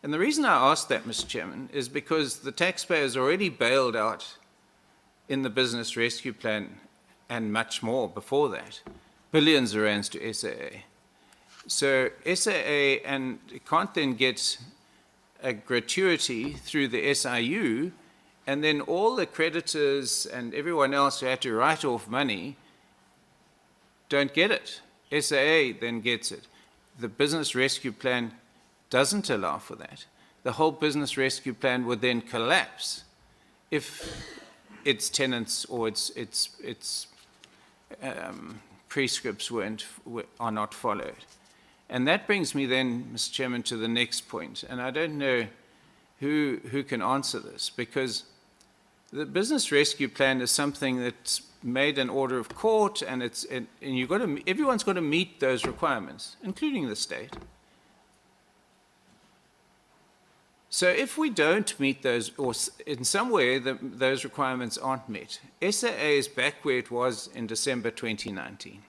And the reason I ask that, Mr. Chairman, is because the taxpayers already bailed out in the business rescue plan and much more before that, billions of rands to SAA. So SAA can't then get a gratuity through the SIU, and then all the creditors and everyone else who had to write off money don't get it. SAA then gets it. The business rescue plan doesn't allow for that. The whole business rescue plan would then collapse if its tenants or its prescripts are not followed. And that brings me then, Mr. Chairman, to the next point. And I don't know who can answer this, because the business rescue plan is something that's made an order of court, and everyone's got to meet those requirements, including the state. So if we don't meet those, or in some way those requirements aren't met, SAA is back where it was in December 2019.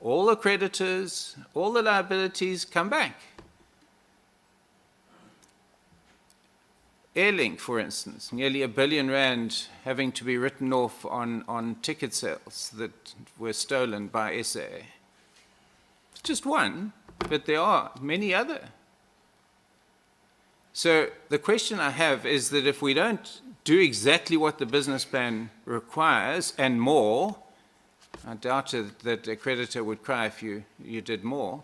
All the creditors, all the liabilities come back. Airlink, for instance, nearly R1 billion having to be written off on ticket sales that were stolen by SAA. It's just one, but there are many other. So the question I have is that if we don't do exactly what the business plan requires and more, I doubt that a creditor would cry if you did more,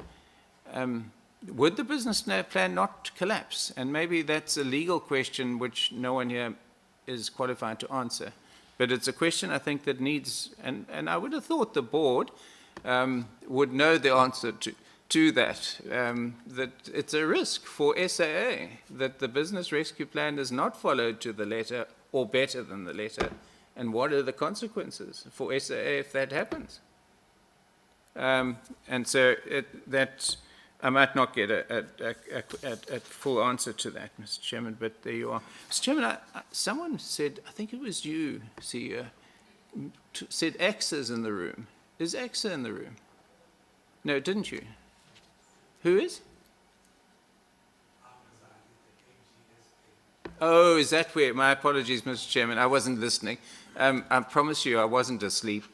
would the business plan not collapse? And maybe that's a legal question which no one here is qualified to answer. But it's a question I think that needs, and I would have thought the board would know the answer to that, that it's a risk for SAA that the business rescue plan is not followed to the letter or better than the letter. And what are the consequences for SAA if that happens? And so I might not get a full answer to that, Mr. Chairman, but there you are. Mr. Chairman, someone said, I think it was you, CEO, said AGSA's in the room. Is AGSA in the room? No, didn't you? Who is? Oh, is that where? My apologies, Mr. Chairman. I wasn't listening. I promise you I wasn't asleep.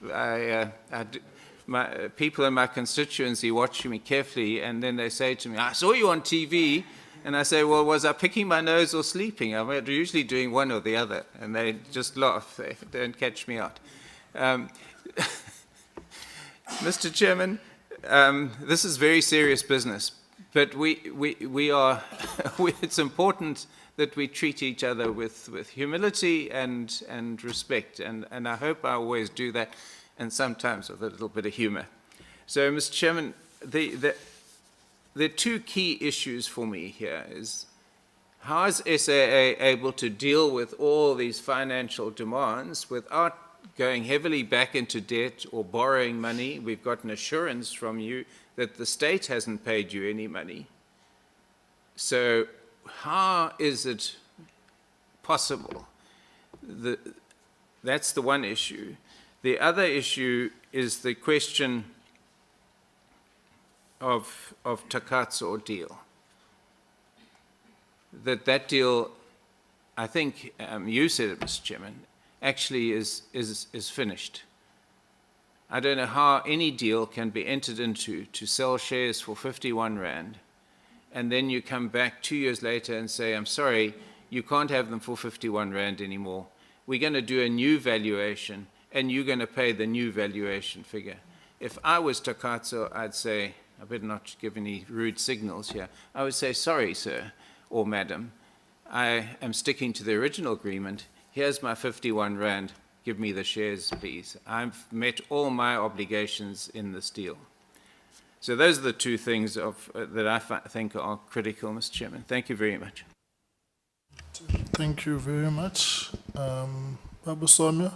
People in my constituency watch me carefully, and then they say to me, I saw you on TV. And I say, well, was I picking my nose or sleeping? I'm usually doing one or the other. And they just laugh. They don't catch me out. Mr. Chairman, this is very serious business. But it's important that we treat each other with humility and respect. And I hope I always do that, and sometimes with a little bit of humor. So, Mr. Chairman, the two key issues for me here is, how is SAA able to deal with all these financial demands without going heavily back into debt or borrowing money? We've got an assurance from you that the state hasn't paid you any money. So how is it possible? That's the one issue. The other issue is the question of Takatso deal. That deal, I think you said it, Mr. Chairman, actually is finished. I don't know how any deal can be entered into to sell shares for 51 Rand, and then you come back 2 years later and say, I'm sorry, you can't have them for 51 Rand anymore. We're going to do a new valuation, and you're going to pay the new valuation figure. If I was Takatso, I'd say, I better not give any rude signals here. I would say, sorry, sir, or madam, I am sticking to the original agreement. Here's my 51 Rand. Give me the shares, please. I've met all my obligations in this deal. So those are the two things that I think are critical, Mr. Chairman. Thank you very much.
Thank you very much. Babu Somya.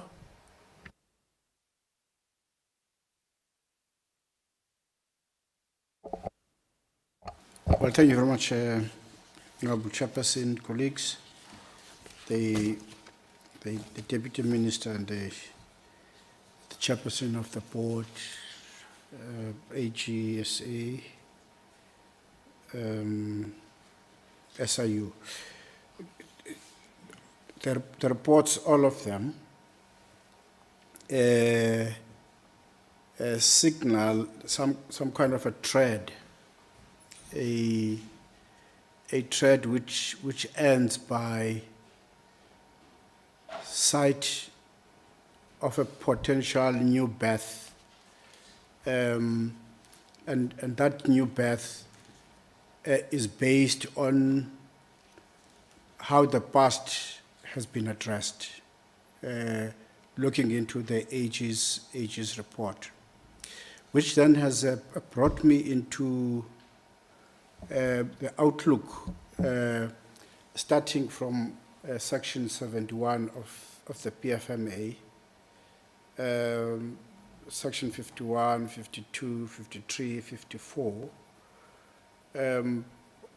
Well, thank you very much, Honorable Chairperson, colleagues, the Deputy Minister and the Chairperson of the Board, AGSA, SIU. The reports, all of them, signal some kind of a trend, a trend which ends by sight of a potential new birth, and that new birth is based on how the past has been addressed, looking into the AGS report, which then has brought me into the outlook, starting from section 71 of the PFMA, section 51, 52, 53, 54,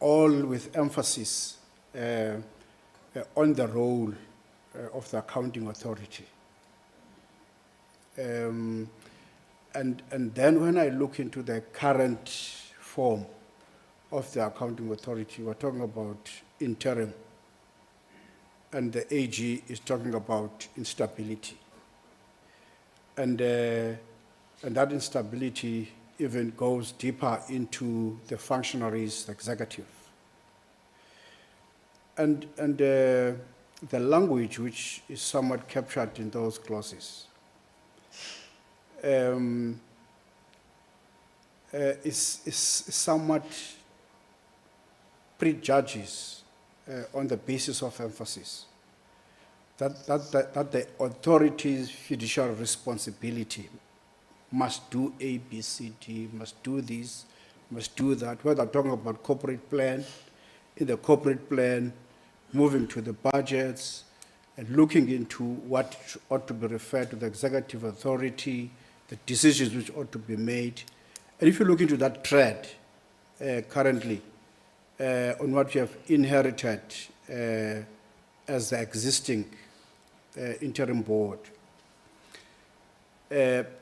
all with emphasis on the role of the accounting authority. And then when I look into the current form of the accounting authority, we're talking about interim, and the AG is talking about instability. And that instability even goes deeper into the functionaries, the executive. And the language which is somewhat captured in those clauses is somewhat prejudges on the basis of emphasis that the authority's fiduciary responsibility must do A, B, C, D, must do this, must do that. Whether talking about corporate plan, in the corporate plan, moving to the budgets, and looking into what ought to be referred to the executive authority, the decisions which ought to be made. And if you look into that thread currently, on what you have inherited as the existing interim board,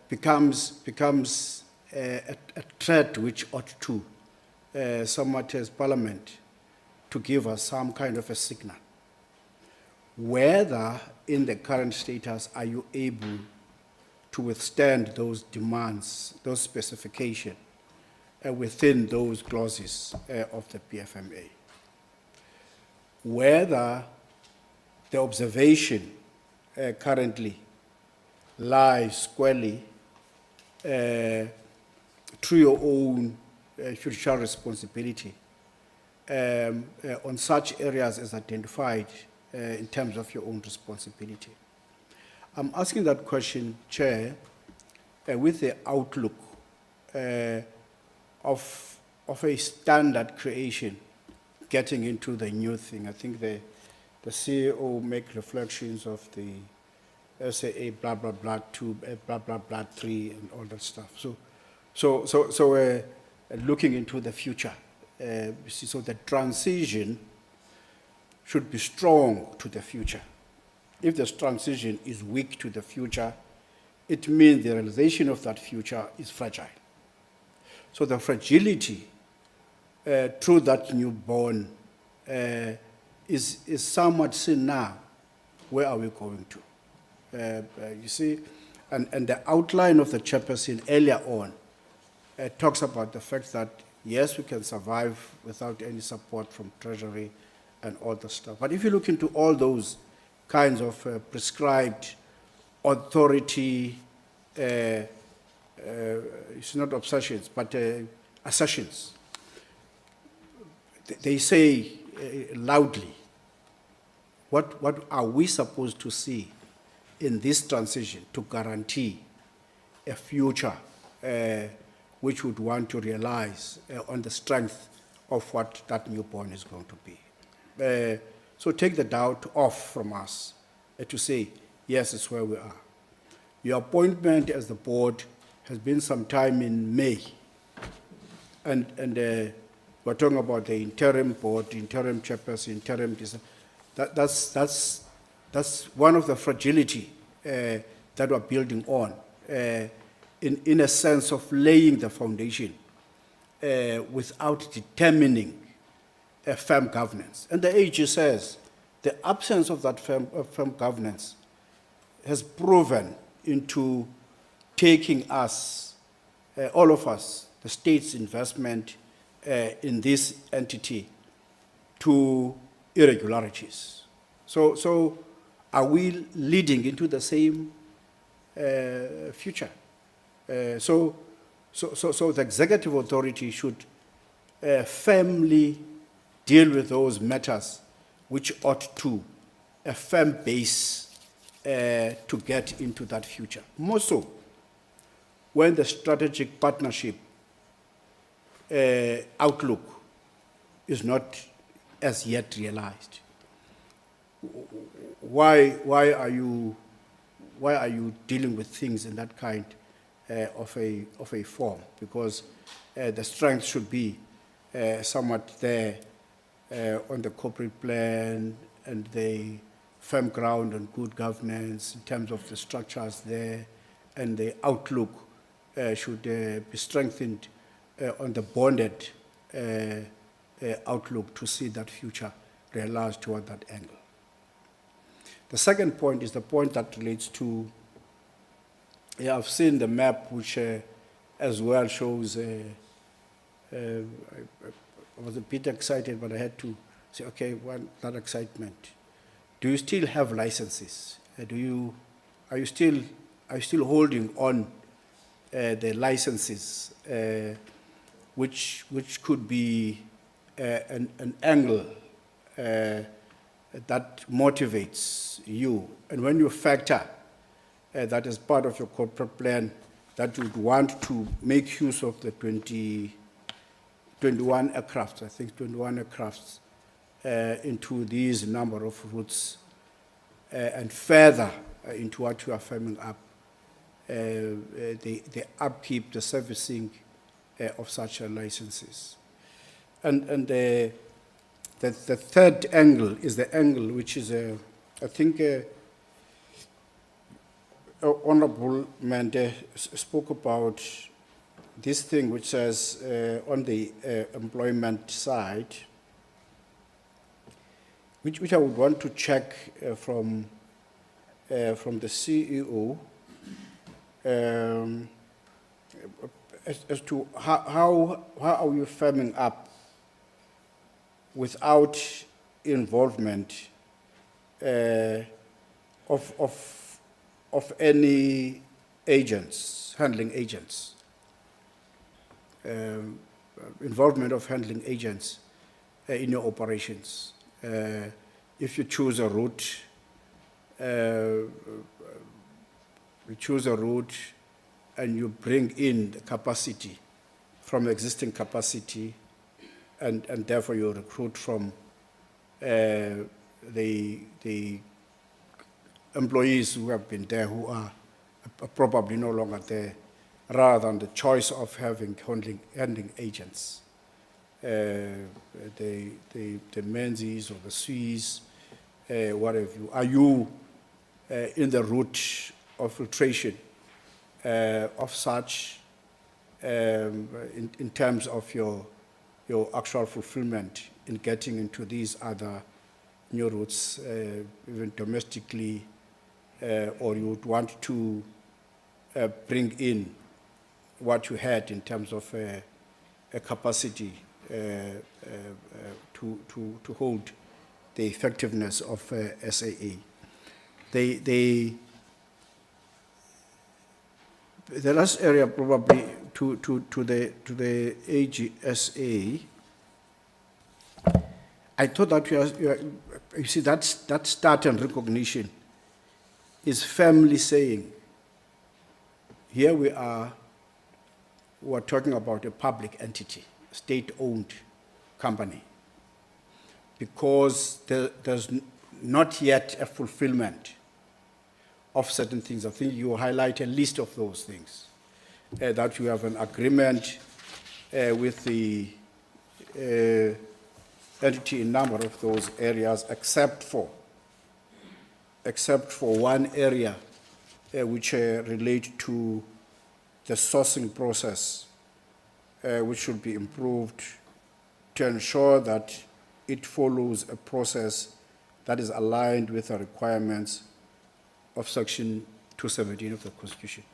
becomes a threat which ought to, somewhat as Parliament, to give us some kind of a signal. Whether in the current status are you able to withstand those demands, those specifications within those clauses of the PFMA. Whether the observation currently lies squarely through your own fiduciary responsibility on such areas as identified in terms of your own responsibility. I'm asking that question, Chair, with the outlook of a standard creation, getting into the new thing. I think the CEO make reflections of the SAA blah blah blah 2, blah blah blah 3, and all that stuff. So looking into the future, so the transition should be strong to the future. If this transition is weak to the future, it means the realization of that future is fragile. So the fragility through that newborn is somewhat seen now. Where are we going to? You see, and the outline of the chairperson earlier on talks about the fact that, yes, we can survive without any support from Treasury and all the stuff. But if you look into all those kinds of prescribed authority, it's not obsessions, but assertions, they say loudly, what are we supposed to see in this transition to guarantee a future which would want to realize on the strength of what that newborn is going to be. So take the doubt off from us to say,
yes, it's where we are. Your appointment as the board has been sometime in May. And we're talking about the interim board, interim chairperson, interim, that's one of the fragility that we're building on, in a sense of laying the foundation without determining a firm governance. And the AG says the absence of that firm governance has proven into taking us, all of us, the state's investment in this entity to irregularities. So are we leading into the same future? So the executive authority should firmly deal with those matters which ought to a firm base to get into that future. More so when the strategic partnership outlook is not as yet realized. Why are you dealing with things in that kind of a form? Because the strength should be somewhat there on the corporate plan and the firm ground and good governance in terms of the structures there, and the outlook should be strengthened on the bonded outlook to see that future realized toward that angle. The second point is the point that relates to, I've seen the map which as well shows, I was a bit excited, but I had to say, okay, that excitement. Do you still have licenses? Are you still holding on the licenses, which could be an angle that motivates you? And when you factor that as part of your corporate plan, that you would want to make use of the 21 aircrafts, I think 21 aircrafts, into these number of routes, and further into what you are firming up, the upkeep, the servicing of such licenses. And the third angle is the angle which is, I think, Honorable Mende spoke about this thing which says on the employment side, which I would want to check from the CEO as to how are you firming up without involvement of any agents, handling agents, involvement of handling agents in your operations. If you choose a route, and you bring in the capacity from existing capacity, and therefore you recruit from the employees who have been there, who are probably no longer there, rather than the choice of having handling agents. The Menzies or the Swiss, whatever. Are you in the route of filtration of such in terms of your actual fulfillment in getting into these other new routes, even domestically, or you would want to bring in what you had in terms of a capacity to hold the effectiveness of SAA. The last area probably to the AGSA, I thought that you see that start and recognition is firmly saying, here we're talking about a public entity, state-owned company, because there's not yet a fulfillment of certain things. I think you highlight a list of those things. That you have an agreement with the entity in number of those areas, except for one area which relate to the sourcing process, which should be improved to ensure that it follows a process that is aligned with the requirements of Section 217 of the Constitution.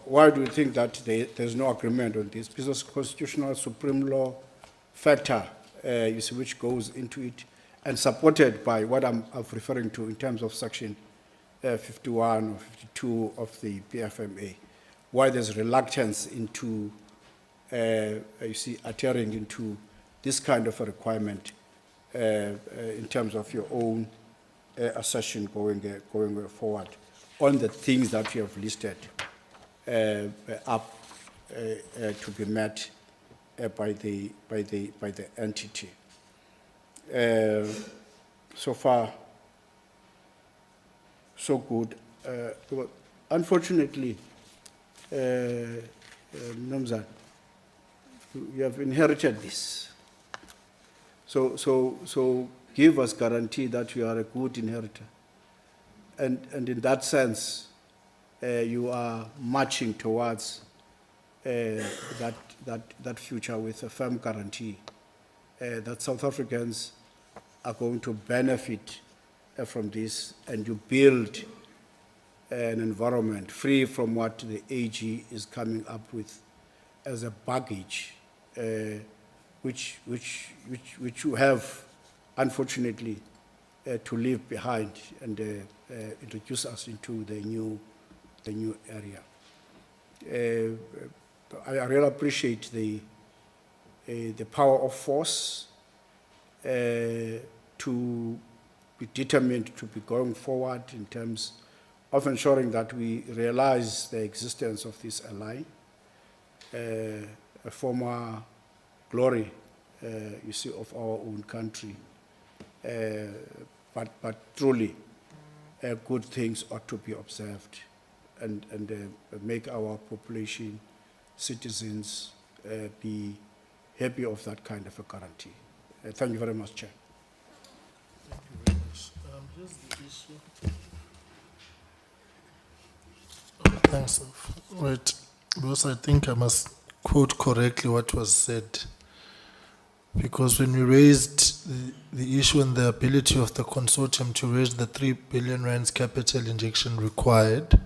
Why do you think that there's no agreement on this? Because constitutional supreme law factor, you see, which goes into it, and supported by what I'm referring to in terms of Section 51 or 52 of the PFMA. Why there's reluctance into, you see, adhering into this kind of a requirement in terms of your own assertion going forward on the things that you have listed up to be met by the entity. So far, so good. Unfortunately, Nomzan, you have inherited this. So give us guarantee that you are a good inheritor. And in that sense, you are marching towards that future with a firm guarantee that South Africans are going to benefit from this, and you build an environment free from what the AG is coming up with as a baggage, which you have, unfortunately, to leave behind and introduce us into the new area. I really appreciate the power of force to be determined to be going forward in terms of ensuring that we realize the existence of this ally, a former glory, you see, of our own country. But truly, good things ought to be observed and make our population, citizens, be happy of that kind of a guarantee. Thank you very much, Chair.
Thank you very much. Here's the issue. Thanks. Right, because I think I must quote correctly what was said. Because when we raised the issue and the ability of the consortium to raise the 3 billion rands capital injection required,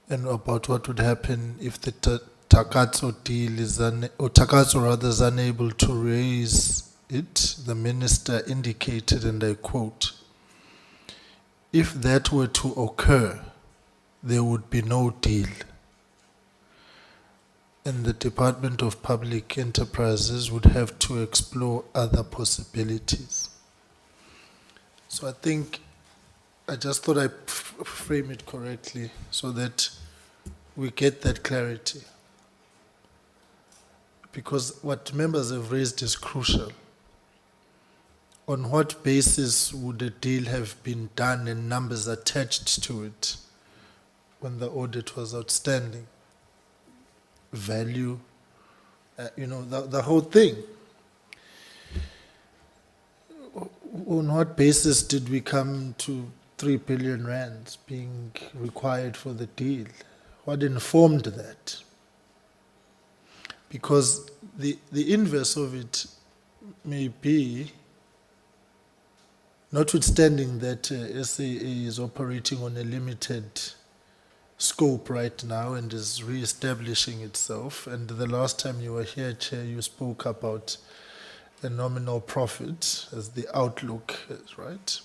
and about what would happen if the Takatso deal is Takatso rather is unable to raise it, the minister indicated, and I quote, "If that were to occur, there would be no deal. And the Department of Public Enterprises would have to explore other possibilities." So I think I just thought I'd frame it correctly so that we get that clarity. Because what members have raised is crucial. On what basis would a deal have been done and numbers attached to it when the audit was outstanding? Value, the whole thing. On what basis did we come to 3 billion rands being required for the deal? What informed that? Because the inverse of it may be, notwithstanding that SAA is operating on a limited scope right now and is re-establishing itself. And the last time you were here, Chair, you spoke about a nominal profit as the outlook, right?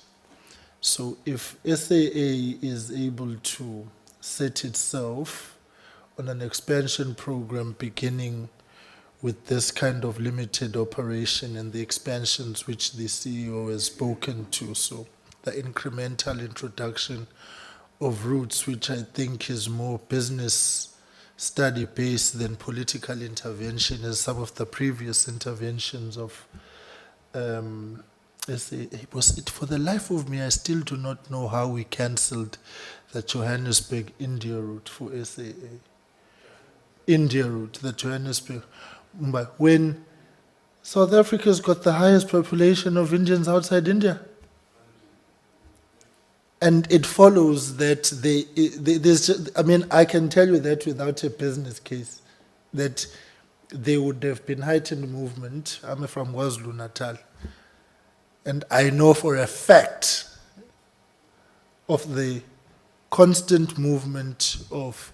So if SAA is able to set itself on an expansion program beginning with this kind of limited operation and the expansions which the CEO has spoken to, so the incremental introduction of routes, which I think is more business study based than political intervention, as some of the previous interventions of SAA. For the life of me, I still do not know how we cancelled the Johannesburg India route for SAA. India route, the Johannesburg, Mumbai. When South Africa's got the highest population of Indians outside India. And it follows that there's just, I mean, I can tell you that without a business case, that there would have been heightened movement. I'm from KwaZulu-Natal. And I know for a fact of the constant movement of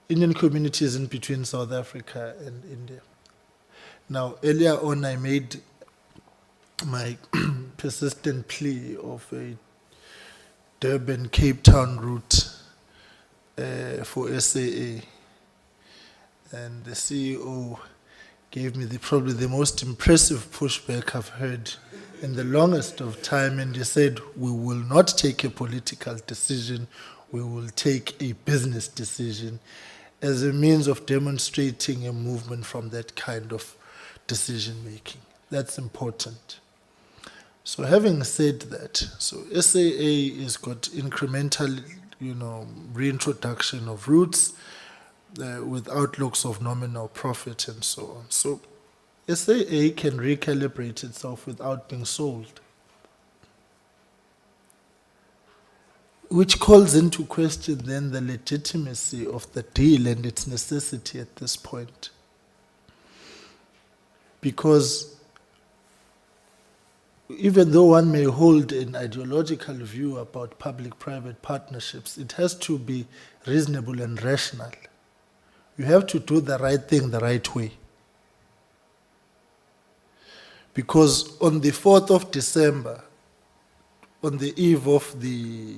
Indian communities in between South Africa and India. Now, earlier on, I made my persistent plea of a Durban-Cape Town route for SAA. And the CEO gave me probably the most impressive pushback I've heard in the longest of time, and he said, we will not take a political decision, we will take a business decision as a means of demonstrating a movement from that kind of decision making. That's important. So having said that, so SAA has got incremental, reintroduction of routes with outlooks of nominal profit and so on. So SAA can recalibrate itself without being sold, which calls into question then the legitimacy of the deal and its necessity at this point. Because even though one may hold an ideological view about public-private partnerships, it has to be reasonable and rational. You have to do the right thing the right way. Because on the 4th of December, on the eve of the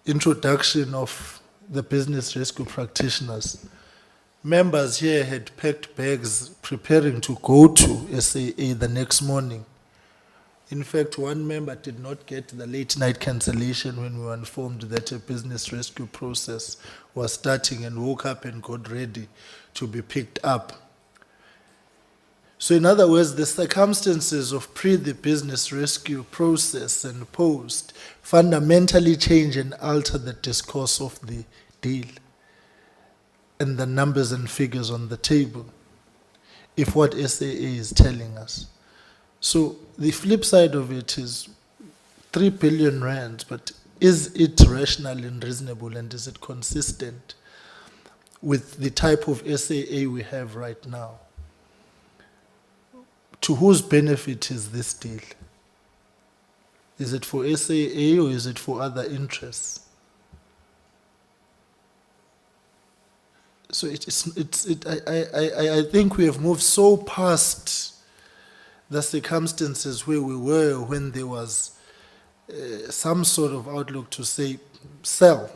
introduction of the business rescue practitioners, members here had packed bags preparing to go to SAA the next morning. In fact, one member did not get the late night cancellation when we were informed that a business rescue process was starting, and woke up and got ready to be picked up. So in other words, the circumstances of the business rescue process and post fundamentally change and alter the discourse of the deal and the numbers and figures on the table, if what SAA is telling us. So the flip side of it is 3 billion rands, but is it rational and reasonable, and is it consistent with the type of SAA we have right now? To whose benefit is this deal? Is it for SAA or is it for other interests? So I think we have moved so past the circumstances where we were when there was some sort of outlook to say, sell.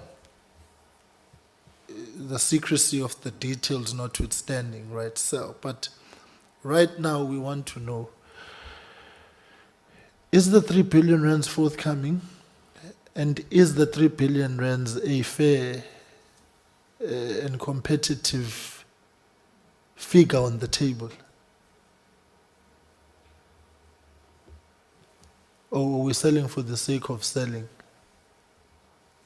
The secrecy of the details notwithstanding, right, sell. But right now we want to know, is the 3 billion rands forthcoming? And is the 3 billion rands a fair and competitive figure on the table? Or are we selling for the sake of selling?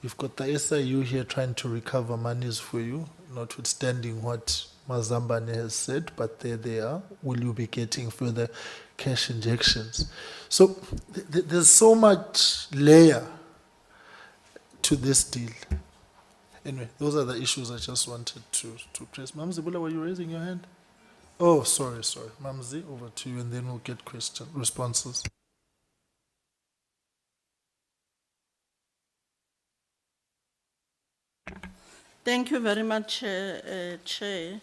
You've got the SIU here trying to recover monies for you, notwithstanding what Mazambane has said, but there they are. Will you be getting further cash injections? So there's so much layer to this deal. Anyway, those are the issues I just wanted to press. Mamzi Bula, were you raising your hand? Oh, sorry. Mamzi, over to you, and then we'll get responses.
Thank you very much, Chair.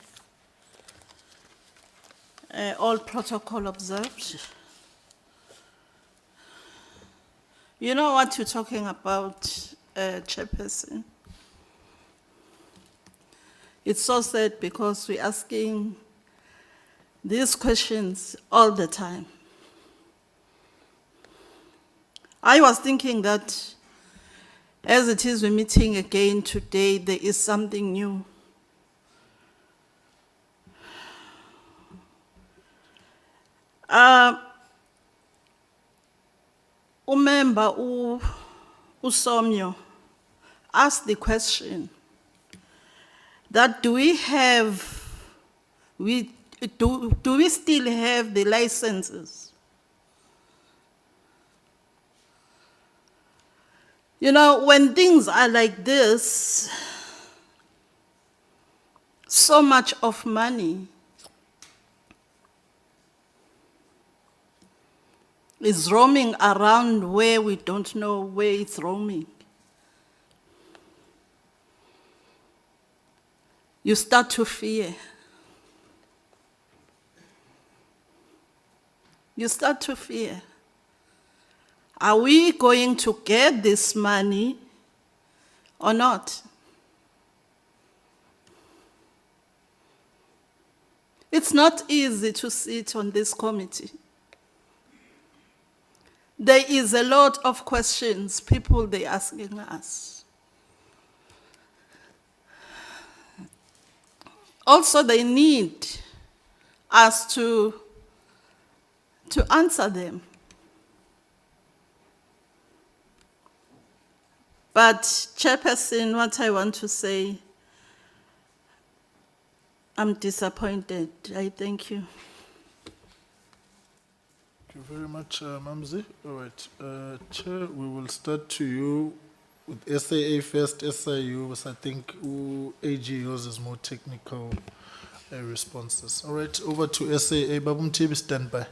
All protocol observed. You know what you're talking about, Chairperson? It's so sad because we're asking these questions all the time. I was thinking that as it is, we're meeting again today, there is something new. Umember Usomyo asked the question that do we still have the licenses? You know, when things are like this, so much of money is roaming around where we don't know where it's roaming. You start to fear. You start to fear. Are we going to get this money or not? It's not easy to sit on this committee. There is a lot of questions people they're asking us. Also, they need us to answer them. But, Chairperson, what I want to say, I'm disappointed. I thank you.
Thank you very much, Mamzi. All right, Chair, we will start to you with SAA first, SIU, because I think AG uses more technical responses. All right, over to SAA. Babu Mtibi, stand by.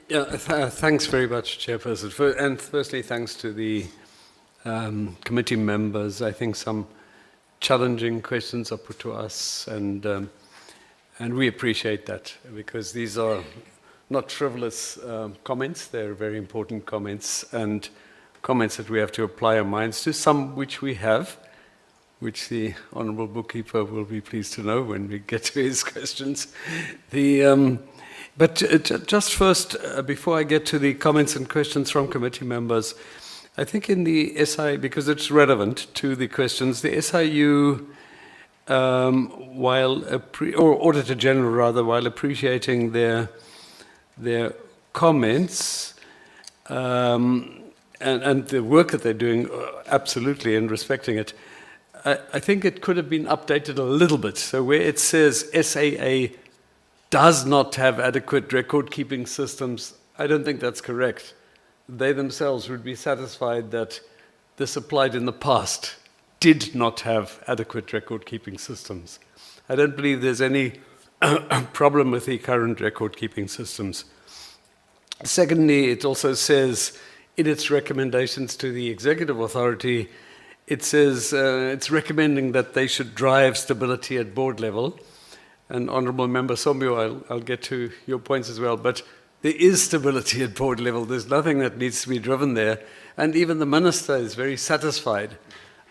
Yeah, thanks very much, Chairperson. And firstly, thanks to the committee members. I think some challenging questions are put to us, and we appreciate that, because these are not frivolous comments. They're very important comments, and comments that we have to apply our minds to, some which we have, which the Honourable Bookkeeper will be pleased to know when we get to his questions. But just first, before I get to the comments and questions from committee members, I think in the SI, because it's relevant to the questions, the SIU, or Auditor General rather, while appreciating their comments and the work that they're doing, absolutely, and respecting it, I think it could have been updated a little bit. So where it says SAA does not have adequate record-keeping systems, I don't think that's correct. They themselves would be satisfied that this applied in the past did not have adequate record-keeping systems. I don't believe there's any problem with the current record-keeping systems. Secondly, it also says in its recommendations to the executive authority, it says it's recommending that they should drive stability at board level. And Honourable Member Somyo, I'll get to your points as well, but there is stability at board level. There's nothing that needs to be driven there. And even the Minister is very satisfied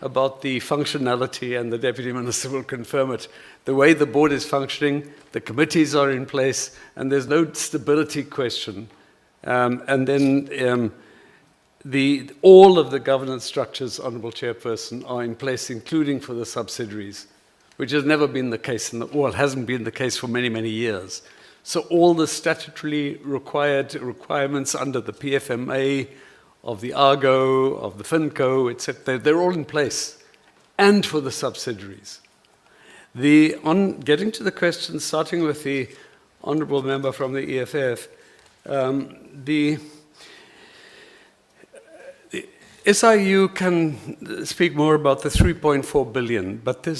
about the functionality, and the Deputy Minister will confirm it. The way the board is functioning, the committees are in place, and there's no stability question. And then all of the governance structures, Honourable Chairperson, are in place, including for the subsidiaries, which has never been the case, or hasn't been the case for many, many years. So all the statutorily required requirements under the PFMA, of the ARGO, of the FINCO, etc., they're all in place, and for the subsidiaries. On getting to the questions, starting with the Honourable Member from the EFF, the SIU can speak more about the 3.4 billion, but there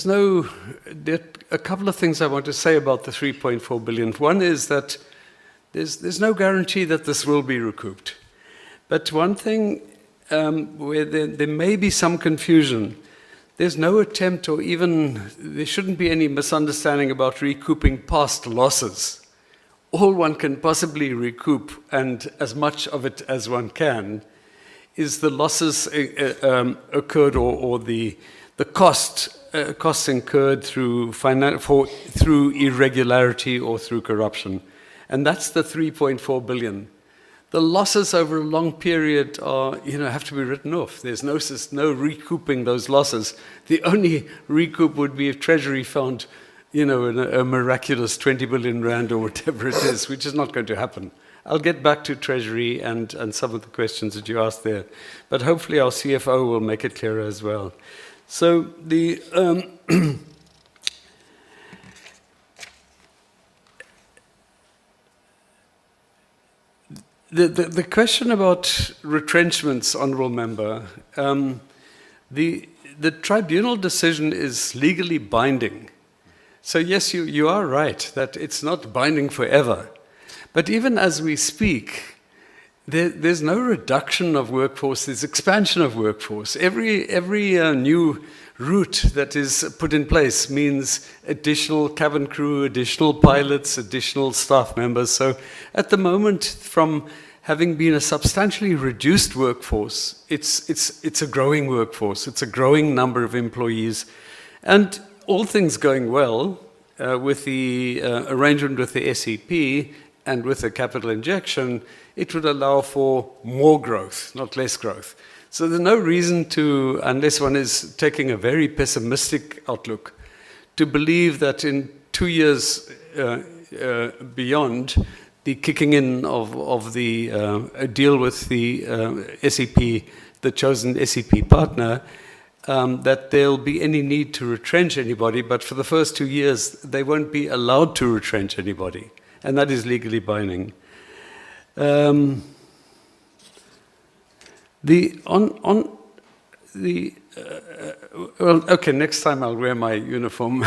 are a couple of things I want to say about the 3.4 billion. One is that there's no guarantee that this will be recouped. But one thing where there may be some confusion, there's no attempt, or even there shouldn't be any misunderstanding about recouping past losses. All one can possibly recoup, and as much of it as one can, is the losses occurred, or the costs incurred through irregularity or through corruption. And that's the 3.4 billion. The losses over a long period have to be written off. There's no recouping those losses. The only recoup would be if Treasury found you know, a miraculous 20 billion rand or whatever it is, which is not going to happen. I'll get back to Treasury and some of the questions that you asked there, but hopefully our CFO will make it clearer as well. So the the question about retrenchments, Honourable Member, the tribunal decision is legally binding. So yes, you are right that it's not binding forever. But even as we speak, there's no reduction of workforce, there's expansion of workforce. Every new route that is put in place means additional cabin crew, additional pilots, additional staff members. So at the moment, from having been a substantially reduced workforce, it's a growing workforce, it's a growing number of employees. And all things going well, with the arrangement with the SEP and with the capital injection, it would allow for more growth, not less growth. So there's no reason to, unless one is taking a very pessimistic outlook, to believe that in 2 years beyond the kicking in of the deal with the SEP, the chosen SEP partner, that there'll be any need to retrench anybody, but for the first 2 years, they won't be allowed to retrench anybody, and that is legally binding. Well, okay, next time I'll wear my uniform.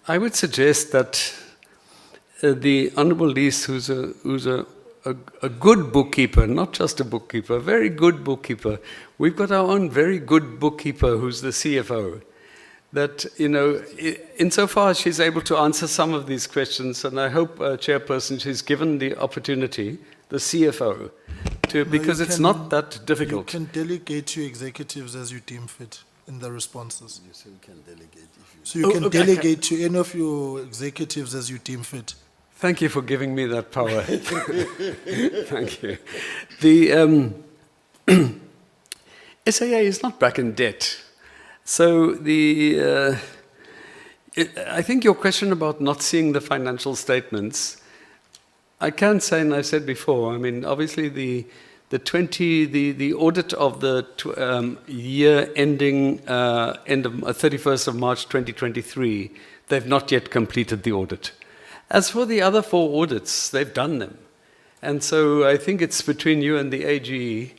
I would suggest that the Honourable Lees, who's a good bookkeeper, not just a bookkeeper, a very good bookkeeper. We've got our own very good bookkeeper who's the CFO. That, you know, insofar as she's able to answer some of these questions, and I hope, Chairperson, she's given the opportunity, the CFO, to, because it's not that difficult.
You can delegate to executives as you deem fit in the responses.
So you can delegate if you...
So you can delegate to any of your executives as you deem fit.
Thank you for giving me that power. Thank you. The SAA is not back in debt. So I think your question about not seeing the financial statements, I can say, and I've said before, I mean, obviously the audit of the year ending end of 31st of March 2023, they've not yet completed the audit. As for the other 4 audits, they've done them. And so I think it's between you and the AG,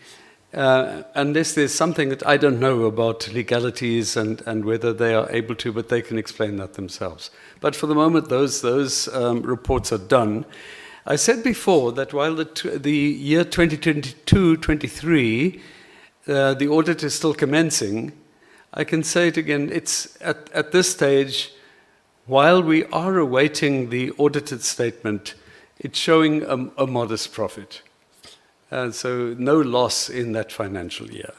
unless there's something that I don't know about legalities and whether they are able to, but they can explain that themselves. But for the moment, those reports are done. I said before that while the year 2022-23, the audit is still commencing, I can say it again, it's at this stage, while we are awaiting the audited statement, it's showing a modest profit. So no loss in that financial year.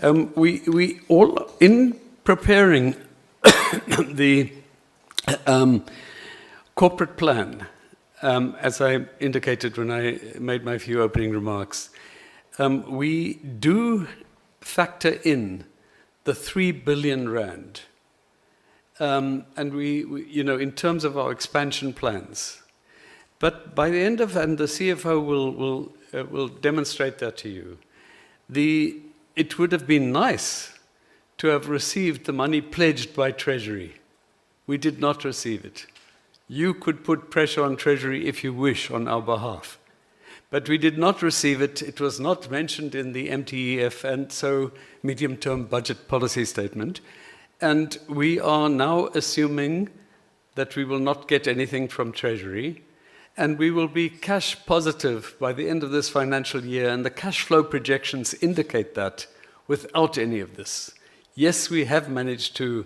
We all, in preparing the corporate plan, as I indicated when I made my few opening remarks, we do factor in the 3 billion rand. And we, you know, in terms of our expansion plans. But by the end of, and the CFO will demonstrate that to you, it would have been nice to have received the money pledged by Treasury. We did not receive it. You could put pressure on Treasury if you wish on our behalf. But we did not receive it. It was not mentioned in the MTEF and so medium-term budget policy statement. And we are now assuming that we will not get anything from Treasury, and we will be cash positive by the end of this financial year, and the cash flow projections indicate that without any of this. Yes, we have managed to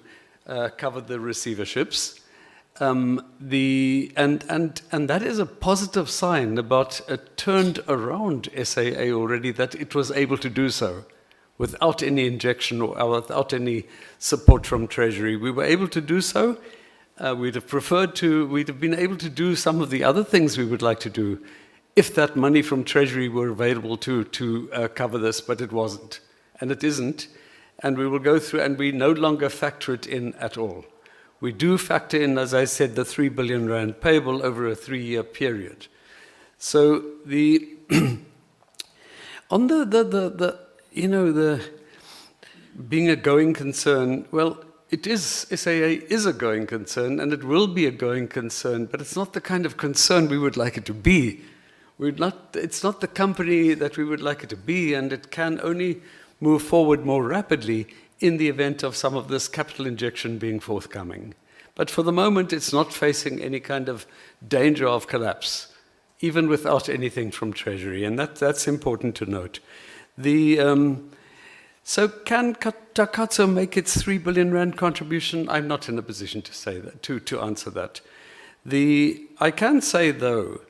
cover the receiverships, and that is a positive sign about a turned around SAA already, that it was able to do so without any injection or without any support from Treasury. We were able to do so. We'd have been able to do some of the other things we would like to do if that money from Treasury were available to cover this, but it wasn't. And it isn't. And we will go through, and we no longer factor it in at all. We do factor in, as I said, the 3 billion rand payable over a 3-year period. So the on the being a going concern, well, it is, SAA is a going concern, and it will be a going concern, but it's not the kind of concern we would like it to be. It's not the company that we would like it to be, and it can only move forward more rapidly in the event of some of this capital injection being forthcoming. But for the moment, it's not facing any kind of danger of collapse, even without anything from Treasury, and that's important to note. So can Takatso make its 3 billion rand contribution? I'm not in a position to say that, to answer that. I can say, though,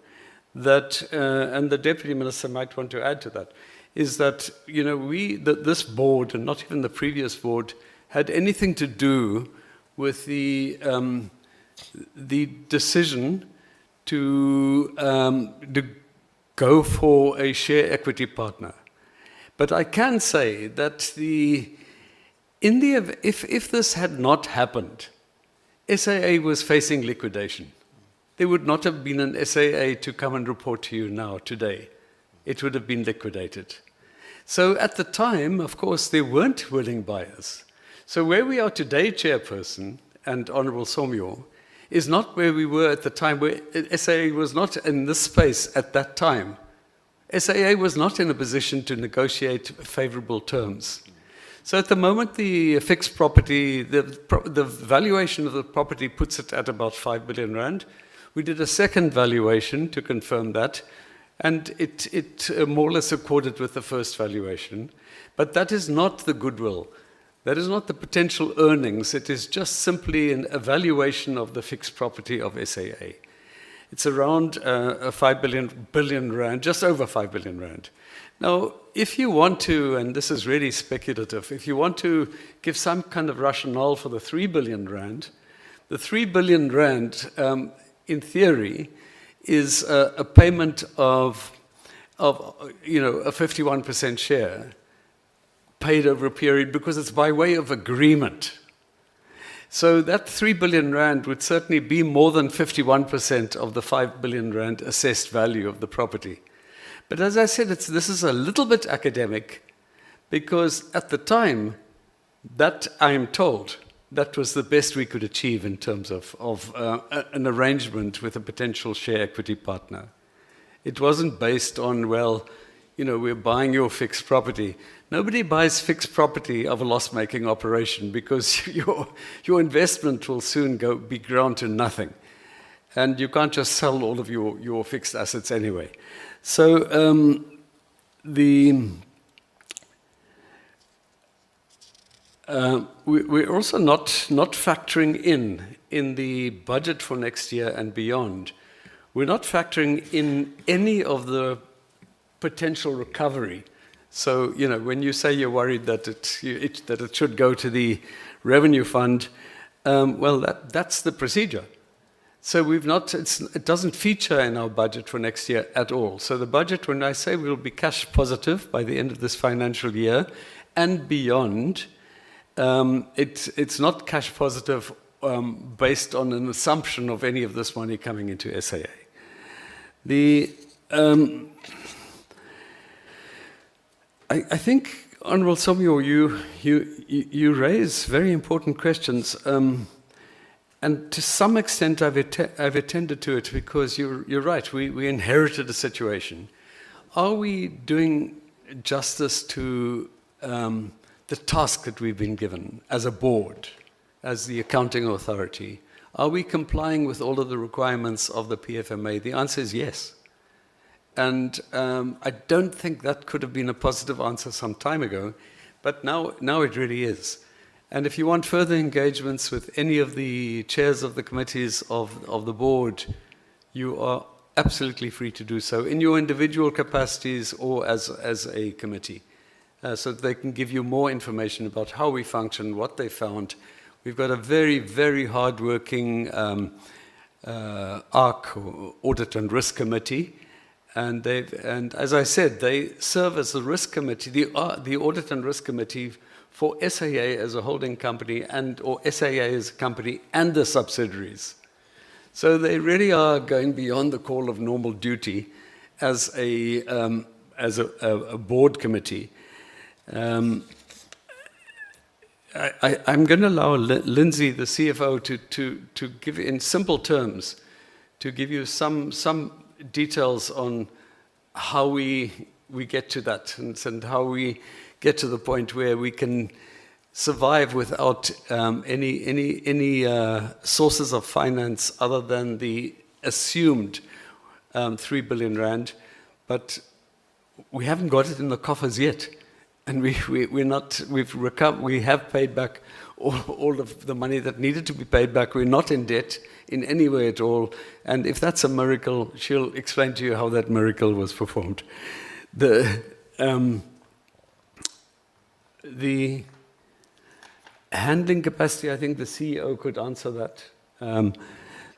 that, and the Deputy Minister might want to add to that, is that, this board, and not even the previous board, had anything to do with the decision to go for a share equity partner. But I can say that if this had not happened, SAA was facing liquidation. There would not have been an SAA to come and report to you now, today. It would have been liquidated. So at the time, of course, there weren't willing buyers. So where we are today, Chairperson and Honourable Somyo, is not where we were at the time, where SAA was not in this space at that time. SAA was not in a position to negotiate favourable terms. So at the moment, the fixed property, the valuation of the property puts it at about 5 billion rand. We did a second valuation to confirm that, and it more or less accorded with the first valuation. But that is not the goodwill. That is not the potential earnings. It is just simply an evaluation of the fixed property of SAA. It's around 5 billion rand, just over 5 billion rand. Now, if you want to, and this is really speculative, if you want to give some kind of rationale for the 3 billion rand, the 3 billion rand, in theory, is a payment of a 51% share paid over a period because it's by way of agreement. So that 3 billion rand would certainly be more than 51% of the 5 billion rand assessed value of the property. But as I said, this is a little bit academic because at the time, that I'm told, that was the best we could achieve in terms of an arrangement with a potential share equity partner. It wasn't based on, well, we're buying your fixed property. Nobody buys fixed property of a loss-making operation because your investment will soon be ground to nothing. And you can't just sell all of your fixed assets anyway. So we're also not factoring in the budget for next year and beyond. We're not factoring in any of the potential recovery. So, when you say you're worried that it should go to the revenue fund, well, that's the procedure. So it doesn't feature in our budget for next year at all. So the budget, when I say we'll be cash positive by the end of this financial year and beyond, it's not cash positive based on an assumption of any of this money coming into SAA. I think, Honourable Somyo, you raise very important questions, and to some extent I've attended to it because you're right. We inherited a situation. Are we doing justice to the task that we've been given as a board, as the accounting authority? Are we complying with all of the requirements of the PFMA? The answer is yes. And I don't think that could have been a positive answer some time ago, but now it really is. And if you want further engagements with any of the chairs of the committees of the board, you are absolutely free to do so in your individual capacities or as a committee, so that they can give you more information about how we function, what they found. We've got a very, very hard-working ARC, Audit and Risk Committee, And as I said, they serve as the risk committee, the audit and risk committee for SAA as a holding company or SAA as a company and the subsidiaries. So they really are going beyond the call of normal duty as a board committee. I'm going to allow Lindsay, the CFO, to give in simple terms, to give you some details on how we get to that and how we get to the point where we can survive without any sources of finance other than the assumed 3 billion rand, but we haven't got it in the coffers yet, and we have paid back all of the money that needed to be paid back. We're not in debt in any way at all, and if that's a miracle, she'll explain to you how that miracle was performed. The handling capacity, I think the CEO could answer that. And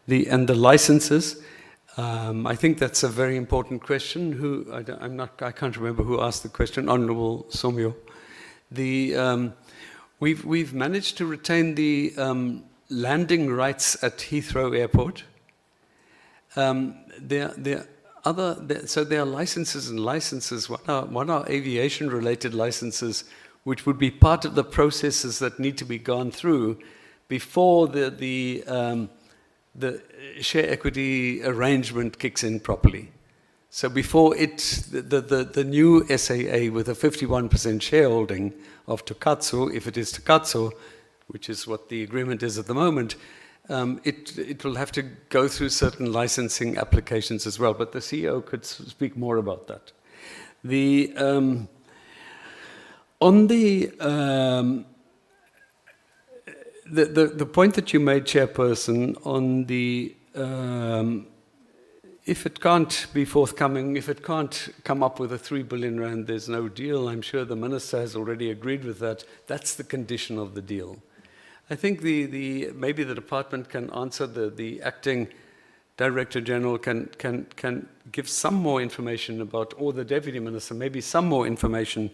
the licenses, I think that's a very important question. I can't remember who asked the question. Honourable Somyo. We've managed to retain the landing rights at Heathrow Airport. So there are licenses and licenses. One are aviation-related licenses, which would be part of the processes that need to be gone through before the share equity arrangement kicks in properly. So before the new SAA with a 51% shareholding of Tokatsu, if it is Tokatsu, which is what the agreement is at the moment, it will have to go through certain licensing applications as well. But the CEO could speak more about that. On the point that you made, Chairperson, on the if it can't be forthcoming, if it can't come up with a 3 billion rand, there's no deal. I'm sure the Minister has already agreed with that. That's the condition of the deal. I think maybe the department can answer, the acting Director General can give some more information about, or the Deputy Minister, maybe some more information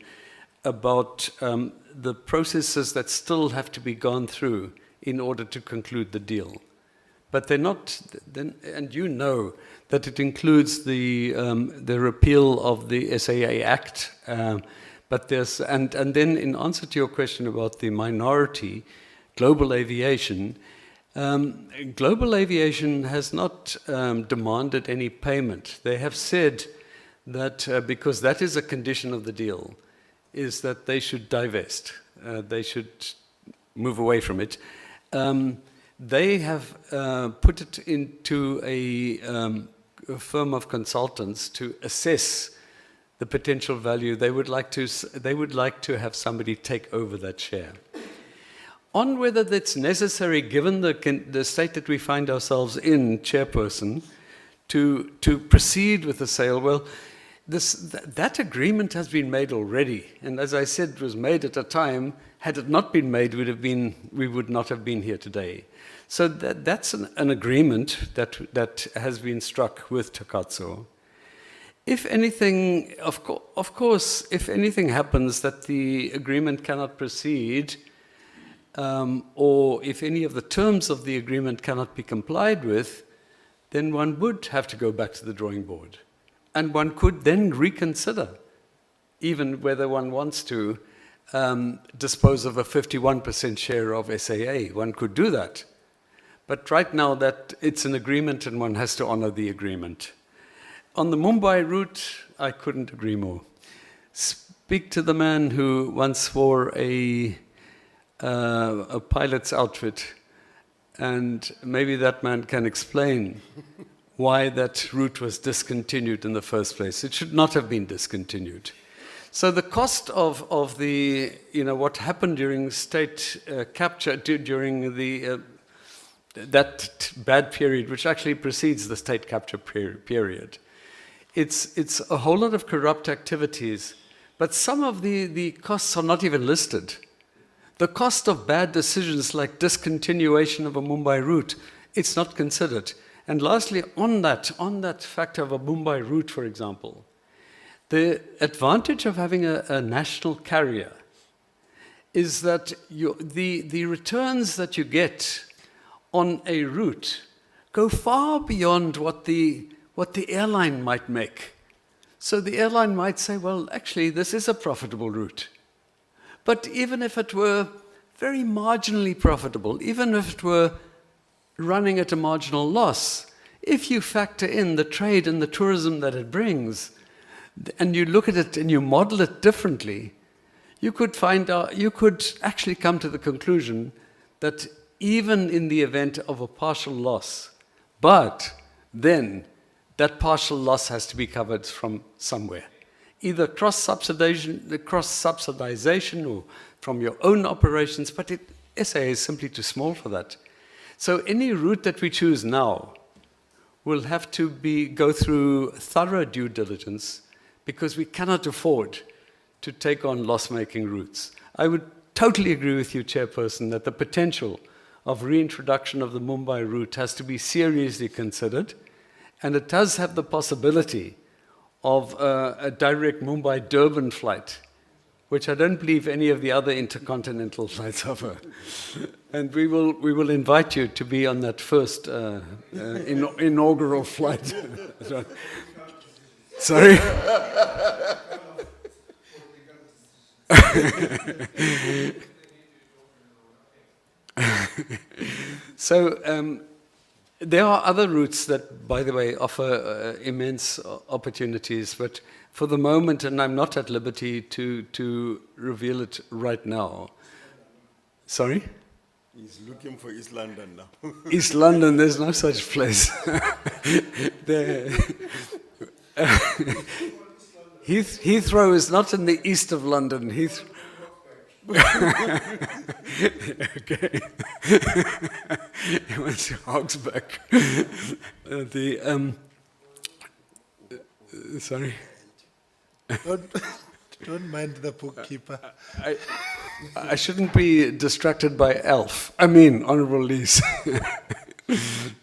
about the processes that still have to be gone through in order to conclude the deal. But they're not, and you know that it includes the repeal of the SAA Act, but there's, and then in answer to your question about the minority, Global Aviation, Global Aviation has not demanded any payment. They have said that, because that is a condition of the deal, is that they should divest. They should move away from it. They have put it into a firm of consultants to assess the potential value. They would like to have somebody take over that share. On whether that's necessary, given the state that we find ourselves in, Chairperson, to proceed with the sale, well, that agreement has been made already, and as I said, it was made at a time. Had it not been made, we would not have been here today. So that's an agreement that has been struck with Tokatsu. If anything, of course, if anything happens that the agreement cannot proceed, or if any of the terms of the agreement cannot be complied with, then one would have to go back to the drawing board. And one could then reconsider, even whether one wants to dispose of a 51% share of SAA. One could do that. But right now, that it's an agreement and one has to honor the agreement. On the Mumbai route, I couldn't agree more. Speak to the man who once wore a pilot's outfit, and maybe that man can explain why that route was discontinued in the first place. It should not have been discontinued. So the cost of the, what happened during state capture, during that bad period, which actually precedes the state capture period, it's a whole lot of corrupt activities, but some of the costs are not even listed. The cost of bad decisions like discontinuation of a Mumbai route, it's not considered. And lastly, on that factor of a Mumbai route, for example, the advantage of having a national carrier is that the returns that you get on a route go far beyond what the airline might make. So the airline might say, well, actually, this is a profitable route. But even if it were very marginally profitable, even if it were running at a marginal loss, if you factor in the trade and the tourism that it brings, and you look at it and you model it differently, you could actually come to the conclusion that even in the event of a partial loss, but then that partial loss has to be covered from somewhere. Either cross-subsidization or from your own operations, but SA is simply too small for that. So any route that we choose now will have to go through thorough due diligence because we cannot afford to take on loss-making routes. I would totally agree with you, Chairperson, that the potential of reintroduction of the Mumbai route has to be seriously considered, and it does have the possibility of a direct Mumbai-Durban flight, which I don't believe any of the other intercontinental flights offer. And we will invite you to be on that first inaugural flight. Sorry? So there are other routes that, by the way, offer immense opportunities, but for the moment, and I'm not at liberty to reveal it right now. Sorry?
He's looking for East London now.
East London, there's no such place. Heathrow is not in the east of London. Okay. He went to Hogsback. Sorry.
Don't mind the bookkeeper.
I shouldn't be distracted by Alf. I mean, Honourable Lees.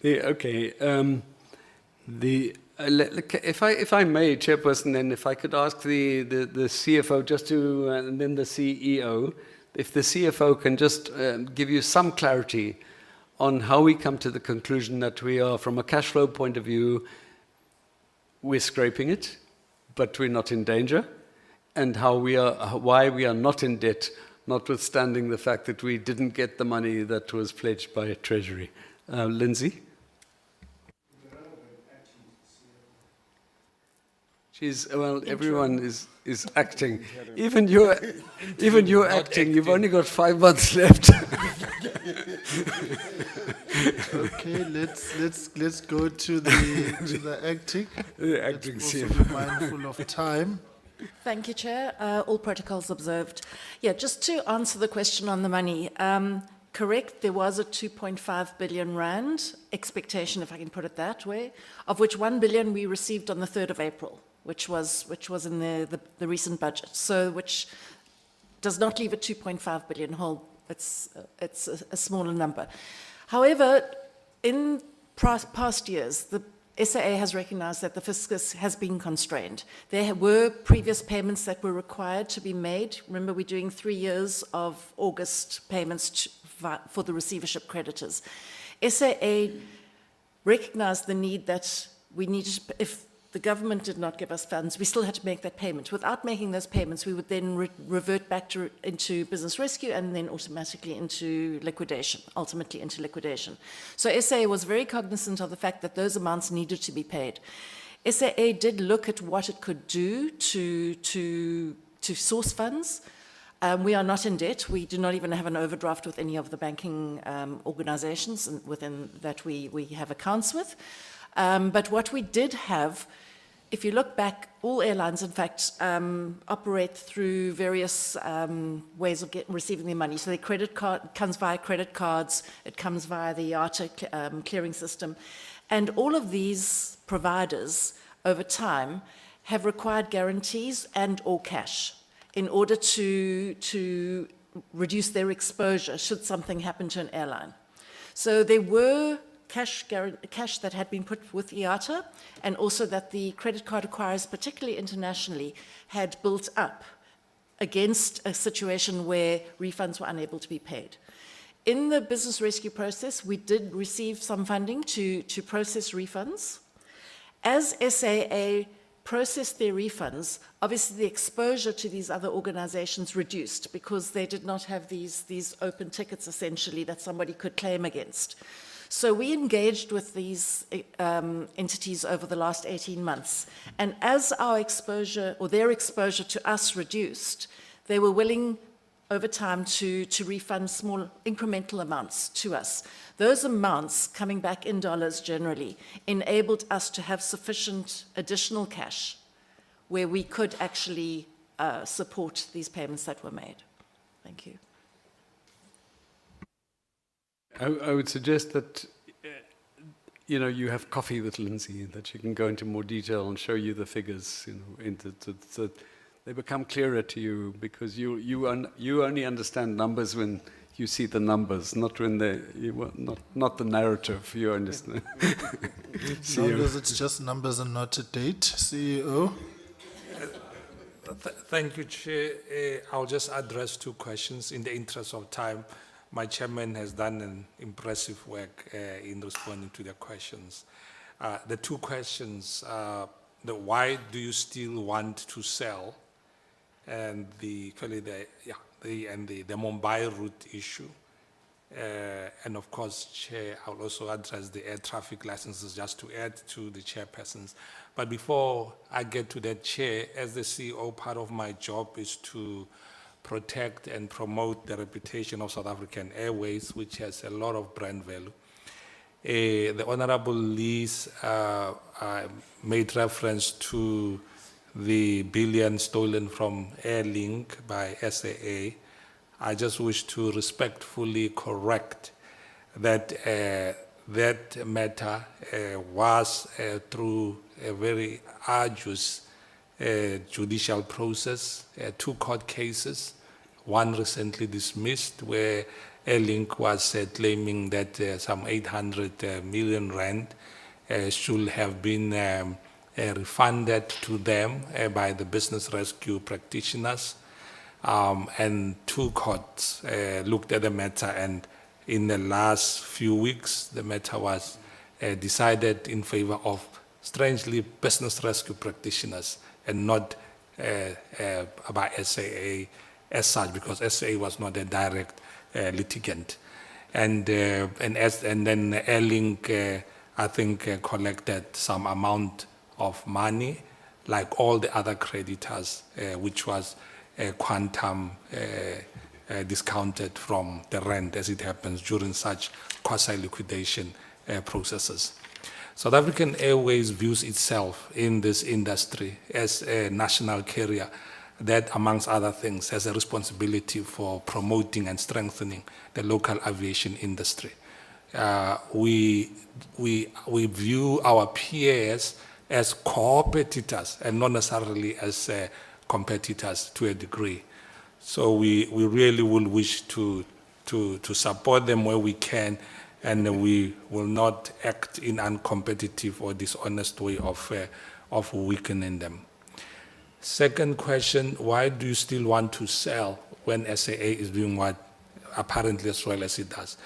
Okay. If I may, Chairperson, then if I could ask the CFO just to, and then the CEO, if the CFO can just give you some clarity on how we come to the conclusion that we are, from a cash flow point of view, we're scraping it, but we're not in danger, and why we are not in debt, notwithstanding the fact that we didn't get the money that was pledged by Treasury. Lindsay? Everyone is acting. Even you're acting. You've only got 5 months left.
Okay, let's go to the acting.
The acting
Let's also
CFO.
be mindful of time.
Thank you, Chair. All protocols observed. Yeah, just to answer the question on the money. Correct, there was a 2.5 billion rand expectation, if I can put it that way, of which 1 billion we received on the 3rd of April, which was in the recent budget. So, which does not leave a 2.5 billion hole. It's a smaller number. However, in past years, the SAA has recognized that the fiscus has been constrained. There were previous payments that were required to be made. Remember, we're doing 3 years of August payments for the receivership creditors. SAA recognized the need that we needed, if the government did not give us funds, we still had to make that payment. Without making those payments, we would then revert back into business rescue and then automatically into liquidation, ultimately into liquidation. So SAA was very cognizant of the fact that those amounts needed to be paid. SAA did look at what it could do to source funds. We are not in debt. We do not even have an overdraft with any of the banking organizations within that we have accounts with. But what we did have, if you look back, all airlines, in fact, operate through various ways of receiving their money. So their credit card comes via credit cards, it comes via the IATA clearing system. And all of these providers, over time, have required guarantees and or cash in order to reduce their exposure should something happen to an airline. So there were cash that had been put with IATA, and also that the credit card acquirers, particularly internationally, had built up against a situation where refunds were unable to be paid. In the business rescue process, we did receive some funding to process refunds. As SAA processed their refunds, obviously the exposure to these other organizations reduced because they did not have these open tickets, essentially, that somebody could claim against. So we engaged with these entities over the last 18 months. And as our exposure, or their exposure to us reduced, they were willing over time to refund small incremental amounts to us. Those amounts, coming back in dollars generally, enabled us to have sufficient additional cash where we could actually support these payments that were made. Thank you.
I would suggest that you have coffee with Lindsay, that you can go into more detail and show you the figures, so they become clearer to you, because you only understand numbers when you see the numbers, not when not the narrative. You understand?
Numbers, it's just numbers and not a date. CEO.
Thank you, Chair. I'll just address two questions in the interest of time. My chairman has done an impressive work in responding to the questions. The two questions, the why do you still want to sell, and the Mumbai route issue. And of course, Chair, I'll also address the air traffic licenses just to add to the chairpersons. But before I get to that, Chair, as the CEO, part of my job is to protect and promote the reputation of South African Airways, which has a lot of brand value. The Honorable Lees made reference to the billion stolen from Airlink by SAA. I just wish to respectfully correct that that matter was through a very arduous judicial process, 2 court cases, one recently dismissed where Airlink was claiming that some 800 million rand should have been refunded to them by the business rescue practitioners. And 2 courts looked at the matter, and in the last few weeks, the matter was decided in favor of, strangely, business rescue practitioners and not by SAA as such, because SAA was not a direct litigant. And then Airlink, I think, collected some amount of money, like all the other creditors, which was quantum discounted from the rent, as it happens during such quasi-liquidation processes. South African Airways views itself in this industry as a national carrier that, amongst other things, has a responsibility for promoting and strengthening the local aviation industry. We view our peers as competitors and not necessarily as competitors to a degree. So we really will wish to support them where we can, and we will not act in uncompetitive or dishonest way of weakening them. Second question, why do you still want to sell when SAA is doing what apparently as well as it does?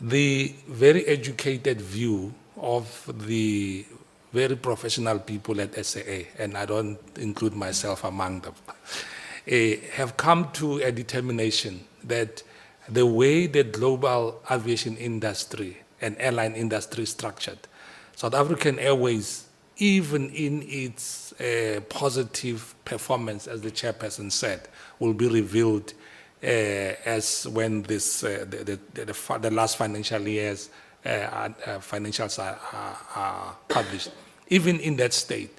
The very educated view of the very professional people at SAA, and I don't include myself among them, have come to a determination that the way the global aviation industry and airline industry is structured, South African Airways, even in its positive performance, as the chairperson said, will be revealed as when this the last financial year's financials are published. Even in that state,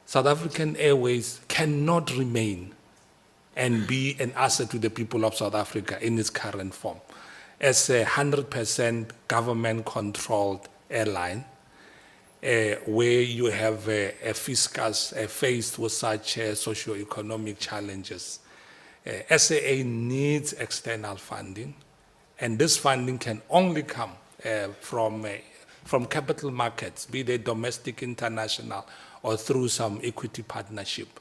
South African Airways cannot remain and be an asset to the people of South Africa in its current form. As a 100% government-controlled airline, where you have a fiscus faced with such socio-economic challenges, SAA needs external funding, and this funding can only come from from capital markets, be they domestic, international, or through some equity partnership.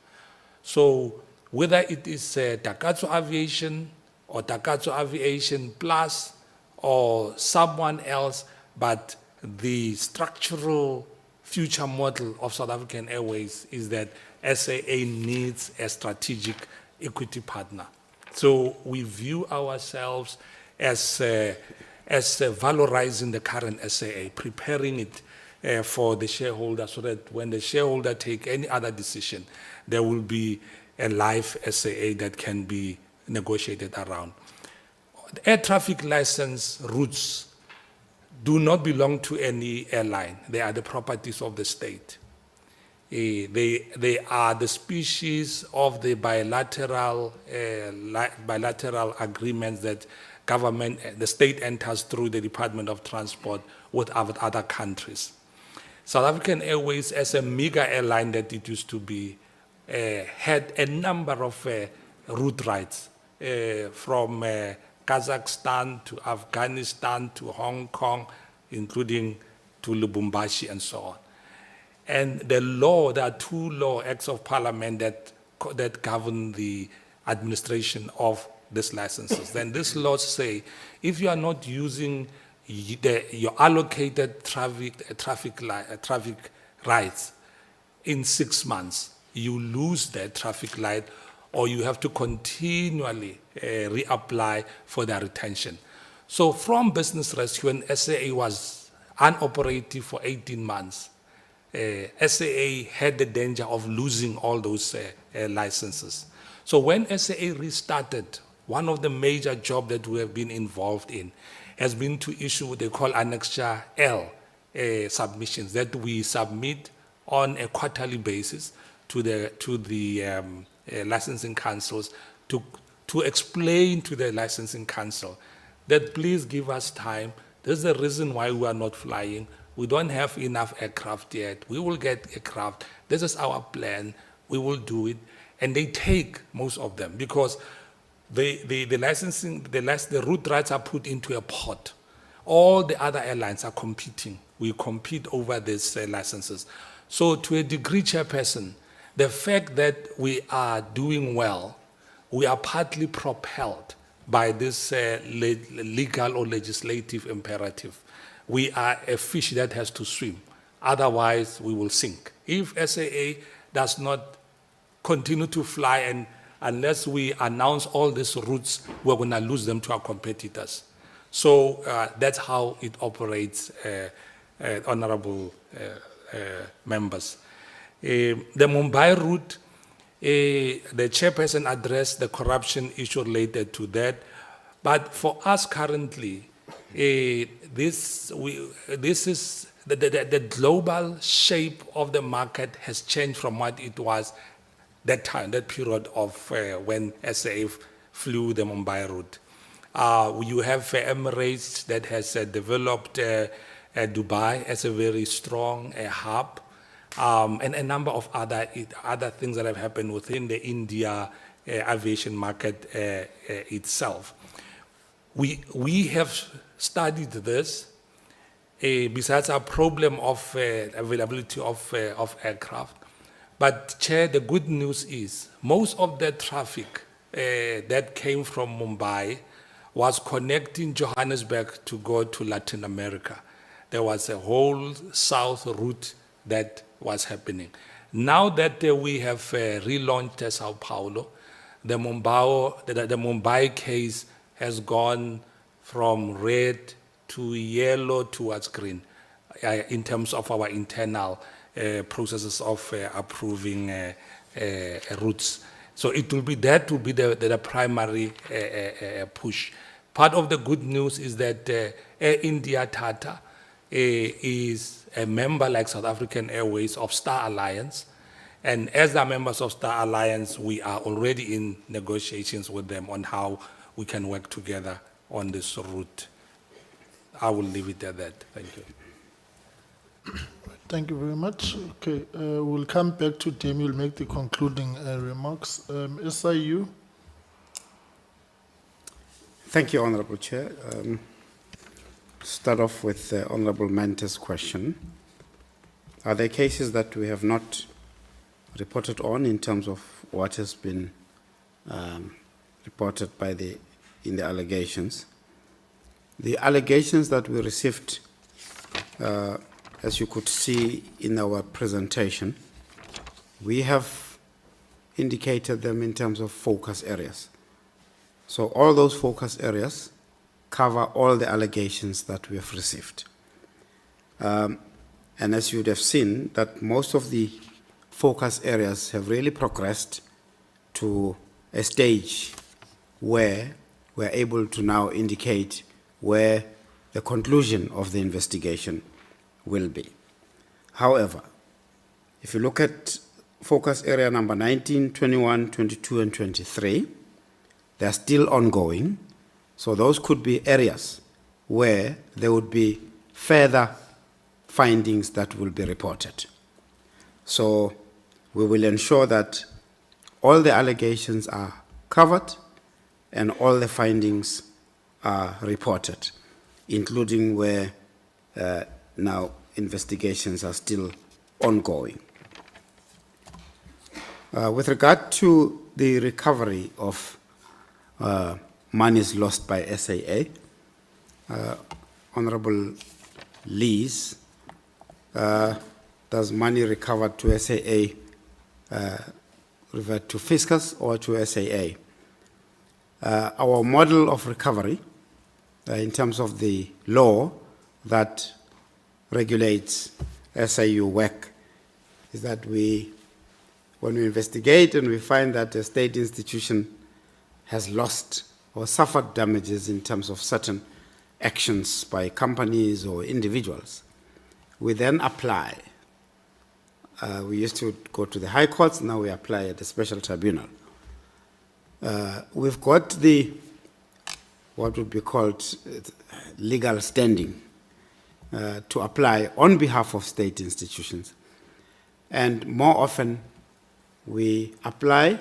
So whether it is Takatsu Aviation or Takatsu Aviation Plus or someone else, but the structural future model of South African Airways is that SAA needs a strategic equity partner. So we view ourselves as valorizing the current SAA, preparing it for the shareholder so that when the shareholder take any other decision, there will be a live SAA that can be negotiated around. The air traffic license routes do not belong to any airline. They are the properties of the state. They are the species of the bilateral agreements that government, the state enters through the Department of Transport with other countries. South African Airways, as a mega airline that it used to be, had a number of route rights from Kazakhstan to Afghanistan to Hong Kong, including to Lubumbashi and so on. And the law, there are two acts of parliament that govern the administration of these licenses. Then these laws say, if you are not using your allocated traffic rights in 6 months, you lose that traffic light, or you have to continually reapply for their retention. So from business rescue, when SAA was unoperative for 18 months, SAA had the danger of losing all those licenses. So when SAA restarted, one of the major jobs that we have been involved in has been to issue what they call Annexure L submissions that we submit on a quarterly basis to the licensing councils to explain to the licensing council that please give us time. There's the reason why we are not flying. We don't have enough aircraft yet. We will get aircraft. This is our plan. We will do it. And they take most of them because the route rights are put into a pot. All the other airlines are competing. We compete over these licenses. So to a degree, Chairperson, the fact that we are doing well, we are partly propelled by this legal or legislative imperative. We are a fish that has to swim. Otherwise, we will sink. If SAA does not continue to fly, and unless we announce all these routes, we're going to lose them to our competitors. So that's how it operates, honorable members. The Mumbai route, the chairperson addressed the corruption issue related to that. But for us currently, this is the global shape of the market has changed from what it was that time, that period of when SAA flew the Mumbai route. You have Emirates that has developed Dubai as a very strong hub, and a number of other things that have happened within the India aviation market itself. We have studied this. Besides our problem of availability of aircraft. But Chair, the good news is most of the traffic that came from Mumbai was connecting Johannesburg to go to Latin America. There was a whole south route that was happening. Now that we have relaunched Sao Paulo, the Mumbai case has gone from red to yellow towards green in terms of our internal processes of approving routes. So it will be the primary push. Part of the good news is that Air India Tata is a member like South African Airways of Star Alliance. And as the members of Star Alliance, we are already in negotiations with them on how we can work together on this route. I will leave it at that. Thank you.
Thank you very much. Okay, we'll come back to Demi. We'll make the concluding remarks. SIU.
Thank you, Honorable Chair. start off with the Honorable Mentor's question. Are there cases that we have not reported on in terms of what has been reported in the allegations? The allegations that we received, as you could see in our presentation, we have indicated them in terms of focus areas. So all those focus areas cover all the allegations that we have received. And as you would have seen, that most of the focus areas have really progressed to a stage where we're able to now indicate where the conclusion of the investigation will be. However, if you look at focus area number 19, 21, 22, and 23, they're still ongoing. So those could be areas where there would be further findings that will be reported. So we will ensure that all the allegations are covered and all the findings are reported, including where now investigations are still ongoing. With regard to the recovery of monies lost by SAA, Honorable Lees, does money recovered to SAA revert to fiscus or to SAA? Our model of recovery, in terms of the law that regulates SIU work, is that when we investigate and we find that a state institution has lost or suffered damages in terms of certain actions by companies or individuals, we then apply. We used to go to the high courts, now we apply at the special tribunal. We've got what would be called legal standing to apply on behalf of state institutions. And more often, we apply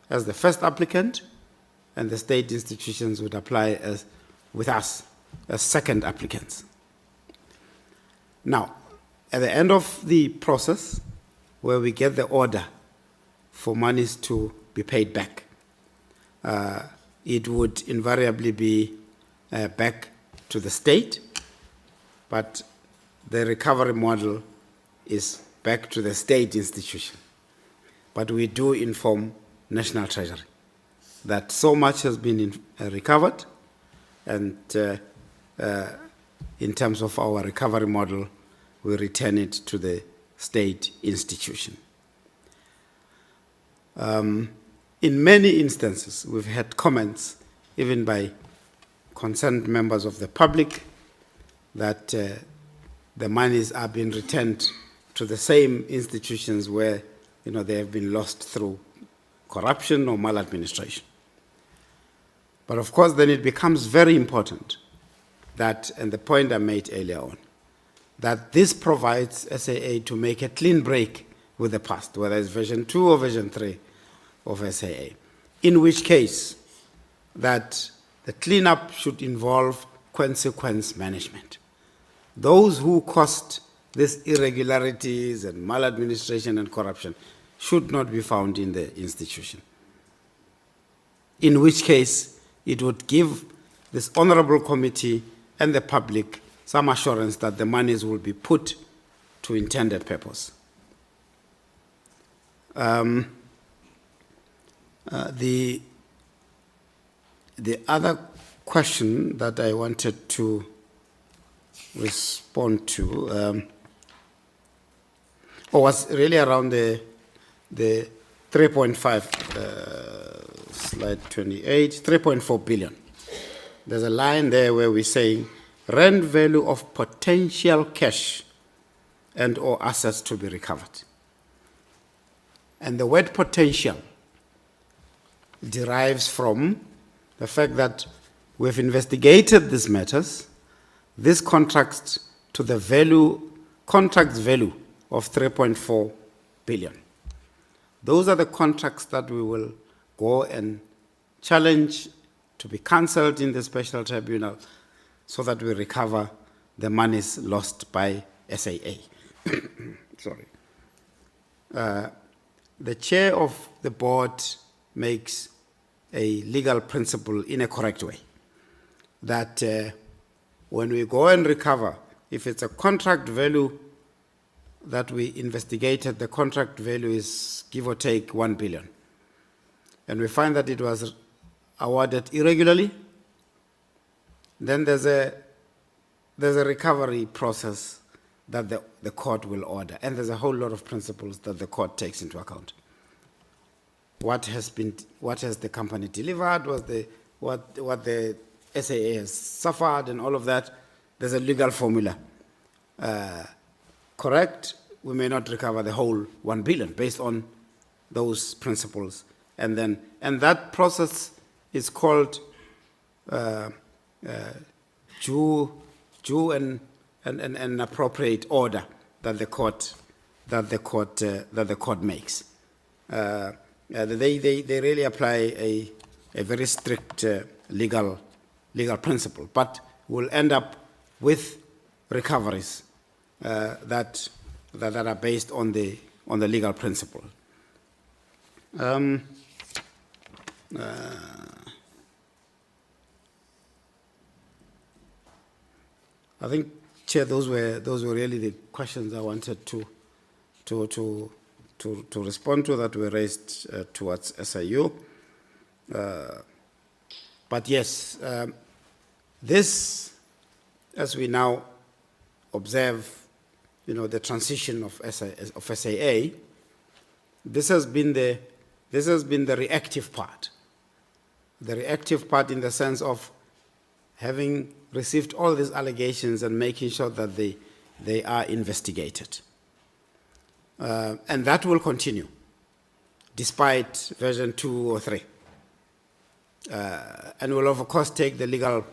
as the first applicant, and the state institutions would apply with us as second applicants. Now, at the end of the process, where we get the order for monies to be paid back, it would invariably be back to the state, but the recovery model is back to the state institution. But we do inform National Treasury that so much has been recovered, and in terms of our recovery model, we return it to the state institution. In many instances, we've had comments, even by concerned members of the public, that the monies are being returned to the same institutions where they have been lost through corruption or maladministration. But of course, then it becomes very important that, and the point I made earlier on, that this provides SAA to make a clean break with the past, whether it's version 2 or version 3 of SAA, in which case that the cleanup should involve consequence management. Those who caused these irregularities and maladministration and corruption should not be found in the institution. In which case, it would give this honorable committee and the public some assurance that the monies will be put to intended purpose. The other question that I wanted to respond to was really around the 3.5, slide 28, 3.4 billion. There's a line there where we're saying rand value of potential cash and or assets to be recovered. And the word potential derives from the fact that we've investigated these matters. This contracts to the contract value of 3.4 billion. Those are the contracts that we will go and challenge to be cancelled in the special tribunal. so that we recover the monies lost by SAA. Sorry. The chair of the board makes a legal principle in a correct way, that when we go and recover, if it's a contract value that we investigated, the contract value is give or take 1 billion. And we find that it was awarded irregularly, then there's a recovery process that the court will order. And there's a whole lot of principles that the court takes into account. What has the company delivered, what the SAA has suffered and all of that. There's a legal formula. Correct, we may not recover the whole 1 billion based on those principles. And that process is called due and appropriate order that the court makes. They really apply a very strict legal principle, but will end up with recoveries that are based on the legal principle. I think, Chair, those were really the questions I wanted to respond to that were raised towards SIU. But yes, this, as we now observe, the transition of SAA, this has been the reactive part. The reactive part in the sense of having received all these allegations and making sure that they are investigated. And that will continue, despite version 2 or 3. And will, of course, take the legal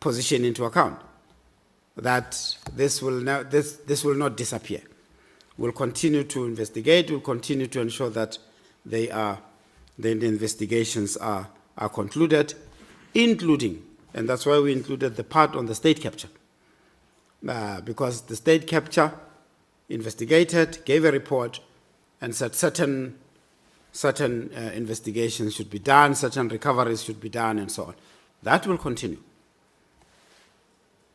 position into account, that this will not disappear. We'll continue to investigate, we'll continue to ensure that the investigations are concluded, including, and that's why we included the part on the state capture, because the state capture investigated, gave a report, and said certain investigations should be done, certain recoveries should be done, and so on. That will continue.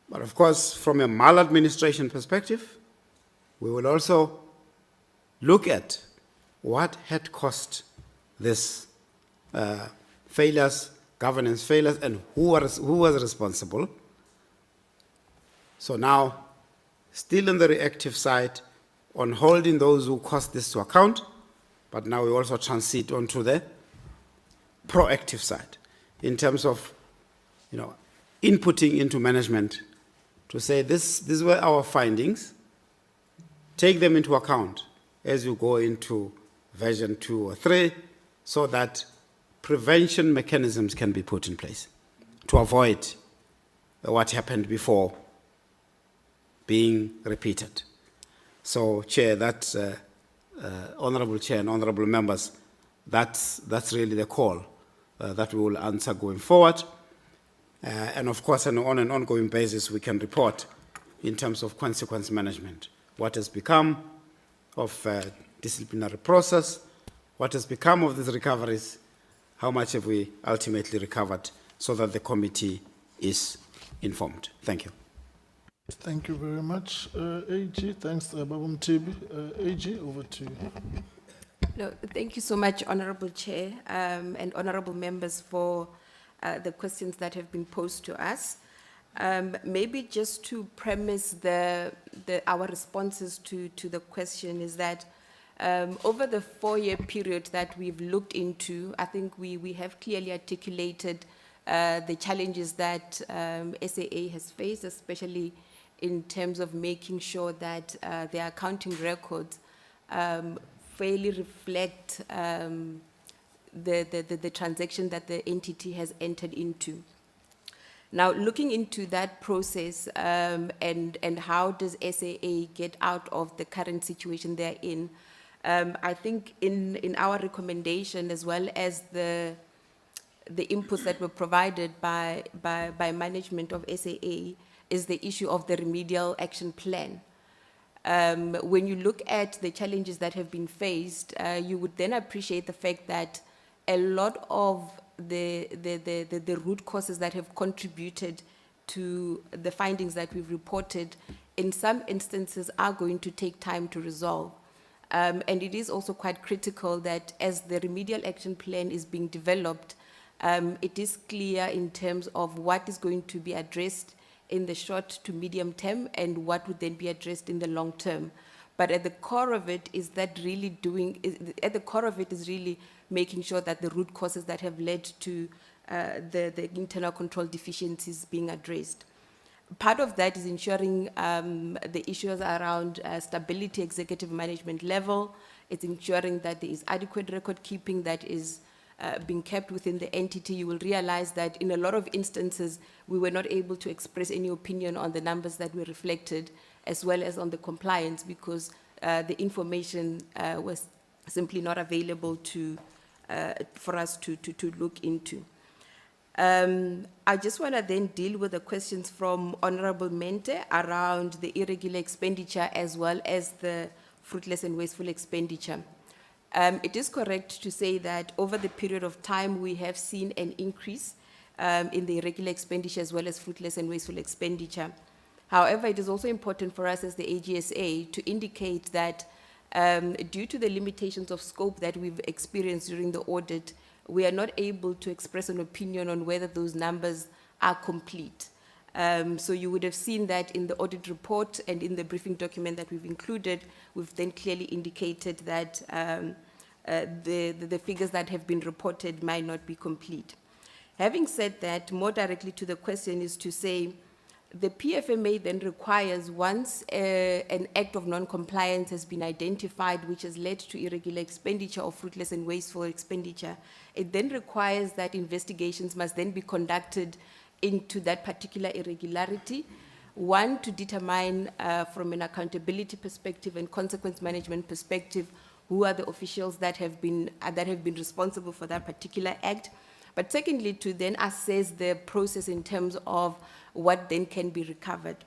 But of course, from a maladministration perspective, we will also look at what had caused this failures, governance failures, and who was responsible. So now, still on the reactive side, on holding those who caused this to account, but now we also transit onto the proactive side in terms of, inputting into management to say these were our findings, take them into account as you go into version 2 or 3, so that prevention mechanisms can be put in place to avoid what happened before being repeated. So, Chair, that's Honourable Chair and Honourable Members, that's really the call that we will answer going forward. And of course, on an ongoing basis, we can report in terms of consequence management, what has become of disciplinary process, what has become of these recoveries, how much have we ultimately recovered, so that the committee is informed. Thank you.
Thank you very much, AG. Thanks, Babum Tibi. AG, over to you.
No, thank you so much, Honorable Chair, and honorable members, for the questions that have been posed to us. Maybe just to premise our responses to the question is that over the 4-year period that we've looked into, I think we have clearly articulated the challenges that SAA has faced, especially in terms of making sure that their accounting records fairly reflect the transaction that the entity has entered into. Now, looking into that process and how does SAA get out of the current situation they're in, I think in our recommendation, as well as the the inputs that were provided by management of SAA is the issue of the remedial action plan. When you look at the challenges that have been faced, you would then appreciate the fact that a lot of the root causes that have contributed to the findings that we've reported, in some instances, are going to take time to resolve. And it is also quite critical that as the remedial action plan is being developed, it is clear in terms of what is going to be addressed in the short to medium term and what would then be addressed in the long term. But at the core of it is that really making sure that the root causes that have led to the internal control deficiencies being addressed. Part of that is ensuring the issues around stability, executive management level. It's ensuring that there is adequate record keeping that is being kept within the entity. You will realize that in a lot of instances, we were not able to express any opinion on the numbers that were reflected, as well as on the compliance, because the information was simply not available for us to look into. I just want to then deal with the questions from Honorable Mente around the irregular expenditure as well as the fruitless and wasteful expenditure. It is correct to say that over the period of time, we have seen an increase in the irregular expenditure as well as fruitless and wasteful expenditure. However, it is also important for us as the AGSA to indicate that due to the limitations of scope that we've experienced during the audit, we are not able to express an opinion on whether those numbers are complete. So you would have seen that in the audit report and in the briefing document that we've included, we've then clearly indicated that the figures that have been reported might not be complete. Having said that, more directly to the question is to say, the PFMA then requires, once an act of non-compliance has been identified which has led to irregular expenditure or fruitless and wasteful expenditure, it then requires that investigations must then be conducted into that particular irregularity. One, to determine from an accountability perspective and consequence management perspective, who are the officials that have been responsible for that particular act. But secondly, to then assess the process in terms of what then can be recovered.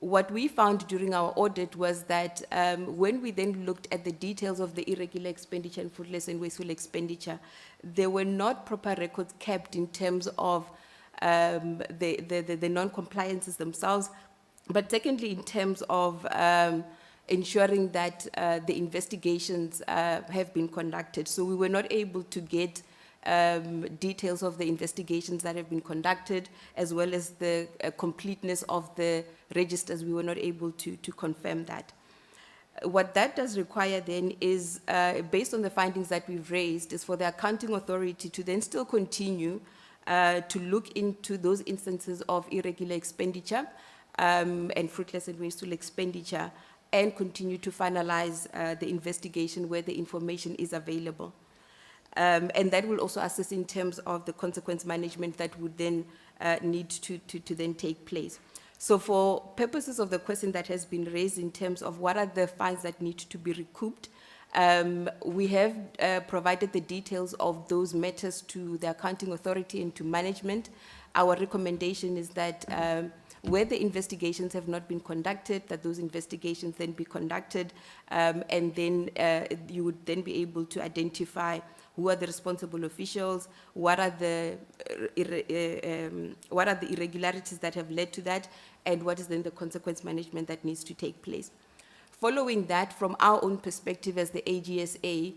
What we found during our audit was that when we then looked at the details of the irregular expenditure and fruitless and wasteful expenditure, there were not proper records kept in terms of the non-compliances themselves, but secondly, in terms of ensuring that the investigations have been conducted. So we were not able to get details of the investigations that have been conducted, as well as the completeness of the registers. We were not able to confirm that. What that does require then is, based on the findings that we've raised, is for the accounting authority to then still continue to look into those instances of irregular expenditure and fruitless and wasteful expenditure, and continue to finalize the investigation where the information is available. And that will also assist in terms of the consequence management that would then need to then take place. So for purposes of the question that has been raised in terms of what are the funds that need to be recouped, we have provided the details of those matters to the accounting authority and to management. Our recommendation is that where the investigations have not been conducted, that those investigations then be conducted, and then you would then be able to identify who are the responsible officials, what are the irregularities that have led to that, and what is then the consequence management that needs to take place. Following that, from our own perspective as the AGSA,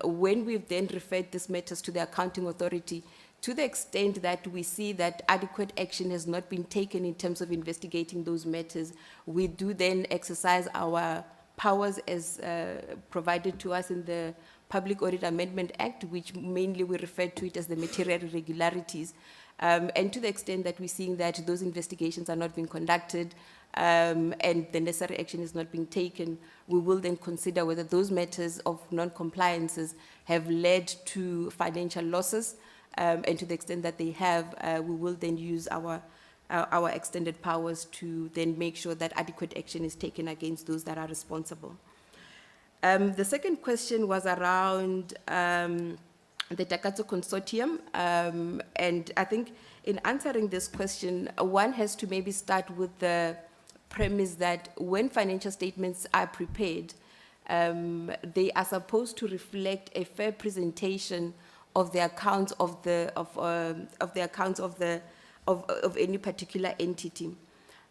when we've then referred these matters to the accounting authority, to the extent that we see that adequate action has not been taken in terms of investigating those matters, we do then exercise our powers as provided to us in the Public Audit Amendment Act, which mainly we refer to it as the material irregularities. And to the extent that we're seeing that those investigations are not being conducted and the necessary action is not being taken, we will then consider whether those matters of non-compliances have led to financial losses, and to the extent that they have, we will then use our extended powers to then make sure that adequate action is taken against those that are responsible. The second question was around the Takatso Consortium. And I think in answering this question, one has to maybe start with the premise that when financial statements are prepared, they are supposed to reflect a fair presentation of the accounts of any particular entity.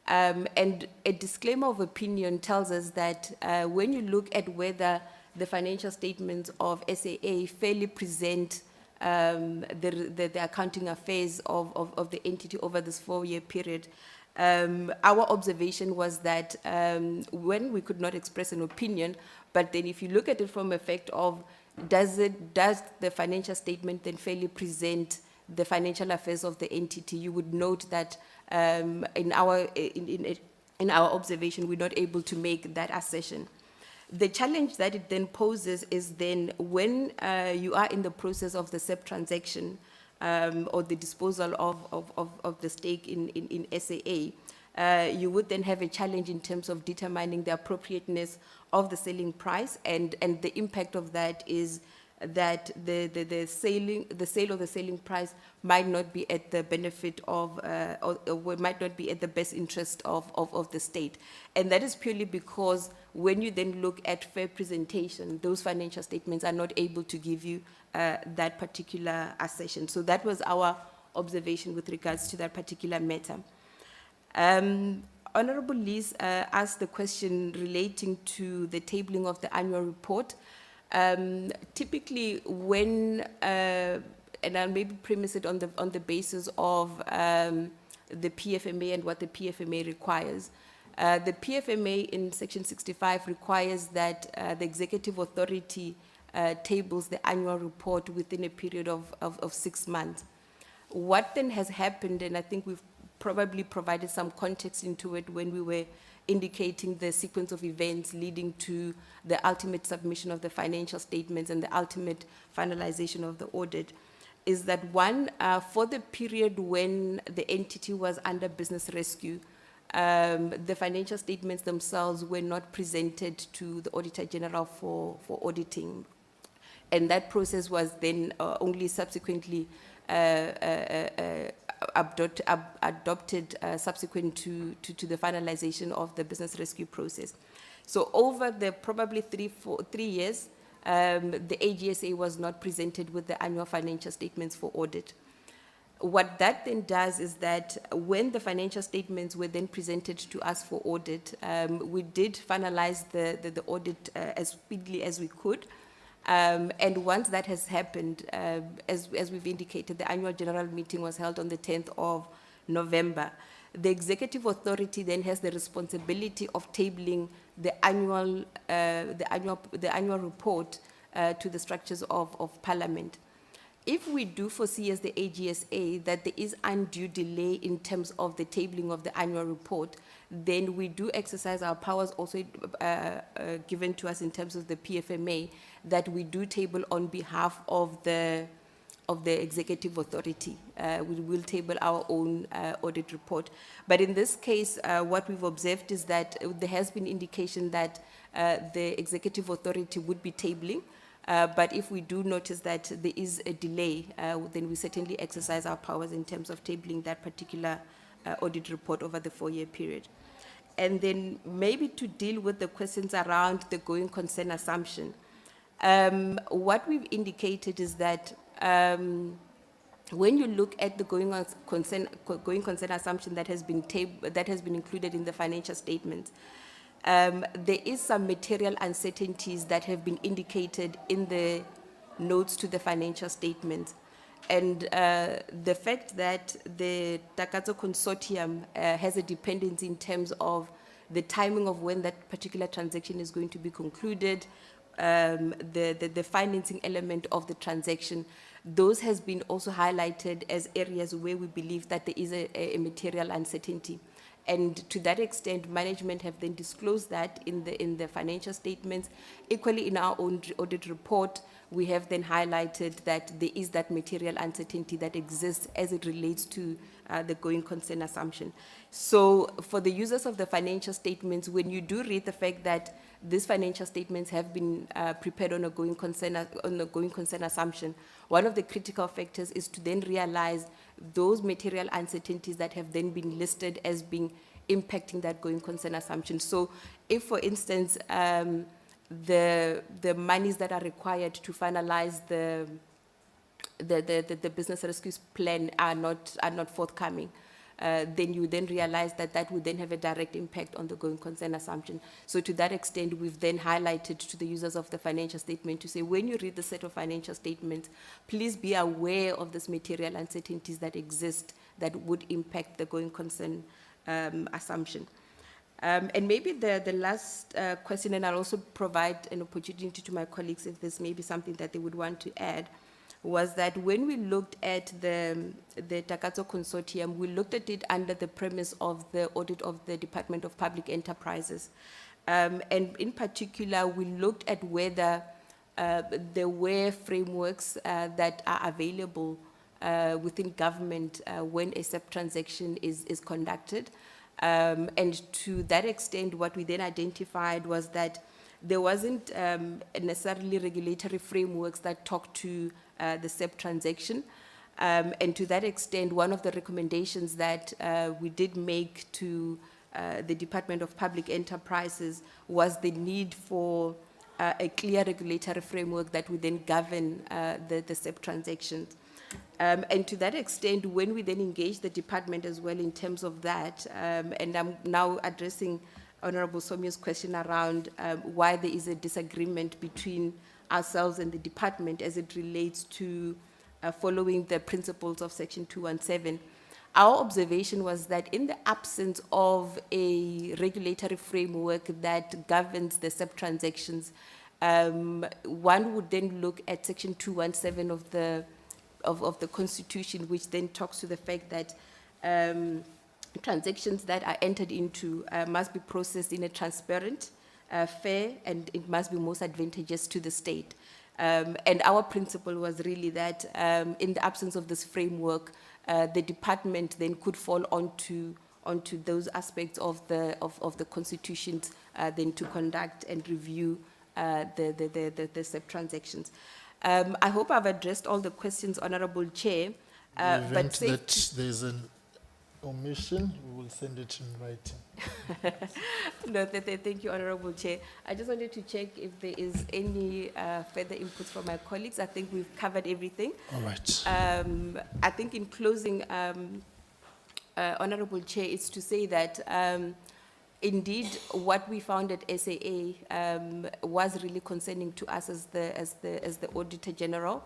And a disclaimer of opinion tells us that when you look at whether the financial statements of SAA fairly present the accounting affairs of the entity over this 4-year period, our observation was that when we could not express an opinion, but then if you look at it from a fact of does the financial statement then fairly present the financial affairs of the entity, you would note that in our observation, we're not able to make that assertion. The challenge that it then poses is then when you are in the process of the SEP transaction or the disposal of the stake in SAA, you would then have a challenge in terms of determining the appropriateness of the selling price, and the impact of that is that the sale of the selling price might not be at the benefit of, or might not be at the best interest of the state. And that is purely because when you then look at fair presentation, those financial statements are not able to give you that particular assertion. So that was our observation with regards to that particular matter. Honorable Lees asked the question relating to the tabling of the annual report. Typically, when and I'll maybe premise it on the basis of the PFMA and what the PFMA requires. The PFMA in Section 65 requires that the executive authority tables the annual report within a period of 6 months. What then has happened, and I think we've probably provided some context into it when we were indicating the sequence of events leading to the ultimate submission of the financial statements and the ultimate finalization of the audit, is that one, for the period when the entity was under business rescue, the financial statements themselves were not presented to the Auditor General for auditing. And that process was then only subsequently adopted subsequent to the finalization of the business rescue process. So over the probably 3 years, the AGSA was not presented with the annual financial statements for audit. What that then does is that when the financial statements were then presented to us for audit, we did finalize the audit as speedily as we could. And once that has happened, as we've indicated, the annual general meeting was held on the 10th of November. The executive authority then has the responsibility of tabling the annual report to the structures of Parliament. If we do foresee as the AGSA that there is undue delay in terms of the tabling of the annual report, then we do exercise our powers also given to us in terms of the PFMA, that we do table on behalf of the executive authority. We will table our own audit report. But in this case, what we've observed is that there has been indication that the executive authority would be tabling. But if we do notice that there is a delay, then we certainly exercise our powers in terms of tabling that particular audit report over the 4-year period. And then maybe to deal with the questions around the going concern assumption. What we've indicated is that when you look at the going concern assumption that has been included in the financial statements, there is some material uncertainties that have been indicated in the notes to the financial statements. And the fact that the Takatso Consortium has a dependency in terms of the timing of when that particular transaction is going to be concluded, the financing element of the transaction, those has been also highlighted as areas where we believe that there is a material uncertainty. And to that extent, management have then disclosed that in the financial statements. Equally, in our own audit report, we have then highlighted that there is that material uncertainty that exists as it relates to the going concern assumption. So for the users of the financial statements, when you do read the fact that these financial statements have been prepared on a going concern assumption. One of the critical factors is to then realize those material uncertainties that have then been listed as being impacting that going concern assumption. So if, for instance, the monies that are required to finalize the business rescues plan are not forthcoming, then you then realize that that would then have a direct impact on the going concern assumption. So to that extent, we've then highlighted to the users of the financial statement to say, when you read the set of financial statements, please be aware of this material uncertainties that exist that would impact the going concern assumption. And maybe the last question, and I'll also provide an opportunity to my colleagues if there's maybe something that they would want to add, was that when we looked at the Takatso Consortium, we looked at it under the premise of the audit of the Department of Public Enterprises. And in particular, we looked at whether there were frameworks that are available within government when a SEP transaction is conducted. And to that extent, what we then identified was that there wasn't necessarily regulatory frameworks that talk to the SEP transaction. And to that extent, one of the recommendations that we did make to the Department of Public Enterprises was the need for a clear regulatory framework that would then govern the SEP transactions. And to that extent, when we then engage the department as well in terms of that, and I'm now addressing Honorable Somio's question around why there is a disagreement between ourselves and the department as it relates to following the principles of Section 217. Our observation was that in the absence of a regulatory framework that governs the SEP transactions, one would then look at Section 217 of the Constitution, which then talks to the fact that transactions that are entered into must be processed in a transparent, fair, and it must be most advantageous to the state. And our principle was really that in the absence of this framework, the department then could fall onto those aspects of the constitutions then to conduct and review the SEP transactions. I hope I've addressed all the questions, Honorable Chair.
In the event that there's an omission, we will send it in writing.
No, thank you, Honorable Chair. I just wanted to check if there is any further inputs from my colleagues. I think we've covered everything.
All right.
I think in closing, Honorable Chair, is to say that indeed what we found at SAA was really concerning to us as the Auditor General.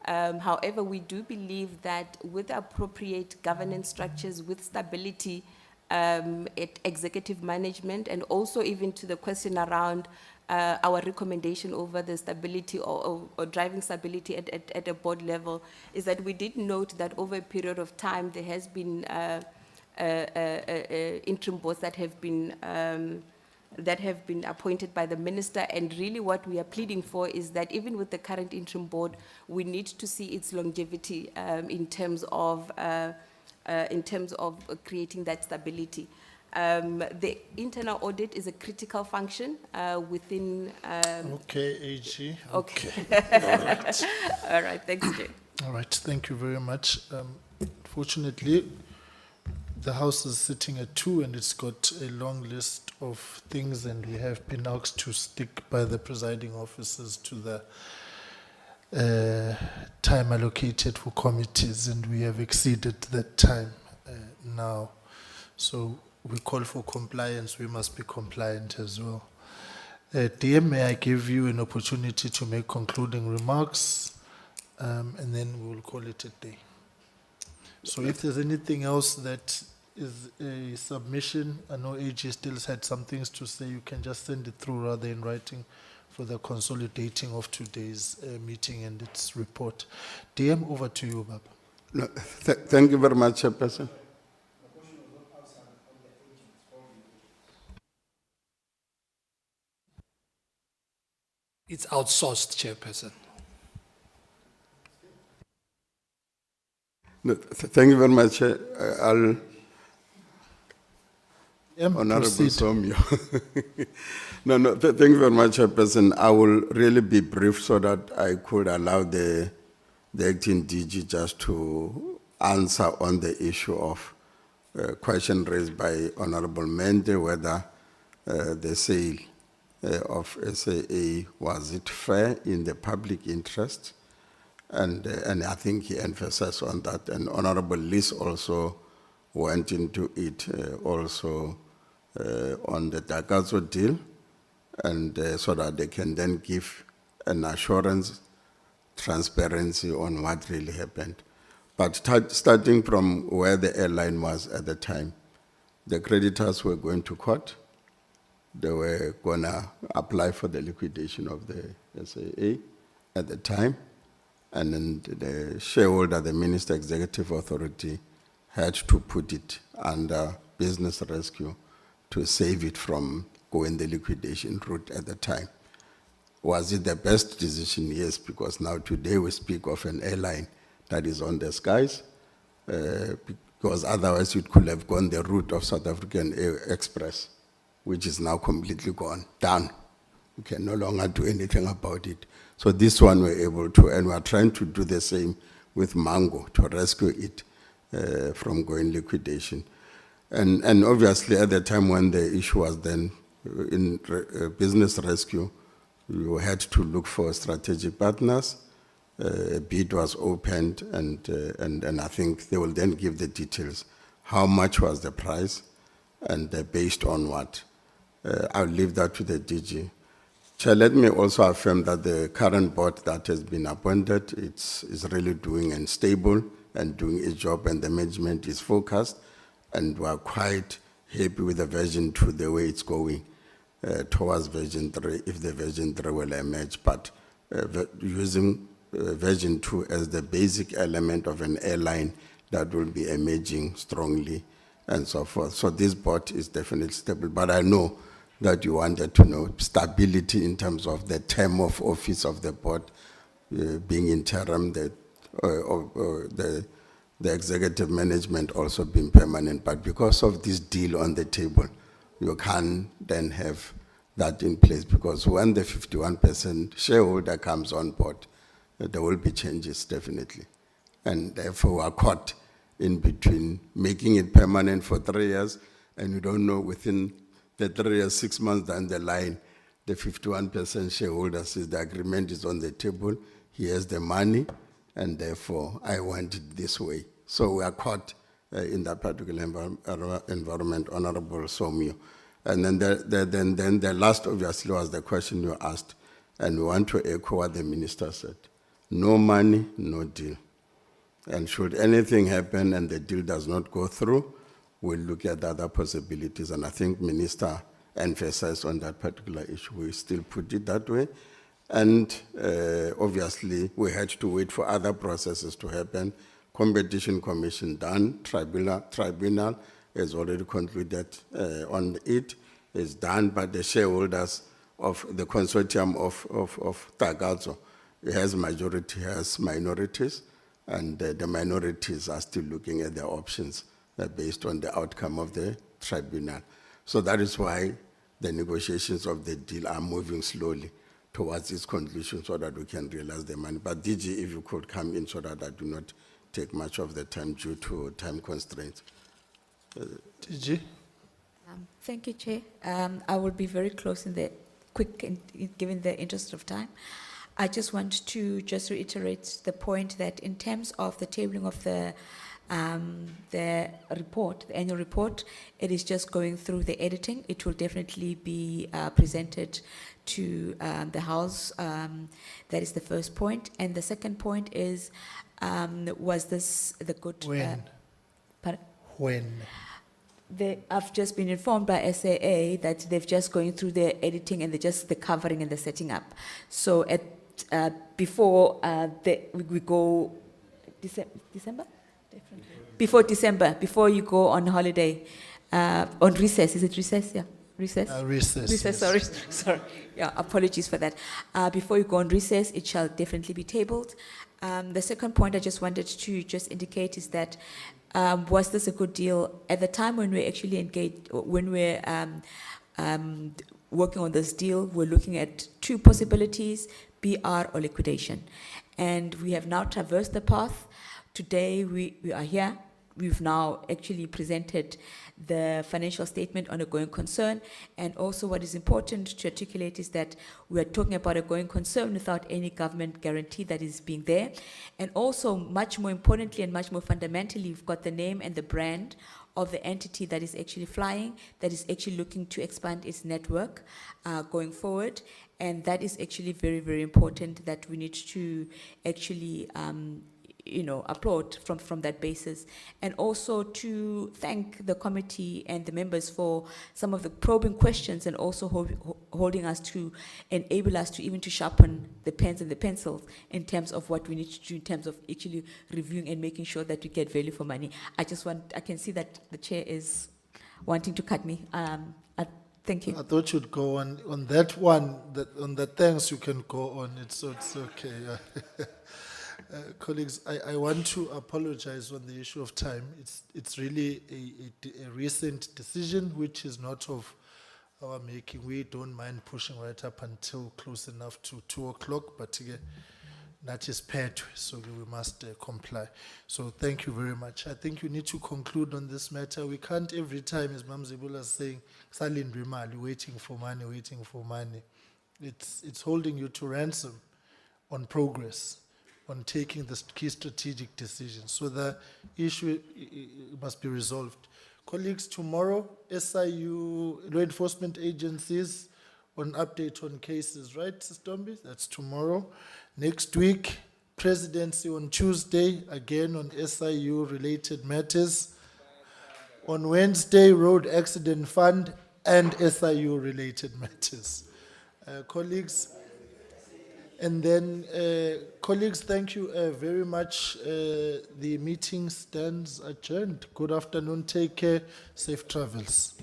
However, we do believe that with appropriate governance structures, with stability at executive management, and also even to the question around our recommendation over the stability or driving stability at a board level, is that we did note that over a period of time there has been interim boards that have been appointed by the minister, and really what we are pleading for is that even with the current interim board, we need to see its longevity in terms of creating that stability. The internal audit is a critical function within.
Okay, AG.
Okay.
All right.
All right. Thanks, Chair.
All right. Thank you very much. Fortunately, the House is sitting at 2 and it's got a long list of things, and we have been asked to stick by the presiding officers to the time allocated for committees, and we have exceeded that time now. So we call for compliance. We must be compliant as well. DM, may I give you an opportunity to make concluding remarks, and then we will call it a day. So if there's anything else that is a submission, I know AG still had some things to say, you can just send it through rather in writing for the consolidating of today's meeting and its report. DM, over to you, Baba.
No, thank you very much, Chairperson.
It's outsourced, Chairperson.
No, thank you very much. Honorable
Proceed.
Somyo. No, thank you very much, Chairperson. I will really be brief so that I could allow the acting DG just to answer on the issue of question raised by Honorable Mende, whether the sale of SAA, was it fair in the public interest? And I think he emphasized on that. And Honorable Liz also went into it also on the Dakazo deal, and so that they can then give an assurance, transparency on what really happened. But starting from where the airline was at the time, the creditors were going to court. They were going to apply for the liquidation of the SAA at the time. And then the shareholder, the Minister Executive Authority, had to put it under business rescue to save it from going the liquidation route at the time. Was it the best decision? Yes, because now today we speak of an airline that is on the skies, because otherwise it could have gone the route of South African Air Express, which is now completely gone, done. We can no longer do anything about it. So this one we're able to, and we're trying to do the same with Mango to rescue it from going liquidation. And obviously at the time when the issue was then in business rescue, you had to look for strategic partners. A bid was opened, and I think they will then give the details. How much was the price, and based on what? I'll leave that to the DG. Chair, let me also affirm that the current board that has been appointed is really doing and stable and doing its job, and the management is focused, and we're quite happy with the version 2, the way it's going towards version 3, if the version 3 will emerge. But using version 2 as the basic element of an airline that will be emerging strongly and so forth. So this board is definitely stable, but I know that you wanted to know stability in terms of the term of office of the board being interim, the executive management also being permanent. But because of this deal on the table, you can then have that in place, because when the 51% shareholder comes on board, there will be changes definitely. And therefore we are caught in between making it permanent for 3 years, and you don't know within the 3 years, 6 months down the line, the 51% shareholder says the agreement is on the table, he has the money, and therefore I want it this way. So we are caught in that particular environment, Honorable Somyo. And then the last obviously was the question you asked, and we want to echo what the minister said. No money, no deal. And should anything happen and the deal does not go through, we'll look at the other possibilities. And I think Minister emphasized on that particular issue. We still put it that way. And obviously, we had to wait for other processes to happen. Competition Commission done, tribunal has already concluded on it, is done, but the shareholders of the consortium of Tagazo, it has majority, has minorities, and the minorities are still looking at their options based on the outcome of the tribunal. So that is why the negotiations of the deal are moving slowly towards its conclusion so that we can realize the money. But DG, if you could come in so that I do not take much of the time due to time constraints.
DG?
Thank you, Chair. I will be very close in the quick, given the interest of time. I just want to just reiterate the point that in terms of the tabling of the report, the annual report, it is just going through the editing. It will definitely be presented to the House. That is the first point. And the second point is, was this the good...
When?
Pardon?
When?
I've just been informed by SAA that they've just going through the editing and the covering and the setting up. So at before we go December? Definitely. Before December, before you go on holiday, on recess. Is it recess? Yeah, recess.
Recess.
Recess.
Yes.
Sorry. Yeah, apologies for that. Before you go on recess, it shall definitely be tabled. The second point I just wanted to just indicate is that Was this a good deal? At the time when we actually engaged, when we're working on this deal, we're looking at two possibilities, BR or liquidation. And we have now traversed the path. Today we are here. We've now actually presented the financial statement on a going concern, and also what is important to articulate is that we are talking about a going concern without any government guarantee that is being there. And also, much more importantly and much more fundamentally, we've got the name and the brand of the entity that is actually flying, that is actually looking to expand its network going forward. And that is actually very, very important, that we need to actually applaud from that basis. And also to thank the committee and the members for some of the probing questions, and also holding us to enable us to even to sharpen the pens and the pencils in terms of what we need to do in terms of actually reviewing and making sure that we get value for money. I can see that the chair is wanting to cut me. Thank you.
I thought you'd go on that one, on the thanks you can go on, it's okay. Colleagues, I want to apologize on the issue of time. It's really a recent decision, which is not of our making. We don't mind pushing right up until close enough to 2 o'clock, but again, that is paired, so we must comply. So thank you very much. I think you need to conclude on this matter. We can't every time, as Mamzibula is saying, "Salindwe mali," waiting for money, waiting for money. It's holding you to ransom on progress, on taking the key strategic decisions. So the issue must be resolved. Colleagues, tomorrow, SIU, law enforcement agencies, on update on cases, right, Stombi? That's tomorrow. Next week, presidency on Tuesday, again on SIU-related matters. On Wednesday, road accident fund and SIU-related matters. Colleagues, and then, colleagues, thank you very much. The meeting stands adjourned. Good afternoon. Take care. Safe travels.